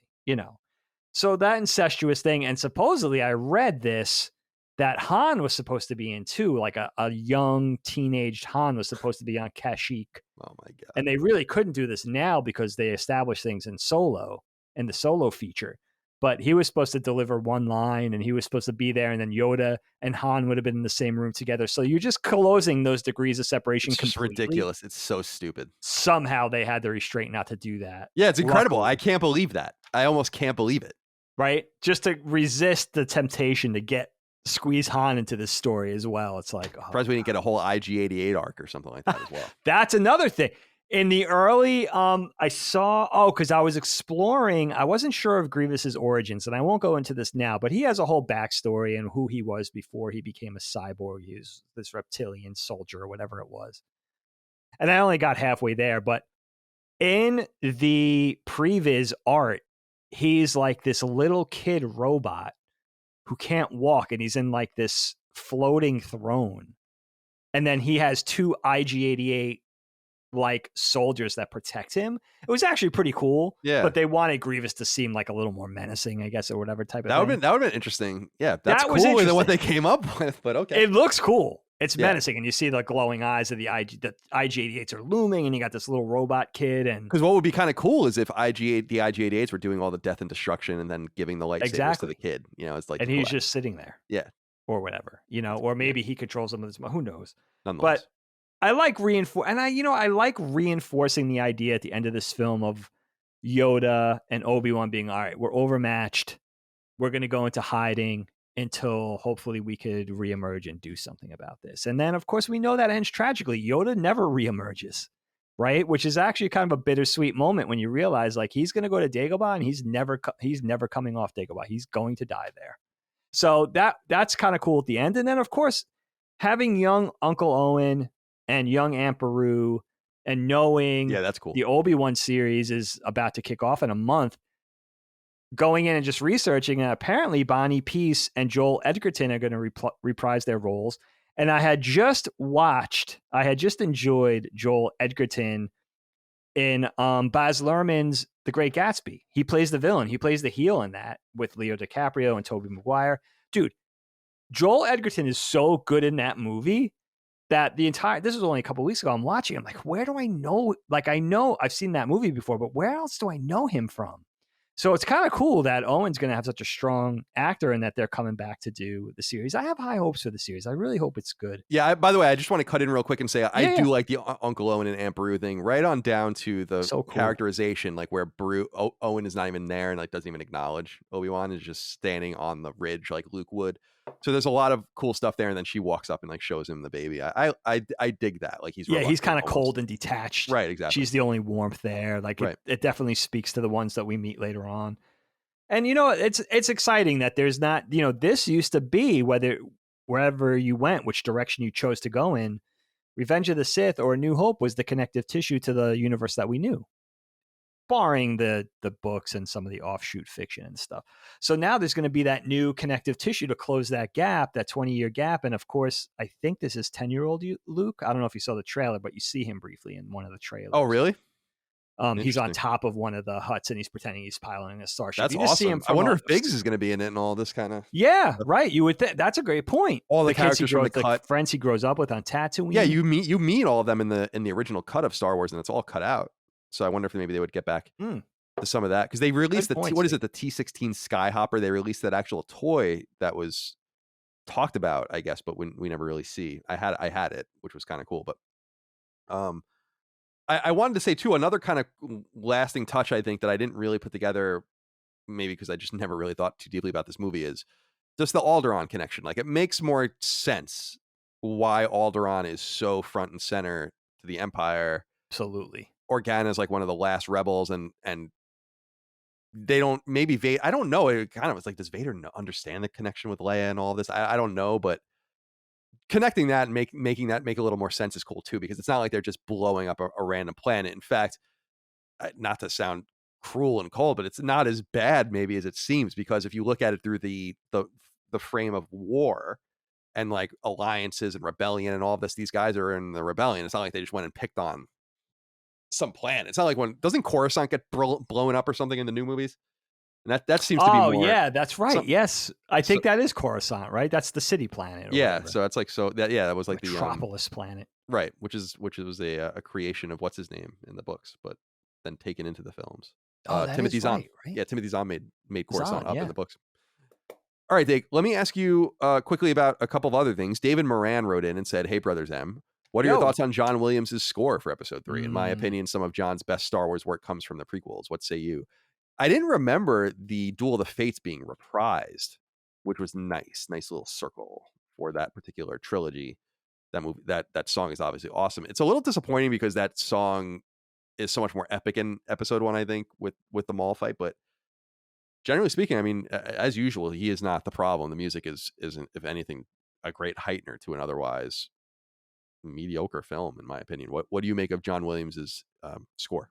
So that incestuous thing, and supposedly I read this, that Han was supposed to be in too, like a young teenaged Han was supposed to be on Kashyyyk. Oh my God. And they really couldn't do this now because they established things in the Solo feature. but he was supposed to deliver one line and he was supposed to be there, and then Yoda and Han would have been in the same room together. So you're just closing those degrees of separation It's just completely. ridiculous. It's so stupid. Somehow they had the restraint not to do that. Yeah, it's incredible. Luckily. I can't believe that. I almost can't believe it. Right? Just to resist the temptation to squeeze Han into this story as well. It's like, oh, Surprised we didn't get a whole IG-88 arc or something like that as well. That's another thing. In the early, I saw, because I was exploring, I wasn't sure of Grievous's origins, and I won't go into this now, but he has a whole backstory and who he was before he became a cyborg. He was this reptilian soldier or whatever it was. And I only got halfway there, but in the previs art, he's like this little kid robot who can't walk, and he's in like this floating throne. And then he has two IG-88 like soldiers that protect him. It was actually pretty cool. Yeah. But they wanted Grievous to seem like a little more menacing, I guess, or whatever type of thing. That would have been interesting. Yeah, that's That was cooler than what interesting. they came up with, but okay. It looks cool. It's Yeah. menacing, and you see the glowing eyes of the IG-88s are looming, and you got this little robot kid. And Because what would be kind of cool is if the IG-88s were doing all the death and destruction and then giving the lightsabers to the kid. You know, it's like, and he's just sitting there. Yeah. Or whatever, you know, or maybe he controls them with his mind. Who knows? Nonetheless. But I like I like reinforcing the idea at the end of this film of Yoda and Obi-Wan being, all right, we're overmatched. We're going to go into hiding until hopefully we could reemerge and do something about this. And then, of course, we know that ends tragically. Yoda never reemerges, right? Which is actually kind of a bittersweet moment when you realize, like, he's going to go to Dagobah and he's never coming off Dagobah. He's going to die there. So that's kind of cool at the end. And then, of course, having young Uncle Owen and young Aunt Beru and knowing that's cool. The Obi-Wan series is about to kick off in a month, going in and just researching, and apparently Bonnie Peace and Joel Edgerton are going to reprise their roles. And I had just enjoyed Joel Edgerton in Baz Luhrmann's The Great Gatsby. He plays the villain. He plays the heel in that with Leo DiCaprio and Tobey Maguire. Dude, Joel Edgerton is so good in that movie that this was only a couple of weeks ago, I'm watching, I'm like, where do I know? Like, I know I've seen that movie before, but where else do I know him from? So it's kind of cool that Owen's going to have such a strong actor and that they're coming back to do the series. I have high hopes for the series. I really hope it's good. Yeah, by the way, I just want to cut in real quick and say I do like the Uncle Owen and Aunt Beru thing, right on down to the characterization, like where Owen is not even there and like doesn't even acknowledge Obi-Wan, is just standing on the ridge like Luke would. So there's a lot of cool stuff there, and then she walks up and like shows him the baby. I dig that. Like he's kind of cold and detached. Right, exactly. She's the only warmth there. Like it definitely speaks to the ones that we meet later on. And you know, it's exciting that there's not, you know, this used to be wherever you went, which direction you chose to go in, Revenge of the Sith or New Hope was the connective tissue to the universe that we knew, barring the books and some of the offshoot fiction and stuff. So now there's going to be that new connective tissue to close that gap, that 20-year gap. And of course, I think this is 10-year-old Luke. I don't know if you saw the trailer, but you see him briefly in one of the trailers. Oh, really? He's on top of one of the huts and he's pretending he's piloting a starship. That's awesome. I wonder if Biggs is going to be in it and all this kind of. Yeah, right. You would think that's a great point. All the characters from the cut, friends he grows up with on Tatooine. Yeah, you meet all of them in the original cut of Star Wars, and it's all cut out. So I wonder if maybe they would get back to some of that, because they released the T-16 Skyhopper. They released that actual toy that was talked about, I guess, but we never really see. I had it, which was kind of cool, but I wanted to say too, another kind of lasting touch, I think, that I didn't really put together, maybe because I just never really thought too deeply about this movie, is just the Alderaan connection. Like, it makes more sense why Alderaan is so front and center to the Empire. Absolutely. Organa is like one of the last rebels, and they don't, maybe Vader, I don't know. It kind of was like, does Vader understand the connection with Leia and all this? I don't know, but connecting that and making that make a little more sense is cool too, because it's not like they're just blowing up a random planet. In fact, not to sound cruel and cold, but it's not as bad maybe as it seems, because if you look at it through the frame of war and like alliances and rebellion and all of this, these guys are in the rebellion. It's not like they just went and picked on some planet. It's not like doesn't Coruscant get blown up or something in the new movies? And that seems to be more. Oh, yeah, that's right. Yes. I think that is Coruscant, right? That's the city planet. Yeah. Whatever. So it's like, that was like Metropolis planet. Right. Which was a creation of what's his name in the books, but then taken into the films. Oh, that Timothy is Zahn. right, right? Yeah, Timothy Zahn made Coruscant Zahn, up in yeah. the books. All right, Dave, let me ask you quickly about a couple of other things. David Moran wrote in and said, "Hey, Brothers M, what are your Yo. thoughts on John Williams' score for Episode 3? In my Mm. opinion, some of John's best Star Wars work comes from the prequels. What say you?" I didn't remember the Duel of the Fates being reprised, which was nice. Nice little circle for that particular trilogy. That movie, that song is obviously awesome. It's a little disappointing because that song is so much more epic in Episode 1, I think, with the mall fight, but generally speaking, I mean, as usual, he is not the problem. The music isn't, if anything, a great heightener to an otherwise mediocre film, in my opinion. What do you make of John Williams's score?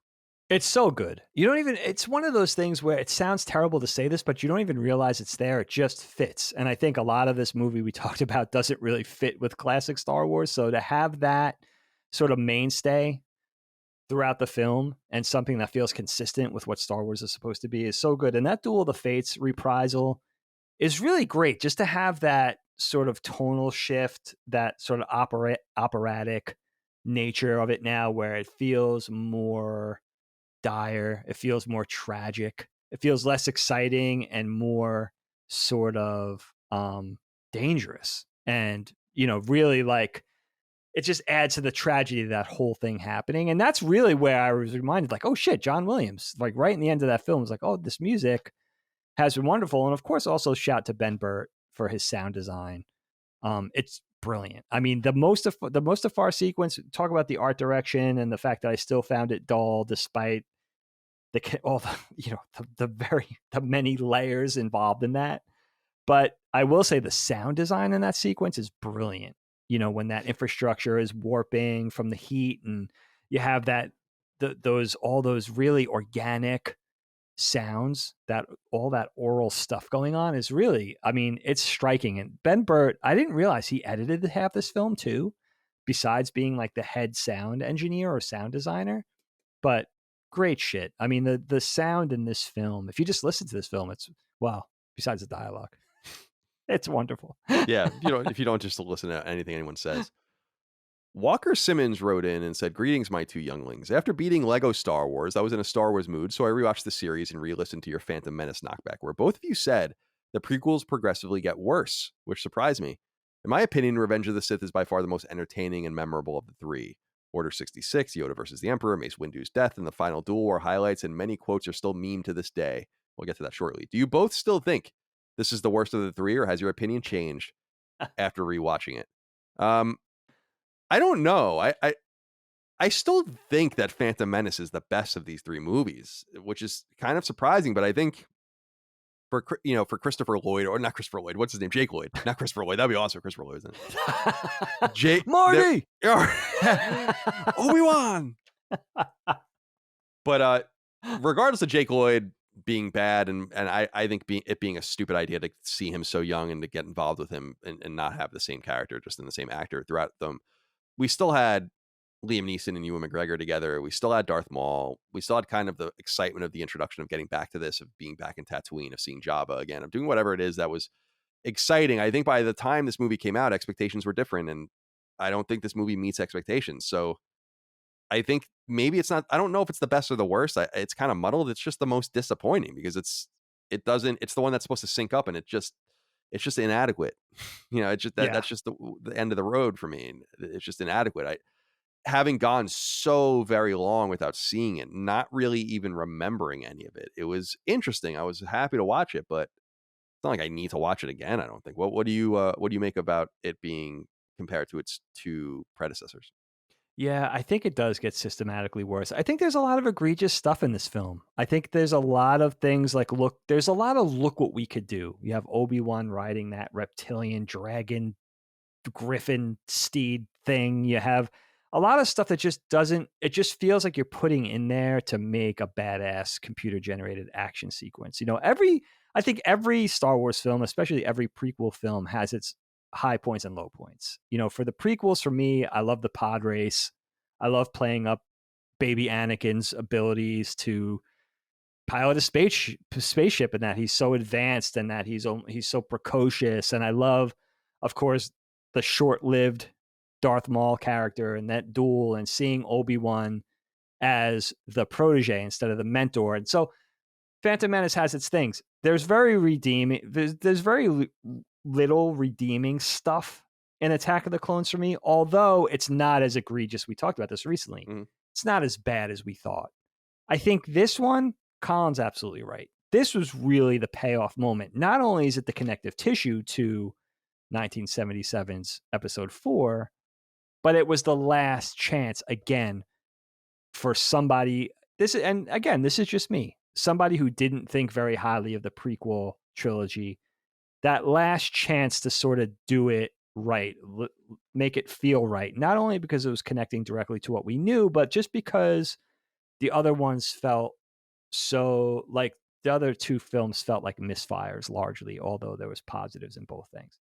It's so good. You don't even, it's one of those things where it sounds terrible to say this, but you don't even realize it's there. It just fits. And I think a lot of this movie we talked about doesn't really fit with classic Star Wars. So to have that sort of mainstay throughout the film and something that feels consistent with what Star Wars is supposed to be is so good. And that Duel of the Fates reprisal is really great just to have that sort of tonal shift, that sort of operatic nature of it now where it feels more dire. It feels more tragic. It feels less exciting and more sort of dangerous. And, really like it just adds to the tragedy of that whole thing happening. And that's really where I was reminded, like, oh shit, John Williams, like right in the end of that film, was like, oh, this music has been wonderful. And of course, also shout to Ben Burt for his sound design. It's brilliant. I mean, the Mustafar sequence, talk about the art direction and the fact that I still found it dull despite all the the many layers involved in that. But I will say the sound design in that sequence is brilliant. When that infrastructure is warping from the heat and you have that all those really organic sounds, that all that oral stuff going on is really, I mean, it's striking. And Ben Burt, I didn't realize he edited half this film too, besides being like the head sound engineer or sound designer. But great shit. I mean, the sound in this film, if you just listen to this film, it's wow, besides the dialogue. It's wonderful. Yeah, if you don't just listen to anything anyone says. Walker Simmons wrote in and said, "Greetings, my two younglings. After beating Lego Star Wars, I was in a Star Wars mood, so I rewatched the series and re-listened to your Phantom Menace knockback, where both of you said the prequels progressively get worse, which surprised me. In my opinion, Revenge of the Sith is by far the most entertaining and memorable of the three. Order 66, Yoda versus the Emperor, Mace Windu's death, and the final duel were highlights, and many quotes are still meme to this day. We'll get to that shortly. Do you both still think this is the worst of the three, or has your opinion changed after rewatching it?" I don't know. I still think that Phantom Menace is the best of these three movies, which is kind of surprising. But I think for Christopher Lloyd, or not Christopher Lloyd, what's his name? Jake Lloyd, not Christopher Lloyd. That'd be awesome. Christopher Lloyd, isn't it? Jake Marty, Obi-Wan. But regardless of Jake Lloyd being bad, and I think it being a stupid idea to see him so young and to get involved with him and not have the same character, just in the same actor throughout them. We still had Liam Neeson and Ewan McGregor together. We still had Darth Maul. We still had kind of the excitement of the introduction of getting back to this, of being back in Tatooine, of seeing Jabba again, of doing whatever it is that was exciting. I think by the time this movie came out, expectations were different, and I don't think this movie meets expectations. So I think maybe it's not, I don't know if it's the best or the worst. It's kind of muddled. It's just the most disappointing because it's the one that's supposed to sync up, and it's just inadequate. It's just yeah, that's just the end of the road for me. It's just inadequate. Having gone so very long without seeing it, not really even remembering any of it. It was interesting. I was happy to watch it, but it's not like I need to watch it again, I don't think. What do you make about it being compared to its two predecessors? yeah. I think it does get systematically worse. I think there's a lot of egregious stuff in this film. I think there's a lot of things like there's a lot of look what we could do. You have Obi-Wan riding that reptilian dragon griffin steed thing. You have a lot of stuff that just doesn't, it just feels like you're putting in there to make a badass computer generated action sequence. I think every Star Wars film, especially every prequel film, has its high points and low points. For the prequels, for me, I love the pod race. I love playing up baby Anakin's abilities to pilot a spaceship, and that he's so advanced and that he's so precocious. And I love, of course, the short-lived Darth Maul character and that duel, and seeing Obi-Wan as the protege instead of the mentor. And so Phantom Menace has its things. There's very redeeming. There's very little redeeming stuff in Attack of the Clones for me, although it's not as egregious. We talked about this recently. Mhm. It's not as bad as we thought. I think this one, Colin's absolutely right. This was really the payoff moment. Not only is it the connective tissue to 1977's Episode 4, but it was the last chance again for somebody. This is just me. Somebody who didn't think very highly of the prequel trilogy. That last chance to sort of do it right, make it feel right. Not only because it was connecting directly to what we knew, but just because the other ones felt so like the other two films felt like misfires largely, although there was positives in both things.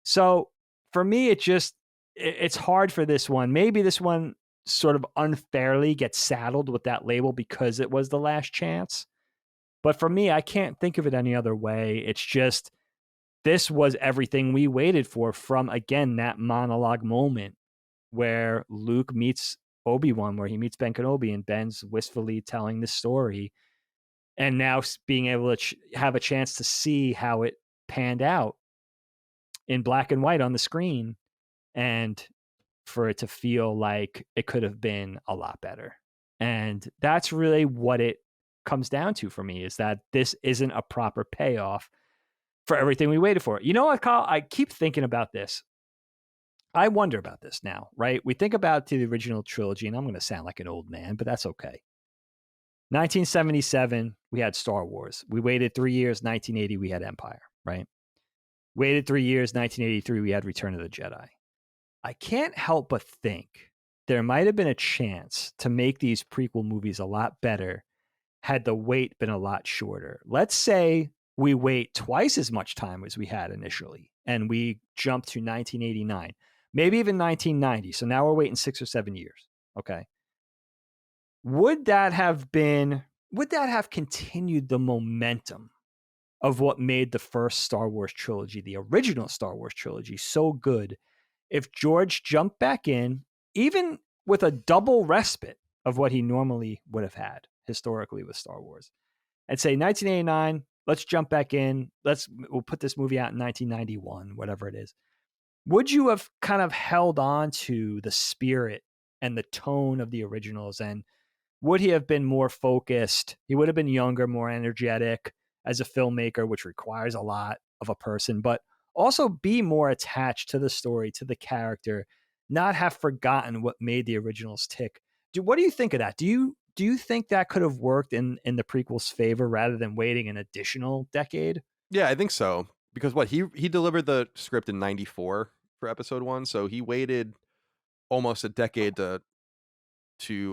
So for me, it's hard for this one. Maybe this one sort of unfairly gets saddled with that label because it was the last chance. But for me, I can't think of it any other way. It's just this was everything we waited for from, again, that monologue moment where Luke meets Obi-Wan, where he meets Ben Kenobi, and Ben's wistfully telling the story. And now being able to have a chance to see how it panned out in black and white on the screen, and for it to feel like it could have been a lot better. And that's really what it comes down to for me, is that this isn't a proper payoff for everything we waited for. You know what, Kyle? I keep thinking about this. I wonder about this now, right? We think about the original trilogy, and I'm going to sound like an old man, but that's okay. 1977, we had Star Wars. We waited 3 years. 1980, we had Empire, right? Waited 3 years. 1983, we had Return of the Jedi. I can't help but think there might have been a chance to make these prequel movies a lot better had the wait been a lot shorter. Let's say we wait twice as much time as we had initially, and we jump to 1989, maybe even 1990. So now we're waiting 6 or 7 years. Okay. Would that have continued the momentum of what made the first Star Wars trilogy, the original Star Wars trilogy, so good if George jumped back in, even with a double respite of what he normally would have had historically with Star Wars, and say 1989, let's jump back in. We'll put this movie out in 1991, whatever it is. Would you have kind of held on to the spirit and the tone of the originals? And would he have been more focused? He would have been younger, more energetic as a filmmaker, which requires a lot of a person, but also be more attached to the story, to the character, not have forgotten what made the originals tick. What do you think of that? Do you think that could have worked in the prequel's favor rather than waiting an additional decade? Yeah, I think so. Because he delivered the script in 94 for episode 1, so he waited almost a decade to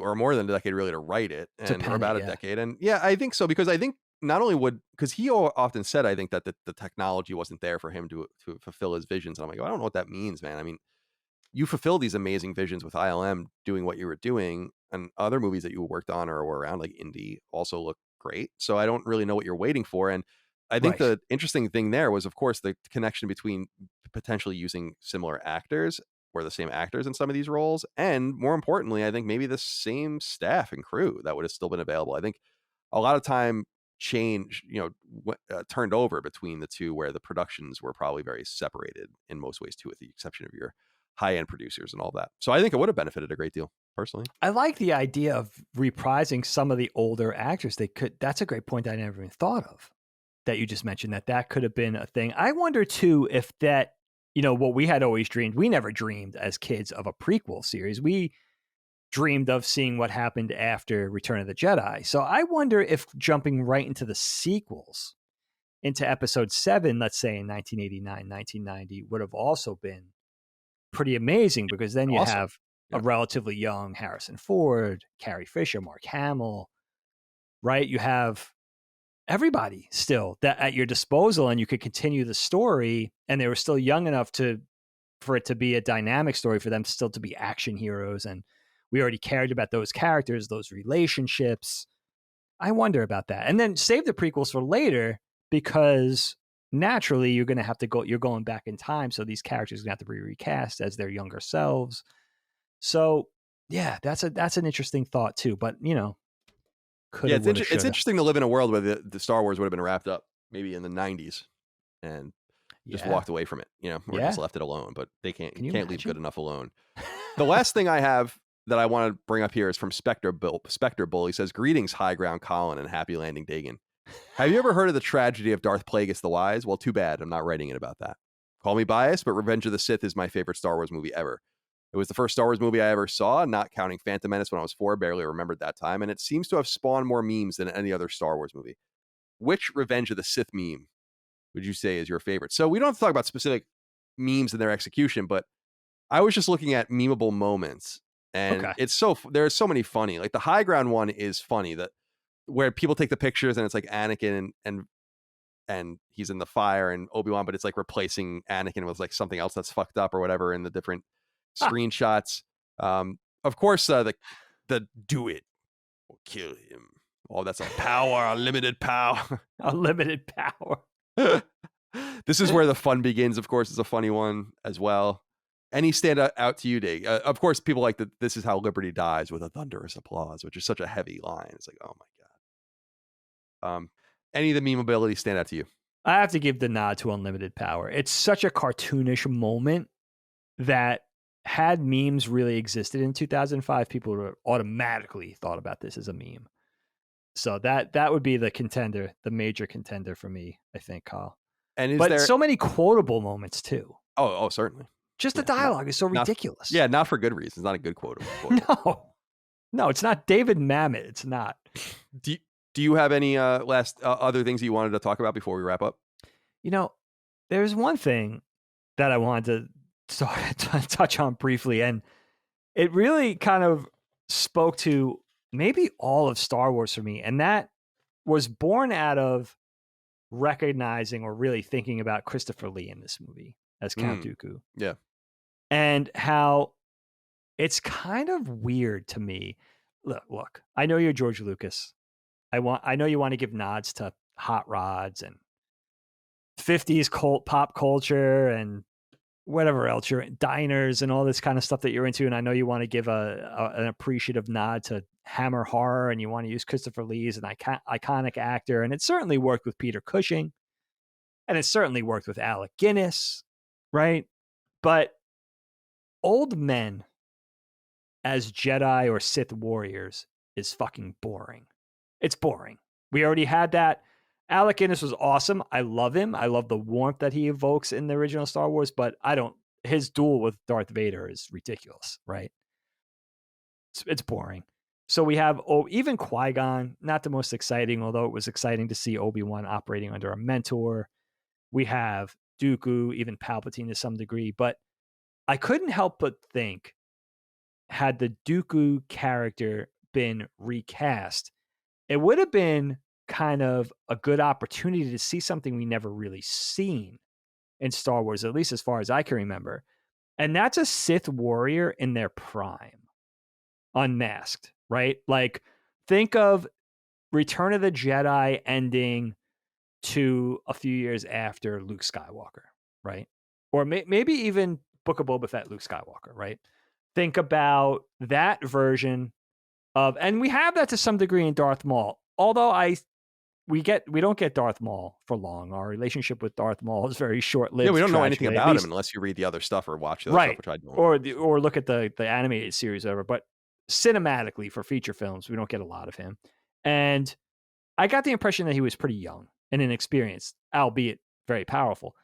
or more than a decade really to write it, To and or pen it, about a yeah. decade. And yeah, I think so, because I think not only because he often said, I think, that the technology wasn't there for him to fulfill his visions. And I'm like, I don't know what that means, man. I mean, you fulfill these amazing visions with ILM doing what you were doing, and other movies that you worked on or were around, like Indy, also look great. So I don't really know what you're waiting for. And I think Right. the interesting thing there was, of course, the connection between potentially using similar actors or the same actors in some of these roles, and more importantly, I think maybe the same staff and crew that would have still been available. I think a lot of time change, turned over between the two, where the productions were probably very separated in most ways too, with the exception of your high-end producers and all that. So I think it would have benefited a great deal, personally. I like the idea of reprising some of the older actors. That's a great point I never even thought of, that you just mentioned, that could have been a thing. I wonder too if that, what we had always dreamed, we never dreamed as kids of a prequel series. We dreamed of seeing what happened after Return of the Jedi. So I wonder if jumping right into the sequels, into episode 7, let's say in 1989, 1990, would have also been pretty amazing, because then you Awesome. have Yeah. a relatively young Harrison Ford, Carrie Fisher, Mark Hamill, right? You have everybody still that at your disposal, and you could continue the story, and they were still young enough for it to be a dynamic story, for them still to be action heroes, and we already cared about those characters, those relationships. I wonder about that. And then save the prequels for later, because naturally you're going back in time, so these characters are going to have to be recast as their younger selves. So Yeah, that's an interesting thought too. But Yeah, coulda, woulda, it's shoulda. interesting to live in a world where the Star Wars would have been wrapped up maybe in the 90s and just Yeah, walked away from it, or just yeah. left it alone, but Can you you can't leave good imagine? enough alone. The last thing I have that I want to bring up here is from Spectre Bull. He says, "Greetings, High Ground Colin and Happy Landing Dagan. Have you ever heard of the tragedy of Darth Plagueis the Wise? Well, too bad. I'm not writing it about that. Call me biased, but Revenge of the Sith is my favorite Star Wars movie ever. It was the first Star Wars movie I ever saw, not counting Phantom Menace when I was 4, barely remembered that time, and it seems to have spawned more memes than any other Star Wars movie. Which Revenge of the Sith meme would you say is your favorite?" So we don't have to talk about specific memes and their execution, but I was just looking at memeable moments, and Okay. there's so many funny. Like the High Ground one is funny, that where people take the pictures and it's like Anakin and he's in the fire and Obi-Wan, but it's like replacing Anakin with like something else that's fucked up or whatever in the different screenshots. Of course, the "do it or kill him." Oh, that's a power, unlimited power. Unlimited power. This is where the fun begins. Of course, it's a funny one as well. Any stand out to you, Dave? Of course, people like that. "This is how liberty dies," with a thunderous applause, which is such a heavy line. It's like, oh my god. Any of the memeability stand out to you? I have to give the nod to unlimited power. It's such a cartoonish moment that had memes really existed in 2005, people would have automatically thought about this as a meme. So that would be the contender, the major contender for me, I think, Kyle. And is But there? so many quotable moments too. Oh, certainly. Just the Yeah, not, dialogue is so not ridiculous. yeah, not for good reasons. Not a good quote. No, it's not David Mamet. It's not. Do you have any last other things you wanted to talk about before we wrap up? There's one thing that I wanted to touch on briefly, and it really kind of spoke to maybe all of Star Wars for me, and that was born out of recognizing or really thinking about Christopher Lee in this movie as Count Dooku. Yeah. And how it's kind of weird to me. Look, I know you're George Lucas. I know you want to give nods to hot rods and 50s pop culture and whatever else you're diners and all this kind of stuff that you're into. And I know you want to give an appreciative nod to Hammer horror, and you want to use Christopher Lee as an iconic actor. And it certainly worked with Peter Cushing, and it certainly worked with Alec Guinness, right? But old men as Jedi or Sith warriors is fucking boring. It's boring. We already had that. Alec Guinness was awesome. I love him. I love the warmth that he evokes in the original Star Wars, but his duel with Darth Vader is ridiculous, right? It's boring. So we have even Qui-Gon, not the most exciting, although it was exciting to see Obi-Wan operating under a mentor. We have Dooku, even Palpatine to some degree, but I couldn't help but think, had the Dooku character been recast, it would have been kind of a good opportunity to see something we never really seen in Star Wars, at least as far as I can remember. And that's a Sith warrior in their prime, unmasked, right? Like, think of Return of the Jedi ending to a few years after Luke Skywalker, right? Or maybe even Book of Boba Fett, Luke Skywalker, right? Think about that version of, and we have that to some degree in Darth Maul. Although we don't get Darth Maul for long. Our relationship with Darth Maul is very short-lived. Yeah, we don't know anything tragically, about him unless you read the other stuff or watch the other stuff, which I don't. Or look at the animated series or whatever. But cinematically, for feature films, we don't get a lot of him. And I got the impression that he was pretty young and inexperienced, albeit very powerful.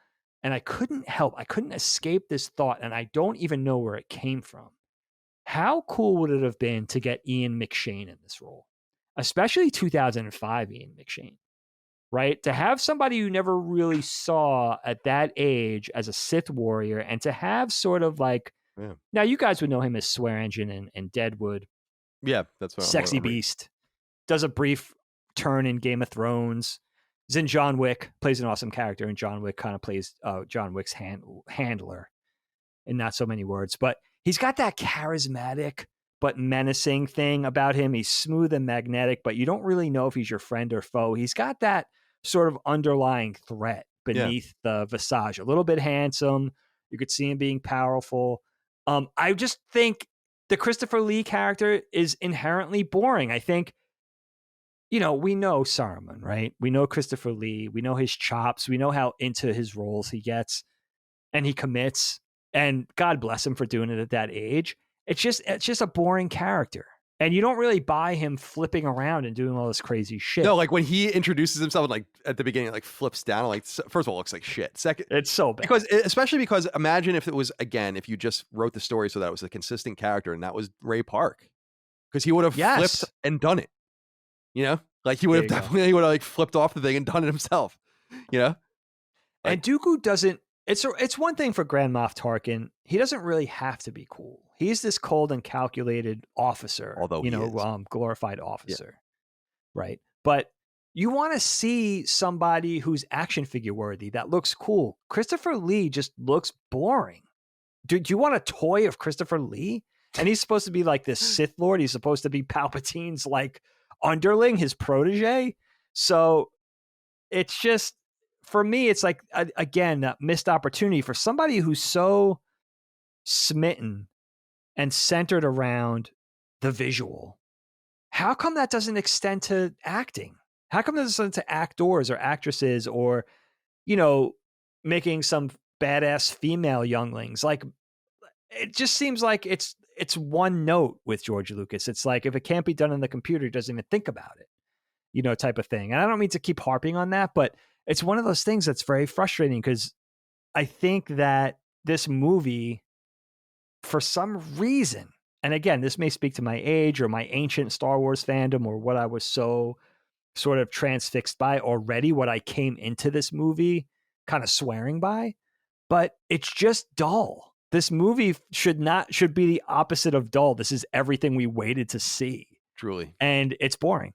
And I couldn't escape this thought, and I don't even know where it came from. How cool would it have been to get Ian McShane in this role? Especially 2005 Ian McShane, right? To have somebody you never really saw at that age as a Sith warrior, and to have sort of like, now you guys would know him as Swear Engine and Deadwood. Yeah, that's what Sexy Beast. Does a brief turn in Game of Thrones. He's in John Wick, plays an awesome character, and John Wick kind of plays John Wick's handler in not so many words. But he's got that charismatic but menacing thing about him. He's smooth and magnetic, but you don't really know if he's your friend or foe. He's got that sort of underlying threat beneath the visage. A little bit handsome. You could see him being powerful. I just think the Christopher Lee character is inherently boring. I think, we know Saruman, right? We know Christopher Lee. We know his chops. We know how into his roles he gets and he commits. And God bless him for doing it at that age. It's just a boring character. And you don't really buy him flipping around and doing all this crazy shit. No, like when he introduces himself, like at the beginning, like flips down, like first of all, it looks like shit. Second, it's so bad. Especially because imagine if it was, again, if you just wrote the story so that it was a consistent character and that was Ray Park, because he would have flipped and done it. Like he would have definitely like flipped off the thing and done it himself. Like, and Dooku doesn't. It's one thing for Grand Moff Tarkin. He doesn't really have to be cool. He's this cold and calculated officer, although glorified officer, right? But you want to see somebody who's action figure worthy that looks cool. Christopher Lee just looks boring. Do you want a toy of Christopher Lee? And he's supposed to be like this Sith Lord. He's supposed to be Palpatine's like underling, his protege. So it's just, for me, it's like, again, a missed opportunity for somebody who's so smitten and centered around the visual. How come that doesn't extend to acting? How come that doesn't extend to actors or actresses or, making some badass female younglings? Like, it just seems like it's one note with George Lucas. It's like, if it can't be done on the computer, he doesn't even think about it, type of thing. And I don't mean to keep harping on that, but it's one of those things that's very frustrating because I think that this movie, for some reason, and again, this may speak to my age or my ancient Star Wars fandom or what I was so sort of transfixed by already, what I came into this movie kind of swearing by, but it's just dull. This movie should be the opposite of dull. This is everything we waited to see. Truly. And it's boring.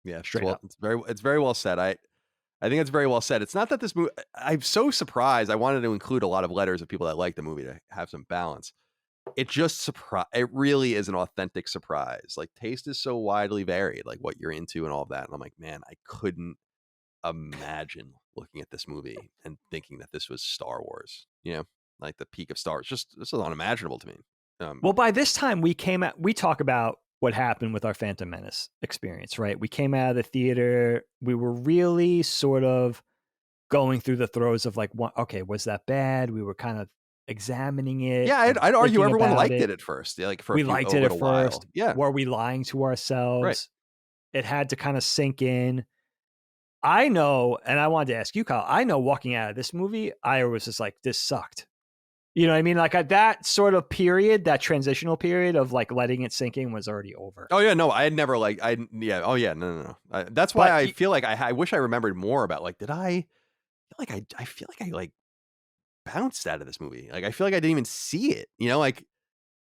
Yeah, straight up. It's very well said. I think it's very well said. It's not that this movie, I'm so surprised. I wanted to include a lot of letters of people that like the movie to have some balance. It just it really is an authentic surprise. Like, taste is so widely varied, like what you're into and all of that. And I'm like, man, I couldn't imagine looking at this movie and thinking that this was Star Wars, like the peak of Star Wars. Just, this is unimaginable to me. Well, by this time we talk about what happened with our Phantom Menace experience, right? We came out of the theater. We were really sort of going through the throes of like, okay, was that bad? We were kind of examining it. Yeah, I'd argue everyone liked it at first. Yeah, like we liked it at first. Yeah. Were we lying to ourselves? Right. It had to kind of sink in. I know, and I wanted to ask you, Kyle, I know walking out of this movie, I was just like, this sucked. You know what I mean? Like, that sort of period, that transitional period of like letting it sink in was already over. Oh yeah, no, I had never like, oh yeah, no. That's why I feel like I wish I remembered more about like, I feel like I like bounced out of this movie. Like, I feel like I didn't even see it. Like,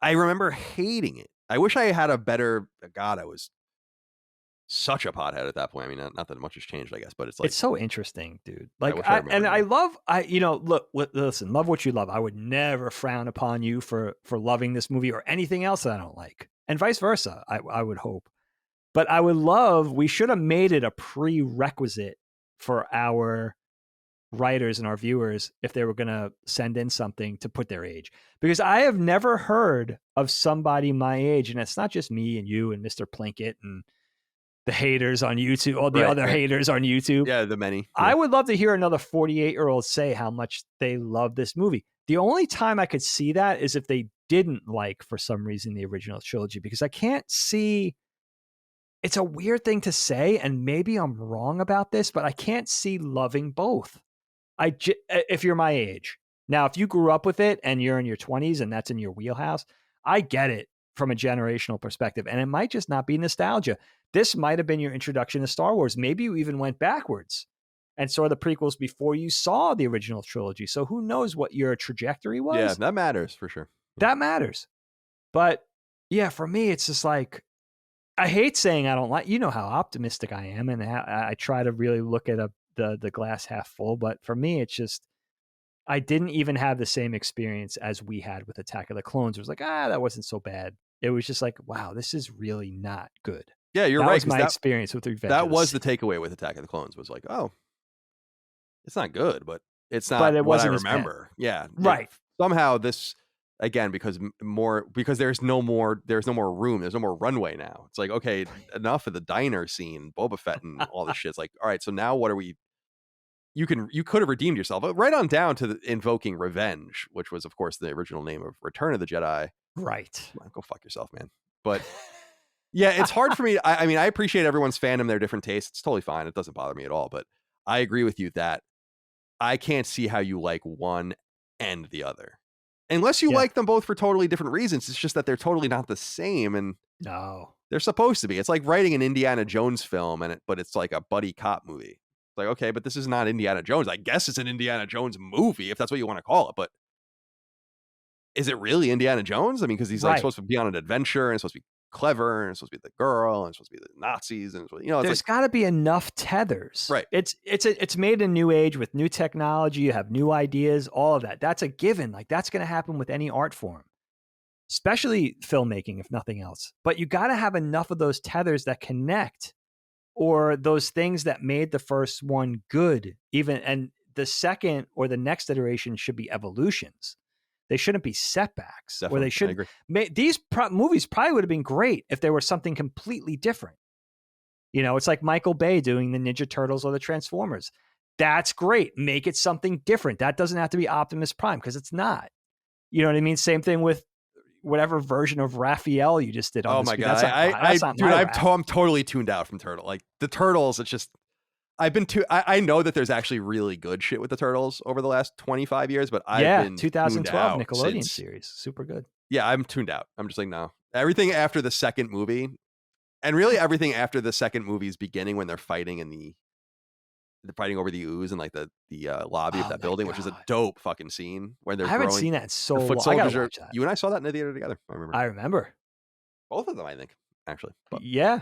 I remember hating it. I wish I had a better, God, I was such a pothead at that point. I mean, not that much has changed, I guess, but it's like, it's so interesting, dude. Like, listen, love what you love. I would never frown upon you for loving this movie or anything else that I don't like, and vice versa. I would hope, but we should have made it a prerequisite for our writers and our viewers if they were going to send in something to put their age, because I have never heard of somebody my age, and it's not just me and you and Mr. Plinkett and the haters on YouTube, all the other haters on YouTube. Yeah, the many. Yeah. I would love to hear another 48-year-old say how much they love this movie. The only time I could see that is if they didn't like, for some reason, the original trilogy, because I can't see. It's a weird thing to say, and maybe I'm wrong about this, but I can't see loving both. If you're my age. Now, if you grew up with it and you're in your 20s and that's in your wheelhouse, I get it from a generational perspective. And it might just not be nostalgia. This might have been your introduction to Star Wars. Maybe you even went backwards and saw the prequels before you saw the original trilogy. So who knows what your trajectory was? Yeah, that matters for sure. That matters. But yeah, for me, it's just like, I hate saying I don't like, how optimistic I am. And I try to really look at the glass half full. But for me, it's just, I didn't even have the same experience as we had with Attack of the Clones. It was like, that wasn't so bad. It was just like, wow, this is really not good. Yeah, you're right. That was my experience with Revenge. That was the takeaway with Attack of the Clones, was like, oh, it's not good, but it's not what I remember. Yeah. Right. Somehow this, again, because there's no more room, there's no more runway now. It's like, okay, enough of the diner scene, Boba Fett and all this shit. It's like, all right, so now what are we? You could have redeemed yourself, right on down to invoking revenge, which was, of course, the original name of Return of the Jedi. Right. Come on, go fuck yourself, man. But yeah, it's hard for me. I mean, I appreciate everyone's fandom, their different tastes. It's totally fine. It doesn't bother me at all. But I agree with you that I can't see how you like one and the other. Unless you like them both for totally different reasons. It's just that they're totally not the same. And no, they're supposed to be. It's like writing an Indiana Jones film, but it's like a buddy cop movie. It's like, okay, but this is not Indiana Jones. I guess it's an Indiana Jones movie, if that's what you want to call it. But is it really Indiana Jones? I mean, because he's like supposed to be on an adventure and it's supposed to be clever and it's supposed to be the girl and it's supposed to be the Nazis and there's got to be enough tethers, right? It's made in a new age with new technology. You have new ideas, all of that. That's a given. Like that's going to happen with any art form, especially filmmaking, if nothing else. But you got to have enough of those tethers that connect, or those things that made the first one good. And the second or the next iteration should be evolutions. They shouldn't be setbacks. Definitely, or they should. These movies probably would have been great if they were something completely different. It's like Michael Bay doing the Ninja Turtles or the Transformers. That's great. Make it something different. That doesn't have to be Optimus Prime, because it's not. You know what I mean? Same thing with whatever version of Raphael you just did. Oh my God. I'm totally tuned out from Turtle. Like the Turtles, it's just, I know that there's actually really good shit with the Turtles over the last 25 years, but I've been 2012 Nickelodeon series. Super good. Yeah, I'm tuned out. I'm just like, no. Everything after the second movie, and really everything after the second movie's beginning, when they're fighting they're fighting over the ooze and like the lobby of that building, which is a dope fucking scene where they're I haven't seen that so the foot long. soldiers you and I saw that in the theater together. I remember. Both of them, I think, actually. But, yeah.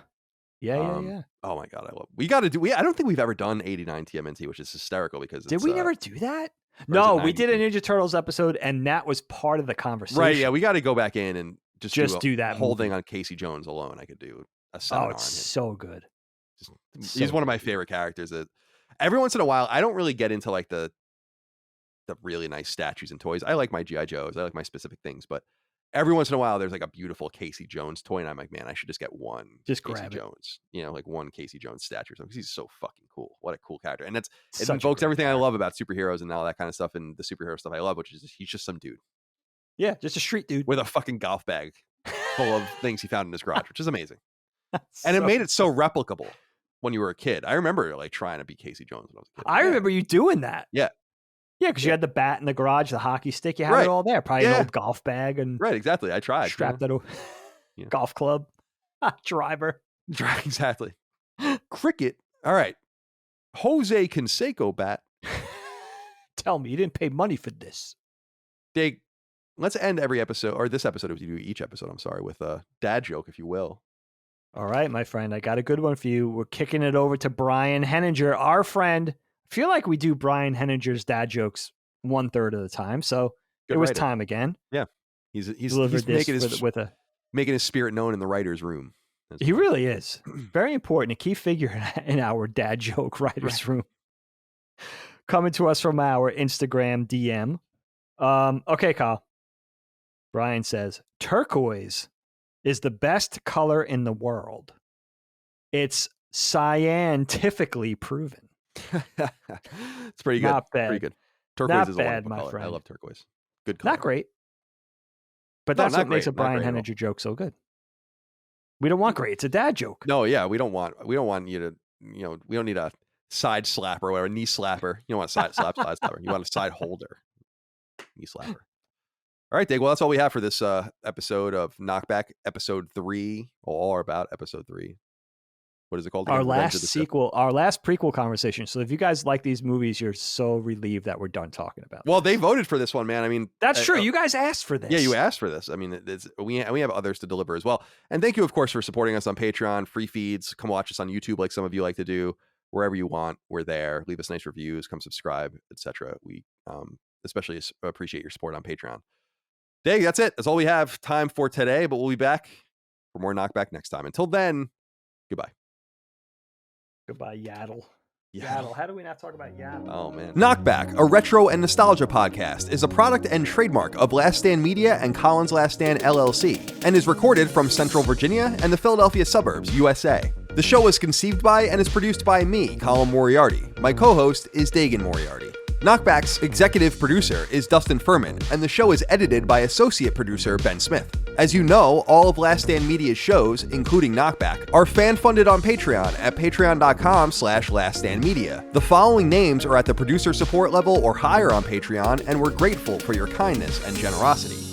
Oh my God, we got to do. I don't think we've ever done 89 TMNT, which is hysterical because did we never do that? No, we did a Ninja Turtles episode, and that was part of the conversation. Right? Yeah, we got to go back in and just do that whole thing on Casey Jones alone. I could do a seminar. Oh, it's so good. He's one of my favorite characters. Every once in a while, I don't really get into like the really nice statues and toys. I like my GI Joes. I like my specific things, but every once in a while, there's like a beautiful Casey Jones toy, and I'm like, man, I should just get one. Just Casey grab Jones, like one Casey Jones statue or something, because he's so fucking cool. What a cool character, and it Such invokes everything I love about superheroes and all that kind of stuff, and the superhero stuff I love, which is he's just some dude. Yeah, just a street dude with a fucking golf bag full of things he found in his garage, which is amazing. And it made it so replicable when you were a kid. I remember like trying to be Casey Jones when I was a kid. I remember you doing that. Yeah. Yeah, because you had the bat in the garage, the hockey stick, you had it all there. Probably an old golf bag and exactly. I tried. Strapped that golf club. Driver. Exactly. Cricket. All right. Jose Canseco bat. Tell me, you didn't pay money for this. Dig. Let's end every episode, or this episode, if you do each episode, I'm sorry, with a dad joke, if you will. All right, my friend, I got a good one for you. We're kicking it over to Brian Henninger, our friend. I feel like we do Brian Henninger's dad jokes 1/3 of the time, so it was time again. Yeah, he's making his spirit known in the writer's room. He really is. Very important, a key figure in our dad joke writer's room. Coming to us from our Instagram DM. Okay, Kyle. Brian says, turquoise is the best color in the world. It's scientifically proven. It's pretty good. Not bad. Pretty good. Turquoise not is bad, a wonderful my color. friend. I love turquoise. Good color. Not great. But that's what makes a Brian Henninger joke so good. We don't want great. It's a dad joke. No, yeah, we don't want you to, we don't need a side slapper or whatever, knee slapper. You don't want a side slapper. You want a side holder. Knee slapper. All right, Dig. Well, that's all we have for this episode of KnockBack, episode 3, all about episode 3. What is it called? Our last sequel, our last prequel conversation. So if you guys like these movies, you're so relieved that we're done talking about them. Well, they voted for this one, man. I mean, that's true. You guys asked for this. Yeah, you asked for this. I mean, we have others to deliver as well. And thank you, of course, for supporting us on Patreon, free feeds. Come watch us on YouTube, like some of you like to do. Wherever you want, we're there. Leave us nice reviews. Come subscribe, etc. We especially appreciate your support on Patreon. Dig, that's it. That's all we have time for today. But we'll be back for more KnockBack next time. Until then, goodbye. Goodbye, Yaddle. Yaddle. How do we not talk about Yaddle? Oh, man. KnockBack, a retro and nostalgia podcast, is a product and trademark of Last Stand Media and Collins Last Stand LLC, and is recorded from Central Virginia and the Philadelphia suburbs, USA. The show is conceived by and is produced by me, Colin Moriarty. My co-host is Dagan Moriarty. KnockBack's executive producer is Dustin Furman, and the show is edited by associate producer Ben Smith. As you know, all of Last Stand Media's shows, including KnockBack, are fan-funded on Patreon at patreon.com/laststandmedia. The following names are at the producer support level or higher on Patreon, and we're grateful for your kindness and generosity.